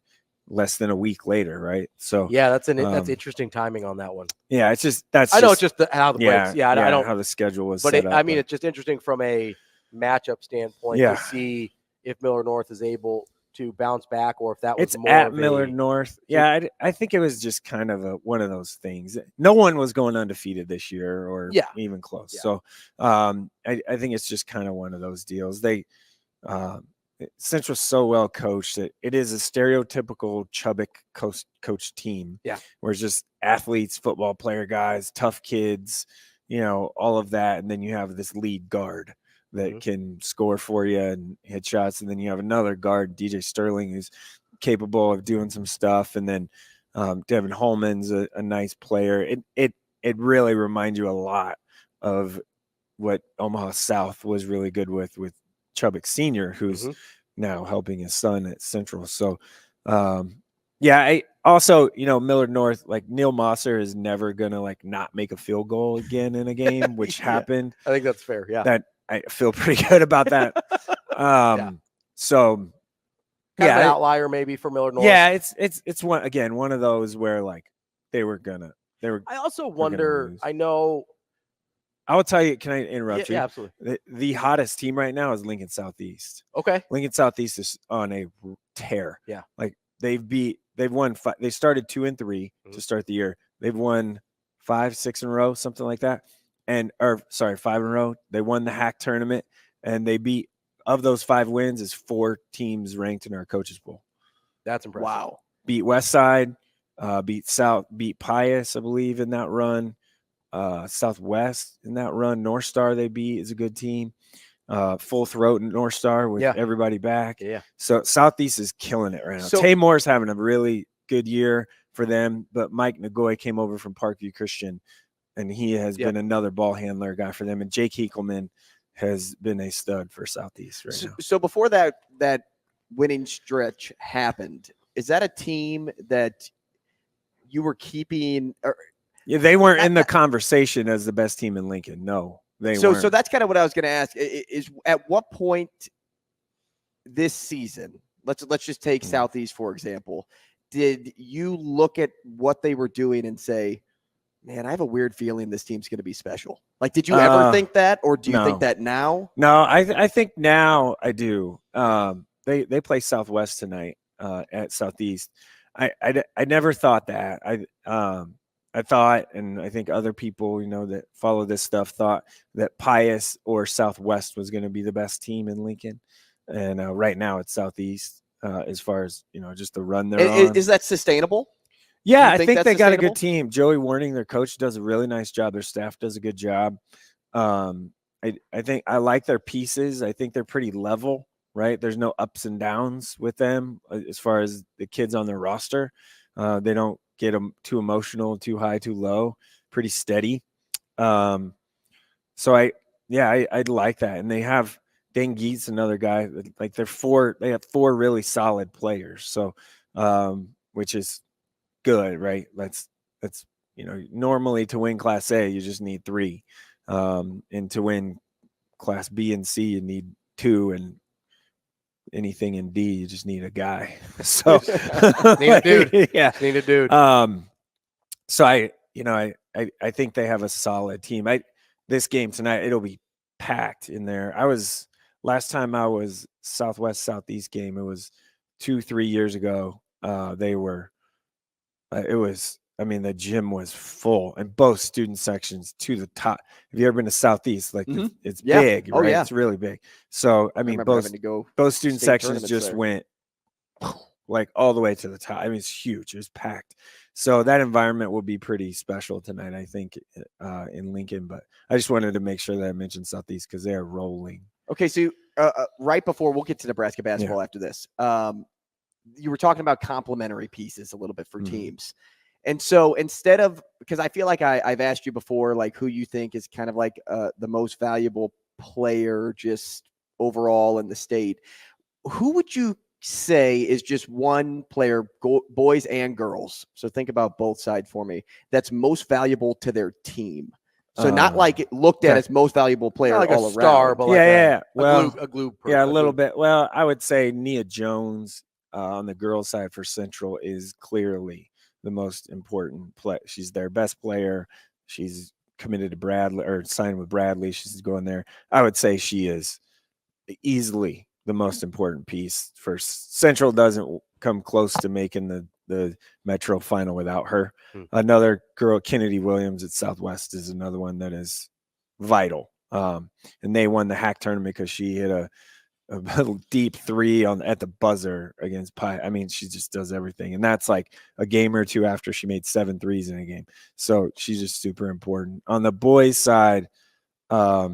less than a week later, right? So yeah, that's interesting timing on that one. Yeah, it's just I know it's just how the breaks. Yeah, I don't how the schedule was. But set up, it's just interesting from a matchup standpoint to see if Millard North is able to bounce back, or if that was more at of Millard North. Yeah, I think it was just kind of one of those things. No one was going undefeated this year, or even close. So I think it's just kind of one of those deals. They Central's so well coached that it is a stereotypical Chubbuck coach team. Yeah, where it's just athletes, football player guys, tough kids, all of that, and then you have this lead guard that can score for you and hit shots, and then you have another guard, DJ Sterling, who's capable of doing some stuff, and then Devin Holman's a nice player. It really reminds you a lot of what Omaha South was really good with Chubbuck Sr., who's now helping his son at Central. So, I also, Millard North, like Neil Mosser is never going to not make a field goal again in a game, which happened. I think that's fair. Yeah. That I feel pretty good about that. So kind of an outlier maybe for Millard North. Yeah, it's one of those where they were. I also wonder, I know. I will tell you, can I interrupt you? Yeah, absolutely. The hottest team right now is Lincoln Southeast. Okay. Lincoln Southeast is on a tear. Yeah. They've won five, they started 2-3 to start the year. They've won 5-6 in a row, something like that. 5 in a row. They won the Hack tournament, and they beat, of those 5 wins, is 4 teams ranked in our coaches pool. That's impressive. Wow. Beat Westside, beat Pius, I believe, in that run. Southwest in that run. North Star they beat is a good team. Full throat North Star with everybody back. Yeah. So Southeast is killing it right now. So, Taymor's having a really good year for them, but Mike Nagoy came over from Parkview Christian, and he has been another ball handler guy for them. And Jake Hekelman has been a stud for Southeast right now. So before that winning stretch happened, is that a team that you were keeping? Yeah, they weren't in the conversation as the best team in Lincoln. No, they weren't. So that's kind of what I was going to ask. Is at what point this season? Let's just take Southeast for example. Did you look at what they were doing and say, "Man, I have a weird feeling this team's going to be special"? Did you ever think that, or do you think that now? No, I think now I do. They play Southwest tonight at Southeast. I never thought that. I thought, and I think other people, that follow this stuff thought that Pius or Southwest was going to be the best team in Lincoln. And right now it's Southeast as far as, just the run they're on. Is that sustainable? Yeah, I think they got a good team. Joey Warning, their coach, does a really nice job. Their staff does a good job. I think I like their pieces. I think they're pretty level, right? There's no ups and downs with them as far as the kids on their roster. They don't get them too emotional, too high, too low, pretty steady. So I'd like that. And they have Dane Geets, another guy, they have 4 really solid players. So, which is good, right? That's, normally to win Class A, you just need 3. And to win Class B and C, you need 2, and anything in D, you just need a guy. So need a dude. Yeah. Need a dude. So I think they have a solid team. This game tonight, it'll be packed in there. Last time I was Southwest Southeast game, it was 2-3 years ago. The gym was full, and both student sections to the top. Have you ever been to Southeast? It's big, right? Yeah. It's really big. So, both student sections just went all the way to the top. It's huge. It was packed. So that environment will be pretty special tonight, I think, in Lincoln. But I just wanted to make sure that I mentioned Southeast because they're rolling. Okay, so right before we'll get to Nebraska basketball after this. you were talking about complementary pieces a little bit for teams. And so instead of, because I feel like I've asked you before, like who you think is kind of like the most valuable player just overall in the state, who would you say is just one player, boys and girls? So think about both sides for me. That's most valuable to their team. So not like looked at as most valuable player like all a star, around. but like a glue person. Yeah, a little bit. Well, I would say Nia Jones on the girls' side for Central is clearly the most important play. She's their best player. She's committed to Bradley or signed with Bradley. She's going there. I would say she is easily the most important piece for Central. Doesn't come close to making the Metro final without her. Another girl, Kennedy Williams at Southwest, is another one that is vital. And they won the hack tournament because she hit a deep three at the buzzer against Pi. I mean, she just does everything. And that's like a game or two after she made 7 threes in a game. So she's just super important. On the boys' side, for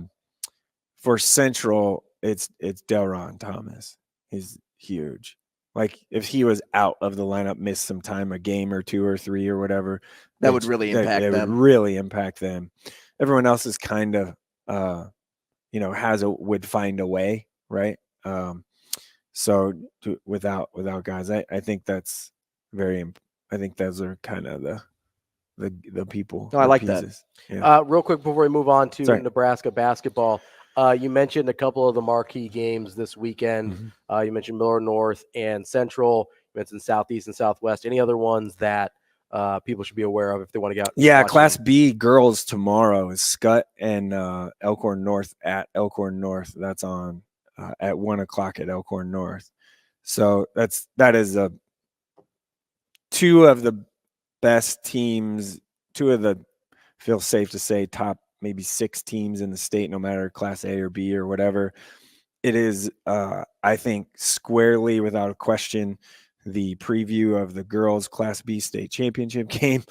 Central, it's Delron Thomas. He's huge. Like if he was out of the lineup, missed some time, a game or 2 or 3 or whatever, that would really impact them. Would really impact them. Everyone else is kind of, would find a way, right? So without guys, I think that's very. I think those are kind of the people. Oh, I like pieces. that. Yeah. Real quick before we move on to Nebraska basketball, you mentioned a couple of the marquee games this weekend. You mentioned Miller North and Central. You mentioned Southeast and Southwest. Any other ones that people should be aware of if they want to get out? Yeah, Class B girls tomorrow is Scott and Elkhorn North at Elkhorn North. That's on at 1:00 at Elkhorn North. So that is two of the best teams, two of the, feel safe to say, top maybe 6 teams in the state, no matter Class A or B or whatever. It is, I think, squarely, without a question, the preview of the girls' Class B state championship game.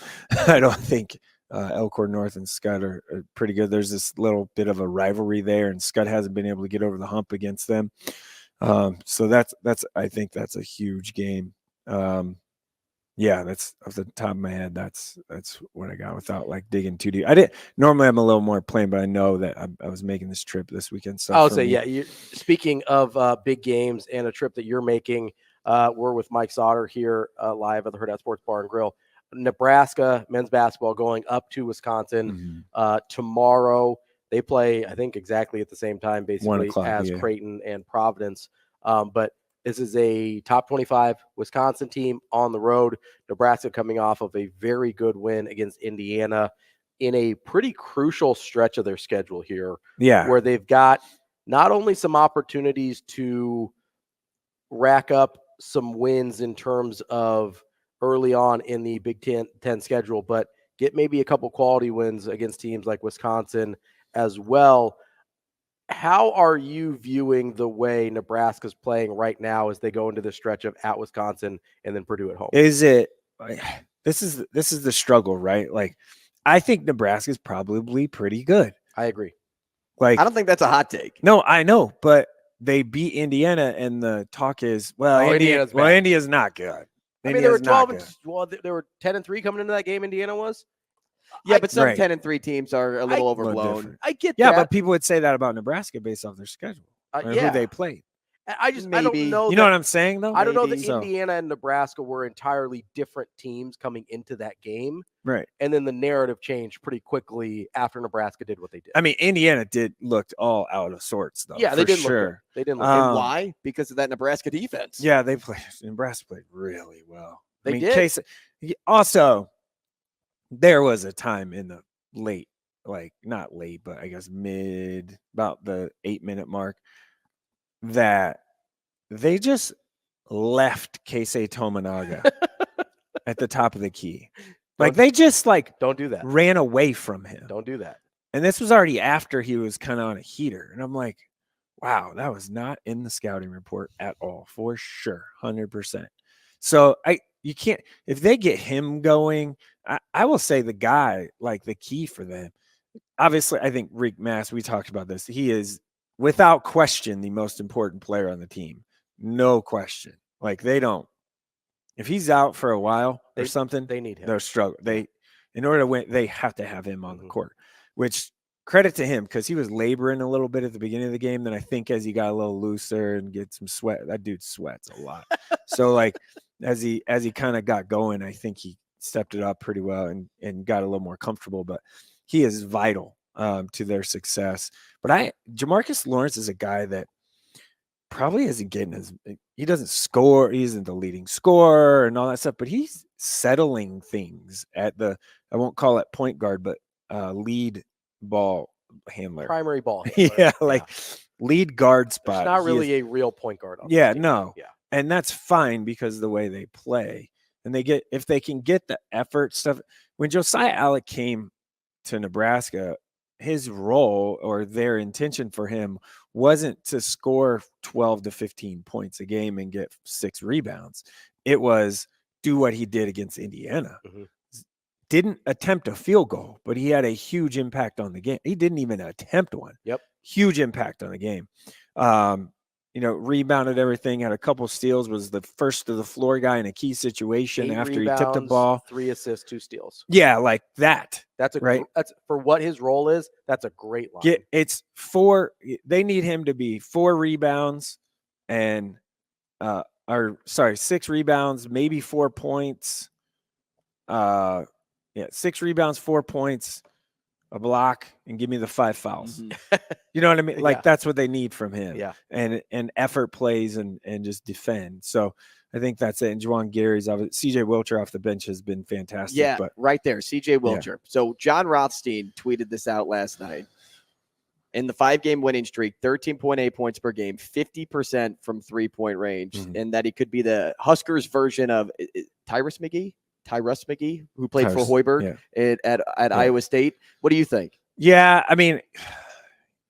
I don't think Elkhorn North and Scott are pretty good. There's this little bit of a rivalry there, and Scott hasn't been able to get over the hump against them. So that's I think that's a huge game. Yeah, that's off the top of my head. That's what I got without like digging too deep. Normally I'm a little more plain, but I know that I was making this trip this weekend. So I'll say, yeah. Speaking of big games and a trip that you're making, we're with Mike Sautter here live at the Hurrdat Sports Bar and Grill. Nebraska men's basketball going up to Wisconsin tomorrow. They play, I think, exactly at the same time, basically, as Creighton and Providence. But this is a top 25 Wisconsin team on the road. Nebraska coming off of a very good win against Indiana in a pretty crucial stretch of their schedule here. Yeah. Where they've got not only some opportunities to rack up some wins in terms of early on in the Big Ten schedule, but get maybe a couple quality wins against teams like Wisconsin as well. How are you viewing the way Nebraska's playing right now as they go into the stretch of at Wisconsin and then Purdue at home? Is it this is the struggle, right? Like, I think Nebraska's probably pretty good. I agree. Like, I don't think that's a hot take. No, I know, but they beat Indiana, and the talk is, Indiana's not good. I mean, they were 12 they were 10-3 coming into that game. Indiana was. Yeah, but some 10-3 teams are a little overblown. I get that. Yeah, but people would say that about Nebraska based off their schedule or who they played. I don't know. You know what I'm saying, though? I don't know that Indiana and Nebraska were entirely different teams coming into that game. Right. And then the narrative changed pretty quickly after Nebraska did what they did. I mean, Indiana looked all out of sorts, though. Yeah, they didn't sure. look good. They didn't look and why? Because of that Nebraska defense. Yeah, Nebraska played really well. They did. Also, there was a time in the late, like not late, but I guess mid, about the 8-minute mark, that they just left Keisei Tominaga at the top of the key. Like they just don't do that. Ran away from him. Don't do that. And this was already after he was kind of on a heater. And I'm like, wow, that was not in the scouting report at all, for sure, 100%. So you can't, if they get him going, I will say the guy, like the key for them, obviously, I think Rick Mass, we talked about this. He is without question the most important player on the team. No question. Like they don't if he's out for a while or They- something, They need him. they're struggling. In order to win, they have to have him on the court, which credit to him because he was laboring a little bit at the beginning of the game. Then I think as he got a little looser and get some sweat, that dude sweats a lot. So like as he kind of got going, I think he stepped it up pretty well and got a little more comfortable. But he is vital to their success. But Jamarcus Lawrence is a guy that probably isn't getting he doesn't score. He isn't the leading scorer and all that stuff, but he's settling things at I won't call it point guard, but lead ball handler. Primary ball handler. Yeah, like lead guard spot. There's not really a real point guard on Yeah, the team. no. Yeah. And that's fine because of the way they play. And if they can get the effort stuff. When Josiah Allick came to Nebraska, his role or their intention for him wasn't to score 12 to 15 points a game and get 6 rebounds. It was do what he did against Indiana. Didn't attempt a field goal, but he had a huge impact on the game. He didn't even attempt one. Yep. Huge impact on the game. Rebounded everything, had a couple steals, was the first to the floor guy in a key situation 8 after he tipped the rebounds, ball. 3 assists, 2 steals. Yeah, like that. That's right. That's for what his role is. That's a great line. It's 4. They need him to be 4 rebounds and 6 rebounds, maybe 4 points. 6 rebounds, 4 points, a block, and give me the 5 fouls. You know what I mean? Like that's what they need from him. Yeah. And effort plays and just defend. So I think that's it. And Juwan Gary's CJ Wilcher off the bench has been fantastic. Yeah, but right there, CJ Wilcher. So John Rothstein tweeted this out last night. In the 5-game winning streak, 13.8 points per game, 50% from 3-point range, and that he could be the Huskers version of Tyrus McGee, who played for Hoiberg at Iowa State. What do you think? Yeah, I mean,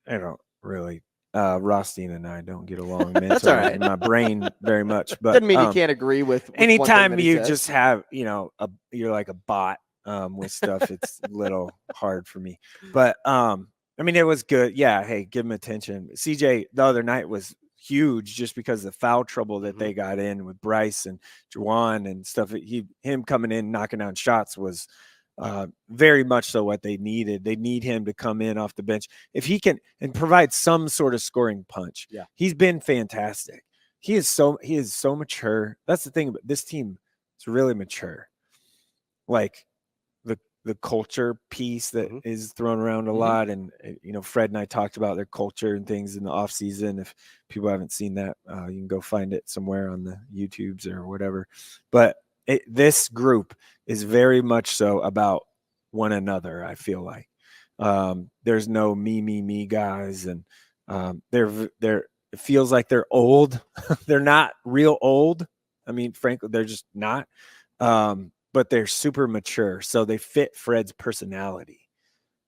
I don't really. Rothstein and I don't get along mentally all right. in my brain very much. But doesn't mean you can't agree with anytime you just have, you're like a bot with stuff, it's a little hard for me. But I mean, it was good. Yeah, hey, give him attention. CJ the other night was huge just because of the foul trouble that they got in with Bryce and Juwan and stuff. Him coming in, knocking down shots was very much so what they needed. They need him to come in off the bench if he can and provide some sort of scoring punch. Yeah, he's been fantastic. He is so mature. That's the thing about this team. It's really mature. Like the culture piece that is thrown around a lot. And, Fred and I talked about their culture and things in the off season. If people haven't seen that, you can go find it somewhere on the YouTubes or whatever. But this group is very much so about one another. I feel like there's no me guys. And it feels like they're old. They're not real old. I mean, frankly, they're just not. But they're super mature, so they fit Fred's personality,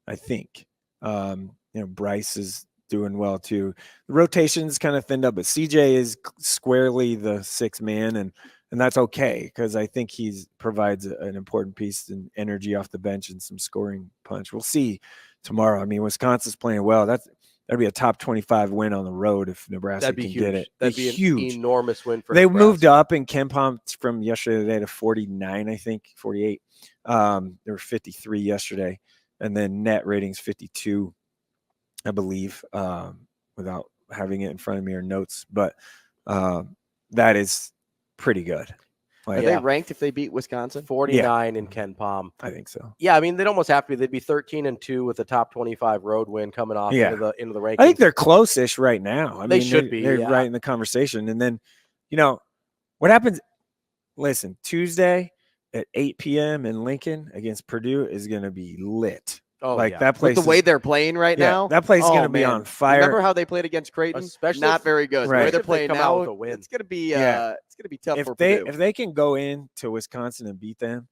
I think. Bryce is doing well too. The rotation's kind of thinned up, but CJ is squarely the 6th man, and that's okay because I think he provides an important piece and energy off the bench and some scoring punch. We'll see tomorrow. I mean, Wisconsin's playing well. That'd be a top 25 win on the road if Nebraska can get it. That'd be huge, an enormous win for they Nebraska. Moved up in KenPom from yesterday to 49, I think 48. There were 53 yesterday, and then net ratings 52, I believe, without having it in front of me or notes. But that is pretty good. Are they ranked if they beat Wisconsin? 49 in KenPom. I think so. Yeah, I mean they'd almost have to be. They'd be 13-2 with a top 25 road win coming off into the rankings. I think they're close-ish right now. They should be. They're right in the conversation. And then, what happens? Listen, Tuesday at 8 p.m. in Lincoln against Purdue is going to be lit. Oh, that place. With the way they're playing right now, that place is going to be on fire. Remember how they played against Creighton? Especially not very good. Right. The way they're playing now, with a win. it's going to be tough for Purdue. If they can go into Wisconsin and beat them,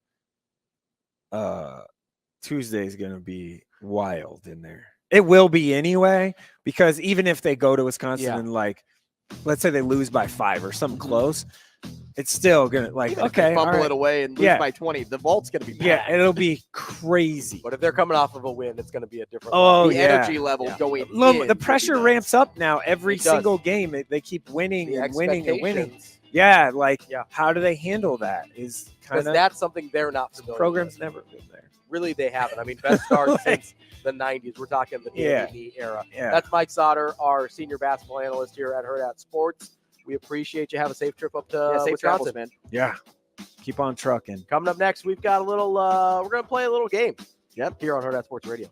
Tuesday is going to be wild in there. It will be anyway, because even if they go to Wisconsin and let's say they lose by 5 or something close, it's still gonna fumble it away and lose by 20. The vault's gonna be packed. Yeah, it'll be crazy. But if they're coming off of a win, it's gonna be a different. Oh, the energy level going. Look, the pressure ramps up now every single game. They keep winning and winning and winning. Yeah, like Yeah. how do they handle that? Is kind Because of that's something they're not familiar program's with. never been there. Really, they haven't. I mean, best start since the 90s. We're talking the Yeah. Danny era. Yeah. That's Mike Sautter, our senior basketball analyst here at Hurrdat Sports. We appreciate you. Have a safe trip up to Safe travels, Wisconsin. man. Yeah. Keep on trucking. Coming up next, we've got a little, we're going to play a little game. Yep. Here on Hurrdat Sports Radio.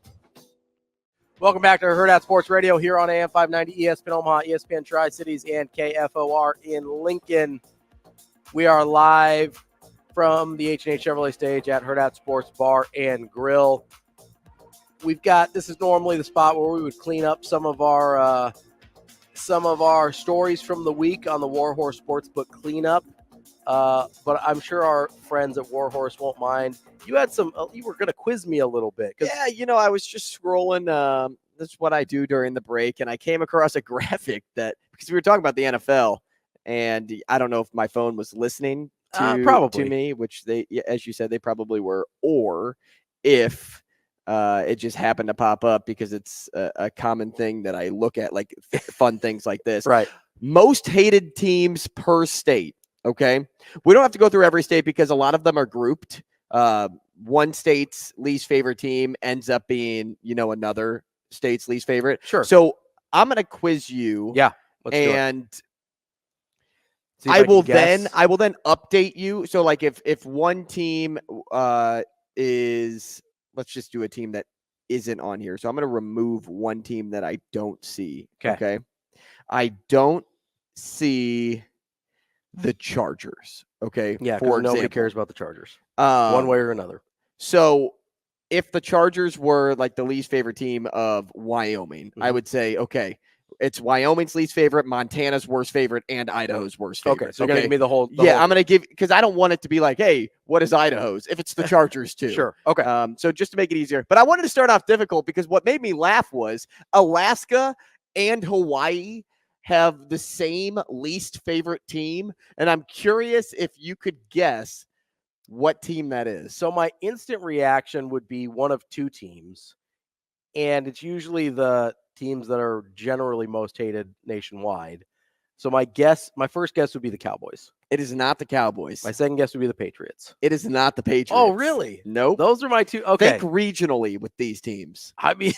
Welcome back to Hurrdat Sports Radio here on AM 590, ESPN Omaha, ESPN Tri-Cities, and KFOR in Lincoln. We are live from the H&H Chevrolet stage at Hurrdat Sports Bar and Grill. This is normally the spot where we would clean up some of our stories from the week on the Warhorse Sportsbook cleanup. But I'm sure our friends at Warhorse won't mind. You were going to quiz me a little bit. Yeah, I was just scrolling. That's what I do during the break. And I came across a graphic because we were talking about the NFL. And I don't know if my phone was listening to me, which as you said, they probably were. Or if it just happened to pop up because it's a common thing that I look at, like fun things like this. Right. Most hated teams per state. Okay. We don't have to go through every state because a lot of them are grouped. One state's least favorite team ends up being, another state's least favorite. Sure. So I'm going to quiz you. Yeah. Let's do it. And I will then update you. So like if one team is, let's just do a team that isn't on here. So I'm going to remove one team that I don't see. Okay. I don't see the Chargers. Okay. Yeah. For nobody cares about the Chargers one way or another. So if the Chargers were like the least favorite team of Wyoming, I would say, okay, it's Wyoming's least favorite, Montana's worst favorite, and Idaho's worst favorite. Okay. So you're going to give me the whole. I'm going to give, because I don't want it to be like, hey, what is Idaho's? If it's the Chargers too. Sure. Okay. So just to make it easier. But I wanted to start off difficult because what made me laugh was Alaska and Hawaii have the same least favorite team. And I'm curious if you could guess what team that is. So my instant reaction would be one of two teams. And it's usually the teams that are generally most hated nationwide. So my first guess would be the Cowboys. It is not the Cowboys. My second guess would be the Patriots. It is not the Patriots. Oh, really? Nope. Those are my two. Okay. Think regionally with these teams. I mean,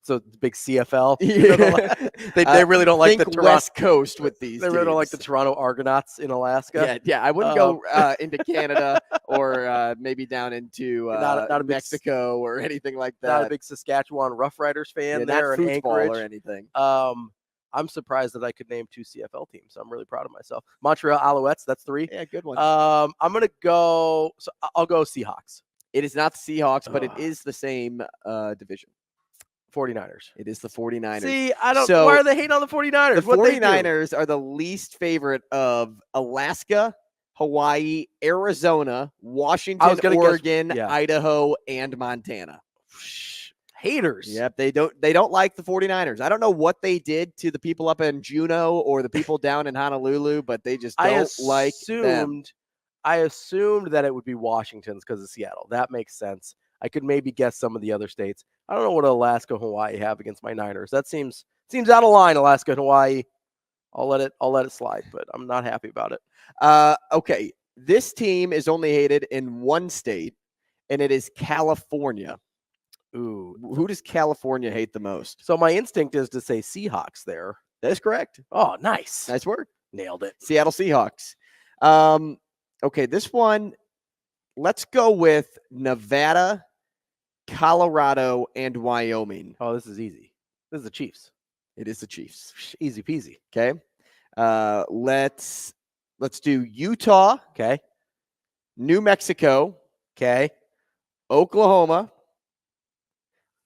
so it's big CFL. Yeah. They really don't like the Think Toronto West Coast with these. They really don't like the Toronto Argonauts in Alaska. Yeah. I wouldn't go into Canada or maybe down into not a big, Mexico or anything like that. Not a big Saskatchewan Roughriders fan there in Anchorage or anything. I'm surprised that I could name two CFL teams. I'm really proud of myself. Montreal Alouettes, that's three. Yeah, good one. I'm gonna go. So I'll go Seahawks. It is not the Seahawks, but it is the same division. 49ers. It is the 49ers. See, I don't. Why are they hating on the 49ers? The 49ers are the least favorite of Alaska, Hawaii, Arizona, Washington, Oregon, Idaho, and Montana. Haters. Yep, they don't like the 49ers. I don't know what they did to the people up in Juneau or the people down in Honolulu, but they just don't like them. I assumed that it would be Washington's because of Seattle. That makes sense. I could maybe guess some of the other states. I don't know what Alaska and Hawaii have against my Niners. That seems out of line, Alaska and Hawaii. I'll let it slide, but I'm not happy about it. Okay. This team is only hated in one state, and it is California. Ooh. Who does California hate the most? So my instinct is to say Seahawks there. That's correct. Oh, nice. Nice work. Nailed it. Seattle Seahawks. Okay, this one, let's go with Nevada, Colorado, and Wyoming. Oh, this is easy. This is the Chiefs. It is the Chiefs. Easy peasy. Okay. Let's do Utah. Okay. New Mexico. Okay. Oklahoma.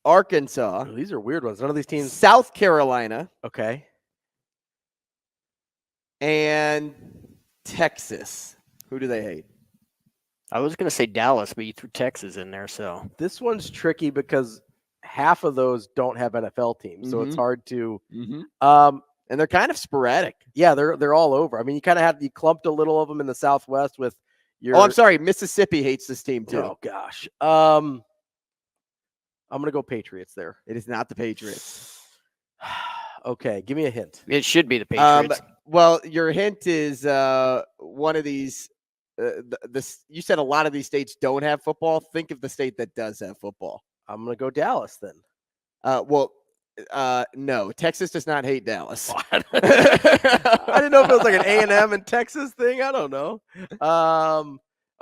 Arkansas. Oh, these are weird ones. None of these teams. South Carolina. Okay. And Texas. Who do they hate? I was going to say Dallas, but you threw Texas in there. So this one's tricky because half of those don't have NFL teams, so it's hard to. And they're kind of sporadic. Yeah, they're all over. I mean, you clumped a little of them in the Southwest with your. Oh, I'm sorry, Mississippi hates this team too. Oh gosh. I'm gonna go Patriots there. It is not the Patriots. Okay, give me a hint. it should be the Patriots. Well, your hint is one of these. You said a lot of these states don't have football. Think of the state that does have football. I'm gonna go Dallas then. No, Texas does not hate Dallas. I didn't know if it was like an A&M and Texas thing. I don't know.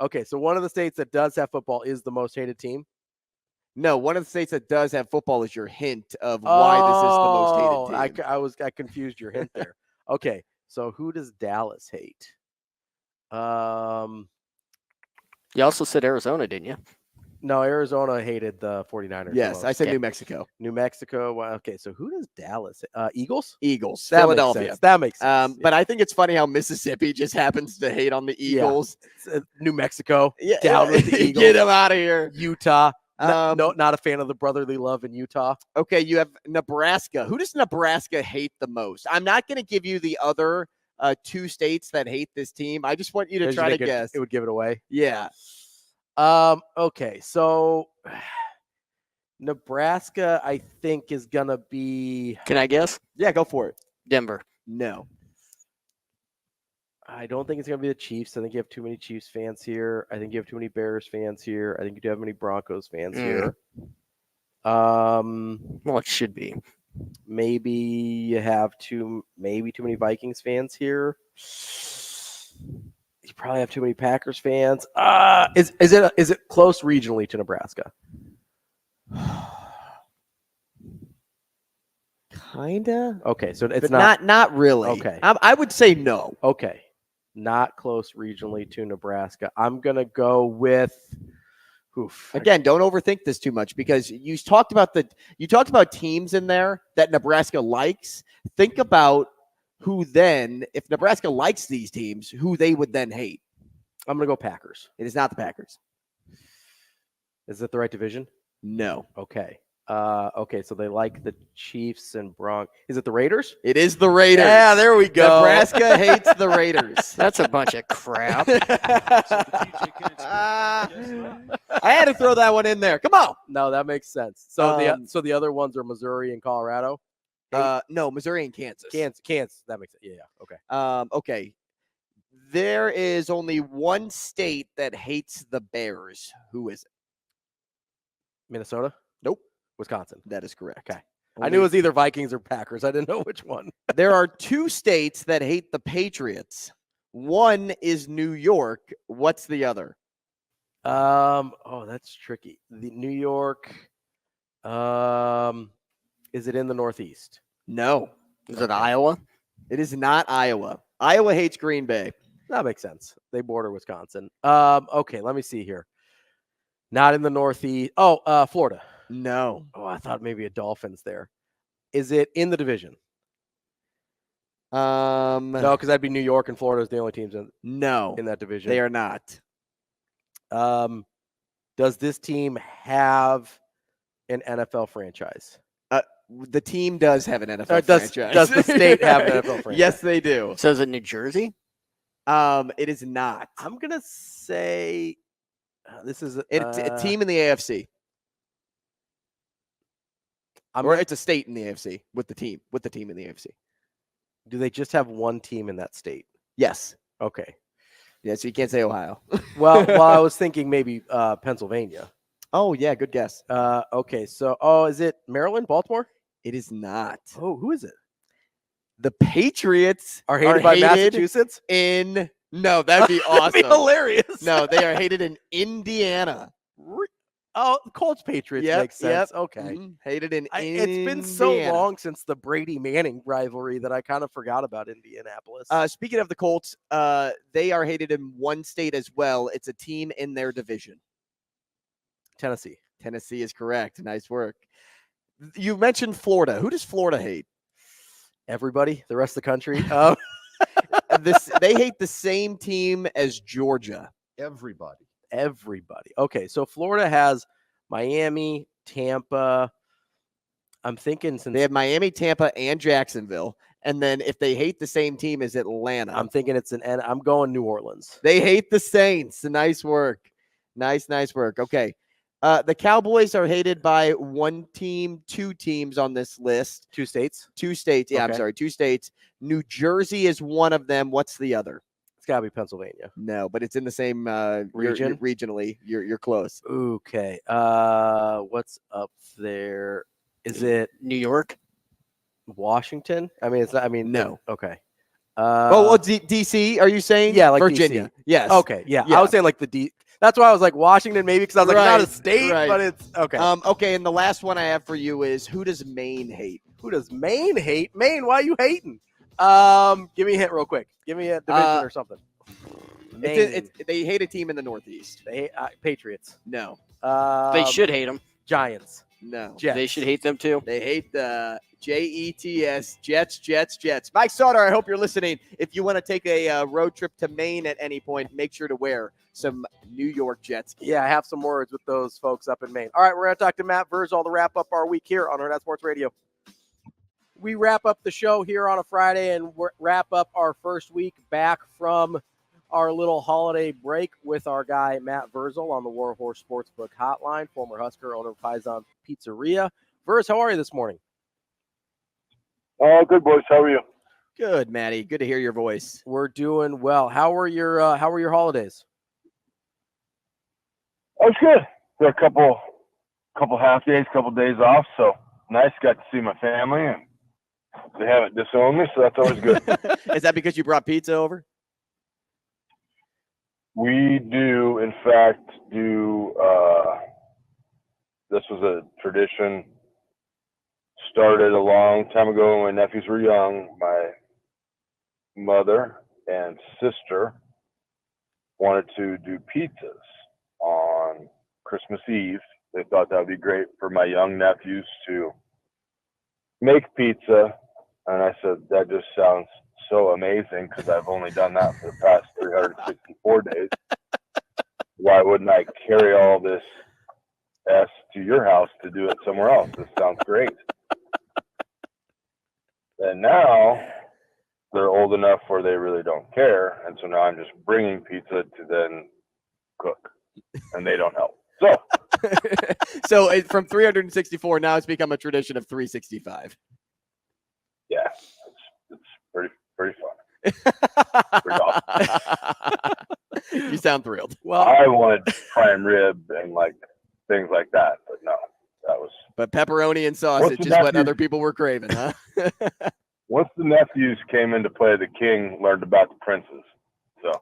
Okay, so one of the states that does have football is the most hated team. No, one of the states that does have football is your hint of why this is the most hated team. I confused your hint there. Okay, so who does Dallas hate? You also said Arizona, didn't you? No, Arizona hated the 49ers. Yes, I said Yeah. New Mexico. New Mexico. Well, okay, so who does Dallas? Eagles. Eagles. That Philadelphia. Makes sense. That makes sense. But I think it's funny how Mississippi just happens to hate on the Eagles. New Mexico. Yeah, Down with the Eagles. Get them out of here. Utah. Not a fan of the brotherly love in Utah. Okay, you have Nebraska. Who does Nebraska hate the most? I'm not going to give you the other two states that hate this team. I just want you to try to guess. It would give it away. Yeah. Okay, so Nebraska, I think, is gonna be. Can I guess? Yeah, go for it. Denver. No. I don't think it's gonna be the Chiefs. I think you have too many Chiefs fans here. I think you have too many Bears fans here. I think you do have many Broncos fans here. Well, it should be. Maybe you have too many Vikings fans here. You probably have too many Packers fans. Is it close regionally to Nebraska? Kinda. Okay, so it's but not really. Okay. I would say no. Okay, not close regionally to Nebraska. I'm gonna go with. Again, don't overthink this too much because you talked about teams in there that Nebraska likes. Think about who then, if Nebraska likes these teams, who they would then hate. I'm gonna go Packers. It is not the Packers. Is it the right division? No. Okay. Okay, so they like the Chiefs and Broncos. Is it the Raiders? It is the Raiders. Yeah, there we go. Nebraska hates the Raiders. That's a bunch of crap. I had to throw that one in there. Come on. No, that makes sense. So the other ones are Missouri and Colorado. No, Missouri and Kansas. Kansas. That makes sense. Yeah. Okay. Okay. There is only one state that hates the Bears. Who is it? Minnesota? Nope. Wisconsin. That is correct. Okay. I knew it was either Vikings or Packers. I didn't know which one. There are two states that hate the Patriots. One is New York. What's the other? Oh, that's tricky. The New York. Is it in the Northeast? No. Is it Iowa? It is not Iowa. Iowa hates Green Bay. That makes sense. They border Wisconsin. Okay, let me see here. Not in the Northeast. Oh, Florida. No. Oh, I thought maybe a Dolphins there. Is it in the division? No, because that'd be New York and Florida is the only teams in that division. They are not. Does this team have an NFL franchise? The team does have an NFL franchise. Does the state have an NFL franchise? Yes, they do. So is it New Jersey? It is not. I'm gonna say this is a team in the AFC. It's a state in the AFC with the team in the AFC. Do they just have one team in that state? Yes. Okay. Yeah, so you can't say Ohio. well, I was thinking maybe Pennsylvania. Oh, yeah, good guess. Okay, so is it Maryland, Baltimore? It is not. Oh, who is it? The Patriots are hated by Massachusetts? No, that'd be awesome. That'd be hilarious. No, they are hated in Indiana. Oh, Colts Patriots makes sense. Okay. Mm-hmm. Hated in Indiana. It's been so long since the Brady Manning rivalry that I kind of forgot about Indianapolis. Speaking of the Colts, they are hated in one state as well. It's a team in their division. Tennessee. Tennessee is correct. Nice work. You mentioned Florida. Who does Florida hate? Everybody, the rest of the country. They hate the same team as Georgia. Everybody. Okay, so Florida has Miami, Tampa. I'm thinking since they have Miami, Tampa, and Jacksonville. And then if they hate the same team as Atlanta. I'm thinking I'm going New Orleans. They hate the Saints. Nice work. Nice work. Okay. The Cowboys are hated by one team, two teams on this list. Two states. Two states. Yeah, I'm Okay. sorry. Two states. New Jersey is one of them. What's the other? It's got to be Pennsylvania. No, but it's in the same Region? regionally. You're close. Okay. What's up there? Is it New York. Washington? I mean, it's not. I mean, No. Okay. DC? Are you saying? Yeah, like Virginia. DC. Yes. Okay. Yeah. Yeah. I was saying like the D. That's why I was like Washington, maybe because I was like, it's not a Right, state, right. but it's okay. Okay, and the last one I have for you is, who does Maine hate? Who does Maine hate? Maine, why are you hating? Give me a hint real quick. Give me a division or something. Maine. They hate a team in the Northeast. They hate, Patriots. No. They should hate them. Giants. No. Jets. They should hate them too. They hate the Jets, Jets. Mike Sautter, I hope you're listening. If you want to take a road trip to Maine at any point, make sure to wear some New York Jets gear. Yeah, I have some words with those folks up in Maine. All right, we're going to talk to Matt Vrzal to wrap up our week here on Hurrdat Sports Radio. We wrap up the show here on a Friday and wrap up our first week back from our little holiday break with our guy Matt Vrzal on the Warhorse Sportsbook Hotline, former Husker, owner of Paisan Pizzeria. Verz, how are you this morning? Good, boys. How are you? Good, Matty. Good to hear your voice. We're doing well. How were your holidays? Oh, it's good. Got a couple half days, couple days off, so nice. Got to see my family, and they haven't disowned me, so that's always good. Is that because you brought pizza over? We do, in fact, this was a tradition started a long time ago when my nephews were young. My mother and sister wanted to do pizzas on Christmas Eve. They thought that would be great for my young nephews to make pizza. And I said, that just sounds so amazing because I've only done that for the past 364 days. Why wouldn't I carry all this S to your house to do it somewhere else? This sounds great. And now they're old enough where they really don't care. And so now I'm just bringing pizza to then cook. And they don't help. So From 364, now it's become a tradition of 365. Yeah, it's pretty fun. Pretty awesome. You sound thrilled. Well, I wanted prime rib and like things like that, but no, that was. But pepperoni and sausage is what other people were craving, huh? Once the nephews came into play, the king learned about the princes. So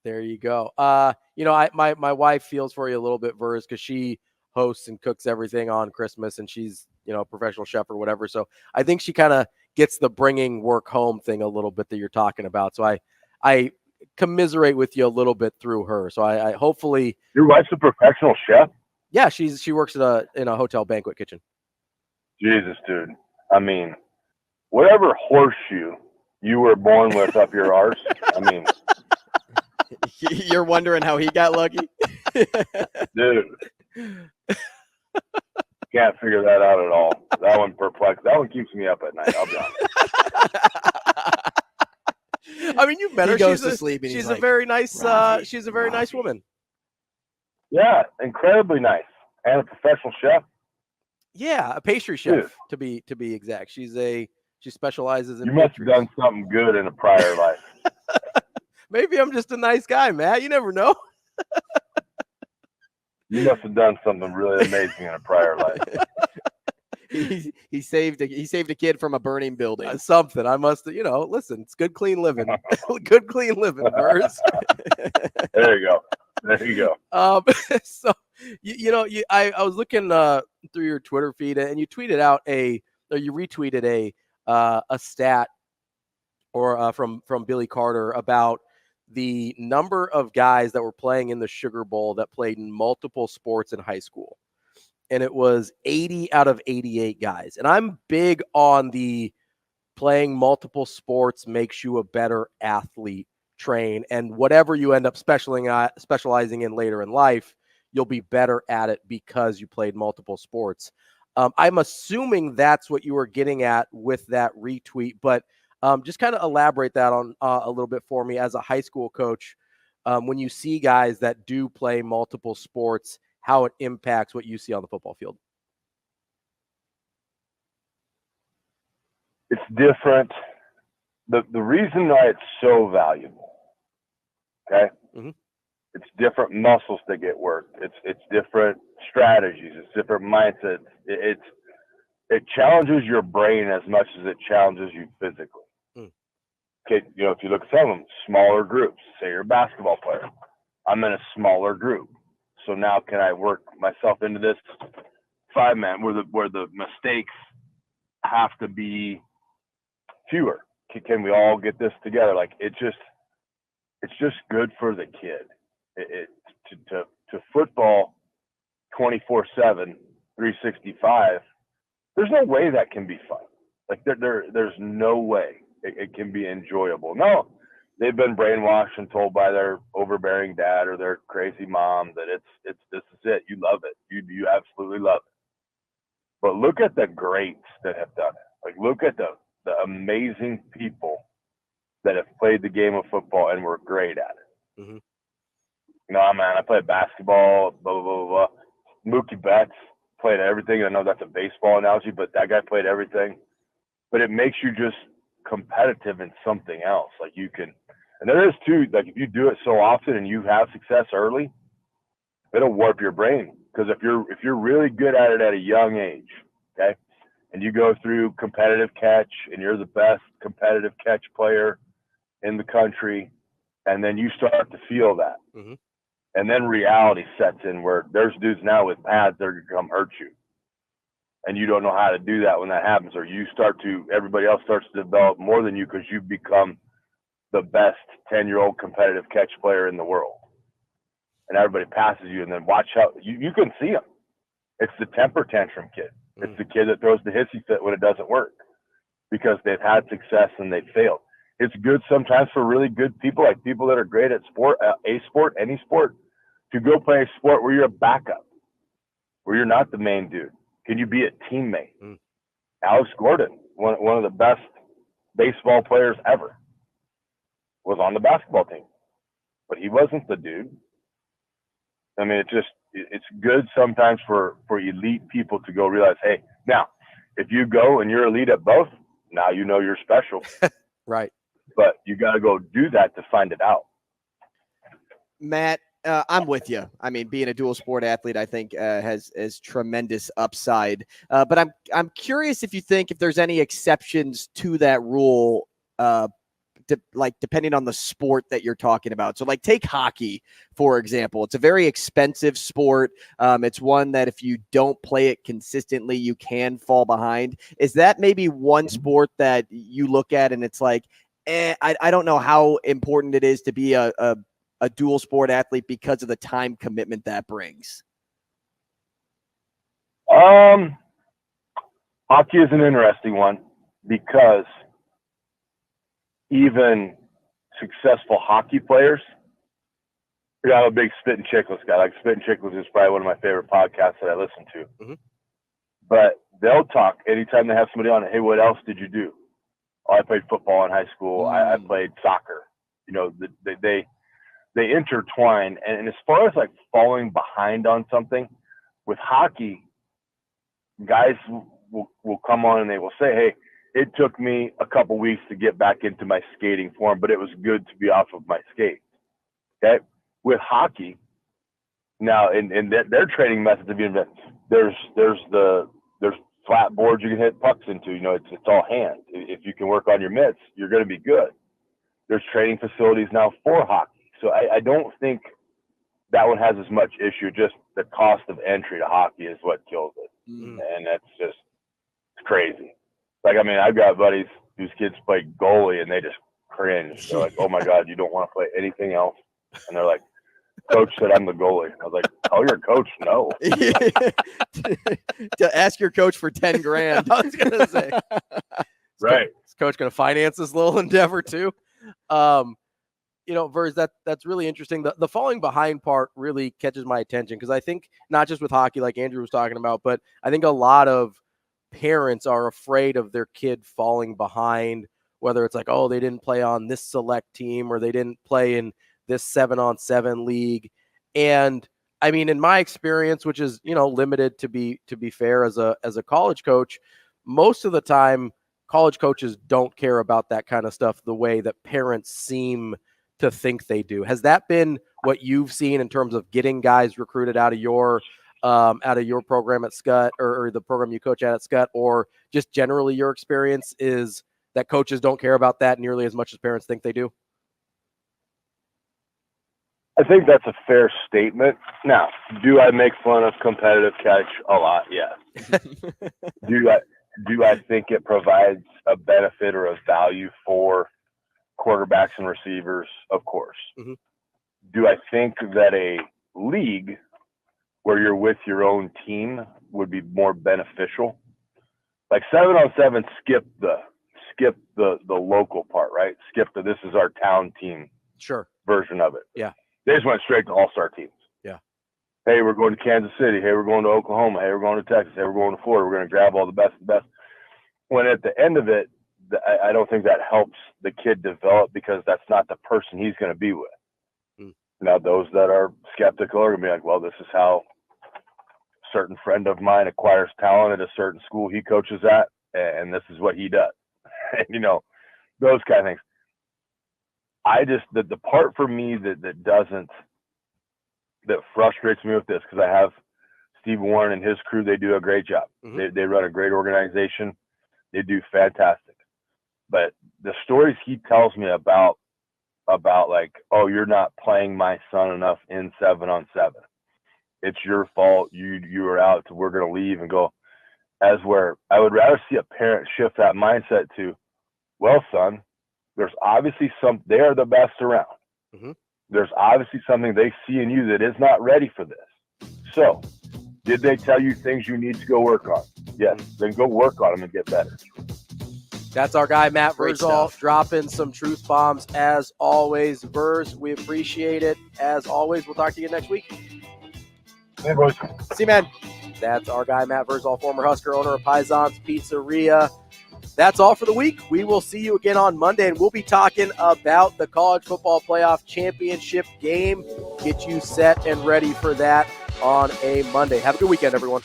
there you go. My wife feels for you a little bit, Verz, because she hosts and cooks everything on Christmas, and she's a professional chef or whatever. So I think she kind of gets the bringing work home thing a little bit that you're talking about. So I commiserate with you a little bit through her. So I hopefully. Your wife's a professional chef? Yeah, she works in a hotel banquet kitchen. Jesus, dude. I mean, whatever horseshoe you were born with up your arse, I mean. You're wondering how he got lucky? Dude. Can't figure that out at all. That one perplexed. That one keeps me up at night, I'll be honest. I mean, you met her. He goes to sleep and she's he's a like, very nice. Ravi, She's a very nice woman. Yeah, incredibly nice. And a professional chef. Yeah, a pastry chef to be exact. She specializes in. You must have pastries. done something good in a prior life. Maybe I'm just a nice guy, Matt. You never know. You must have done something really amazing in a prior life. He saved a kid from a burning building. Something. I must have, listen, it's good, clean living. Good, clean living, Verz. There you go. So, I was looking through your Twitter feed, and you tweeted out you retweeted a stat from Billy Carter about the number of guys that were playing in the Sugar Bowl that played in multiple sports in high school. And it was 80 out of 88 guys. And I'm big on the playing multiple sports makes you a better athlete train. And whatever you end up specializing in later in life, you'll be better at it because you played multiple sports. I'm assuming that's what you were getting at with that retweet, but just kind of elaborate that on a little bit for me as a high school coach. When you see guys that do play multiple sports, how it impacts what you see on the football field? It's different. The reason why it's so valuable, okay? Mm-hmm. It's different muscles that get worked. It's different strategies. It's different mindsets. It challenges your brain as much as it challenges you physically. Mm. Okay, if you look at some of them, smaller groups. Say you're a basketball player. I'm in a smaller group, so now can I work myself into this 5-man where the mistakes have to be fewer? Can we all get this together? Like it's just good for the kid. To football 24/7, 365. There's no way that can be fun. Like there's no way it can be enjoyable. No, they've been brainwashed and told by their overbearing dad or their crazy mom that this is it. You love it. You absolutely love it. But look at the greats that have done it. Like look at the amazing people that have played the game of football and were great at it. Mm-hmm. Man, I played basketball, blah, blah, blah, blah. Mookie Betts played everything. I know that's a baseball analogy, but that guy played everything. But it makes you just competitive in something else. Like you can, and there is too, like if you do it so often and you have success early, it'll warp your brain. Because if you're really good at it at a young age, okay, and you go through competitive catch and you're the best competitive catch player in the country, and then you start to feel that. Mm-hmm. And then reality sets in where there's dudes now with pads that are going to come hurt you. And you don't know how to do that when that happens. Or everybody else starts to develop more than you because you become the best 10-year-old competitive catch player in the world. And everybody passes you, and then watch how you can see them. It's the temper tantrum kid. It's the kid that throws the hissy fit when it doesn't work because they've had success and they've failed. It's good sometimes for really good people, like people that are great at any sport, to go play a sport where you're a backup, where you're not the main dude. Can you be a teammate? Mm. Alex Gordon, one of the best baseball players ever, was on the basketball team, but he wasn't the dude. I mean, it's good sometimes for elite people to go realize, hey, now, if you go and you're elite at both, now you know you're special. Right. But you got to go do that to find it out. Matt, I'm with you. I mean, being a dual sport athlete, I think has tremendous upside. But I'm curious if you think if there's any exceptions to that rule, depending on the sport that you're talking about. So like take hockey, for example. It's a very expensive sport. It's one that if you don't play it consistently, you can fall behind. Is that maybe one sport that you look at and it's like, I don't know how important it is to be a dual sport athlete because of the time commitment that brings? Hockey is an interesting one because even successful hockey players, I'm a big Spit and Chicklets guy. Like Spit and Chicklets is probably one of my favorite podcasts that I listen to. Mm-hmm. But they'll talk anytime they have somebody on it. Hey, what else did you do? Oh, I played football in high school. I played soccer. They intertwine. And as far as like falling behind on something, with hockey, guys will come on and they will say, hey, it took me a couple weeks to get back into my skating form, but it was good to be off of my skates. Okay. With hockey, now in their training methods have been, there's flat boards you can hit pucks into. It's all hand. If you can work on your mitts, you're going to be good. There's training facilities now for hockey. So I don't think that one has as much issue. Just the cost of entry to hockey is what kills it. Mm. And that's just crazy. Like, I mean, I've got buddies whose kids play goalie and they just cringe. They're like, oh my God, you don't want to play anything else? And they're like, coach said I'm the goalie. I was like, tell your coach no. To ask your coach for 10 grand. I was going to say. Right. Is coach going to finance this little endeavor too? Verz, that's really interesting. The falling behind part really catches my attention because I think not just with hockey, like Andrew was talking about, but I think a lot of parents are afraid of their kid falling behind, whether it's like, oh, they didn't play on this select team or they didn't play in this 7-on-7 league. And I mean, in my experience, which is, limited to be fair as a college coach, most of the time college coaches don't care about that kind of stuff the way that parents seem to think they do. Has that been what you've seen in terms of getting guys recruited out of your program at Scott or the program you coach at Scott, or just generally your experience is that coaches don't care about that nearly as much as parents think they do? I think that's a fair statement. Now, do I make fun of competitive catch a lot? Yes. Do I think it provides a benefit or a value for quarterbacks and receivers? Of course. Mm-hmm. Do I think that a league where you're with your own team would be more beneficial? Like 7-on-7, skip the local part, right? Skip the this is our town team version of it. Yeah. They just went straight to all-star teams. Yeah. Hey, we're going to Kansas City. Hey, we're going to Oklahoma. Hey, we're going to Texas. Hey, we're going to Florida. We're going to grab all the best of the best. When at the end of it, I don't think that helps the kid develop because that's not the person he's going to be with. Mm. Now, those that are skeptical are going to be like, well, this is how a certain friend of mine acquires talent at a certain school he coaches at, and this is what he does. Those kind of things. The part for me that frustrates me with this, because I have Steve Warren and his crew, they do a great job. Mm-hmm. They run a great organization. They do fantastic. But the stories he tells me about like, oh, you're not playing my son enough in 7-on-7. It's your fault. You are out. So we're going to leave and go. As where I would rather see a parent shift that mindset to, well, son, there's obviously they are the best around. Mm-hmm. There's obviously something they see in you that is not ready for this. So did they tell you things you need to go work on? Yes. Then go work on them and get better. That's our guy, Matt Great Vrzal, stuff. dropping some truth bombs as always. Verz, we appreciate it. As always, we'll talk to you next week. Hey, boys. See you, man. That's our guy, Matt Vrzal, former Husker, owner of Paisan's Pizzeria. That's all for the week. We will see you again on Monday, and we'll be talking about the College Football Playoff Championship game. Get you set and ready for that on a Monday. Have a good weekend, everyone.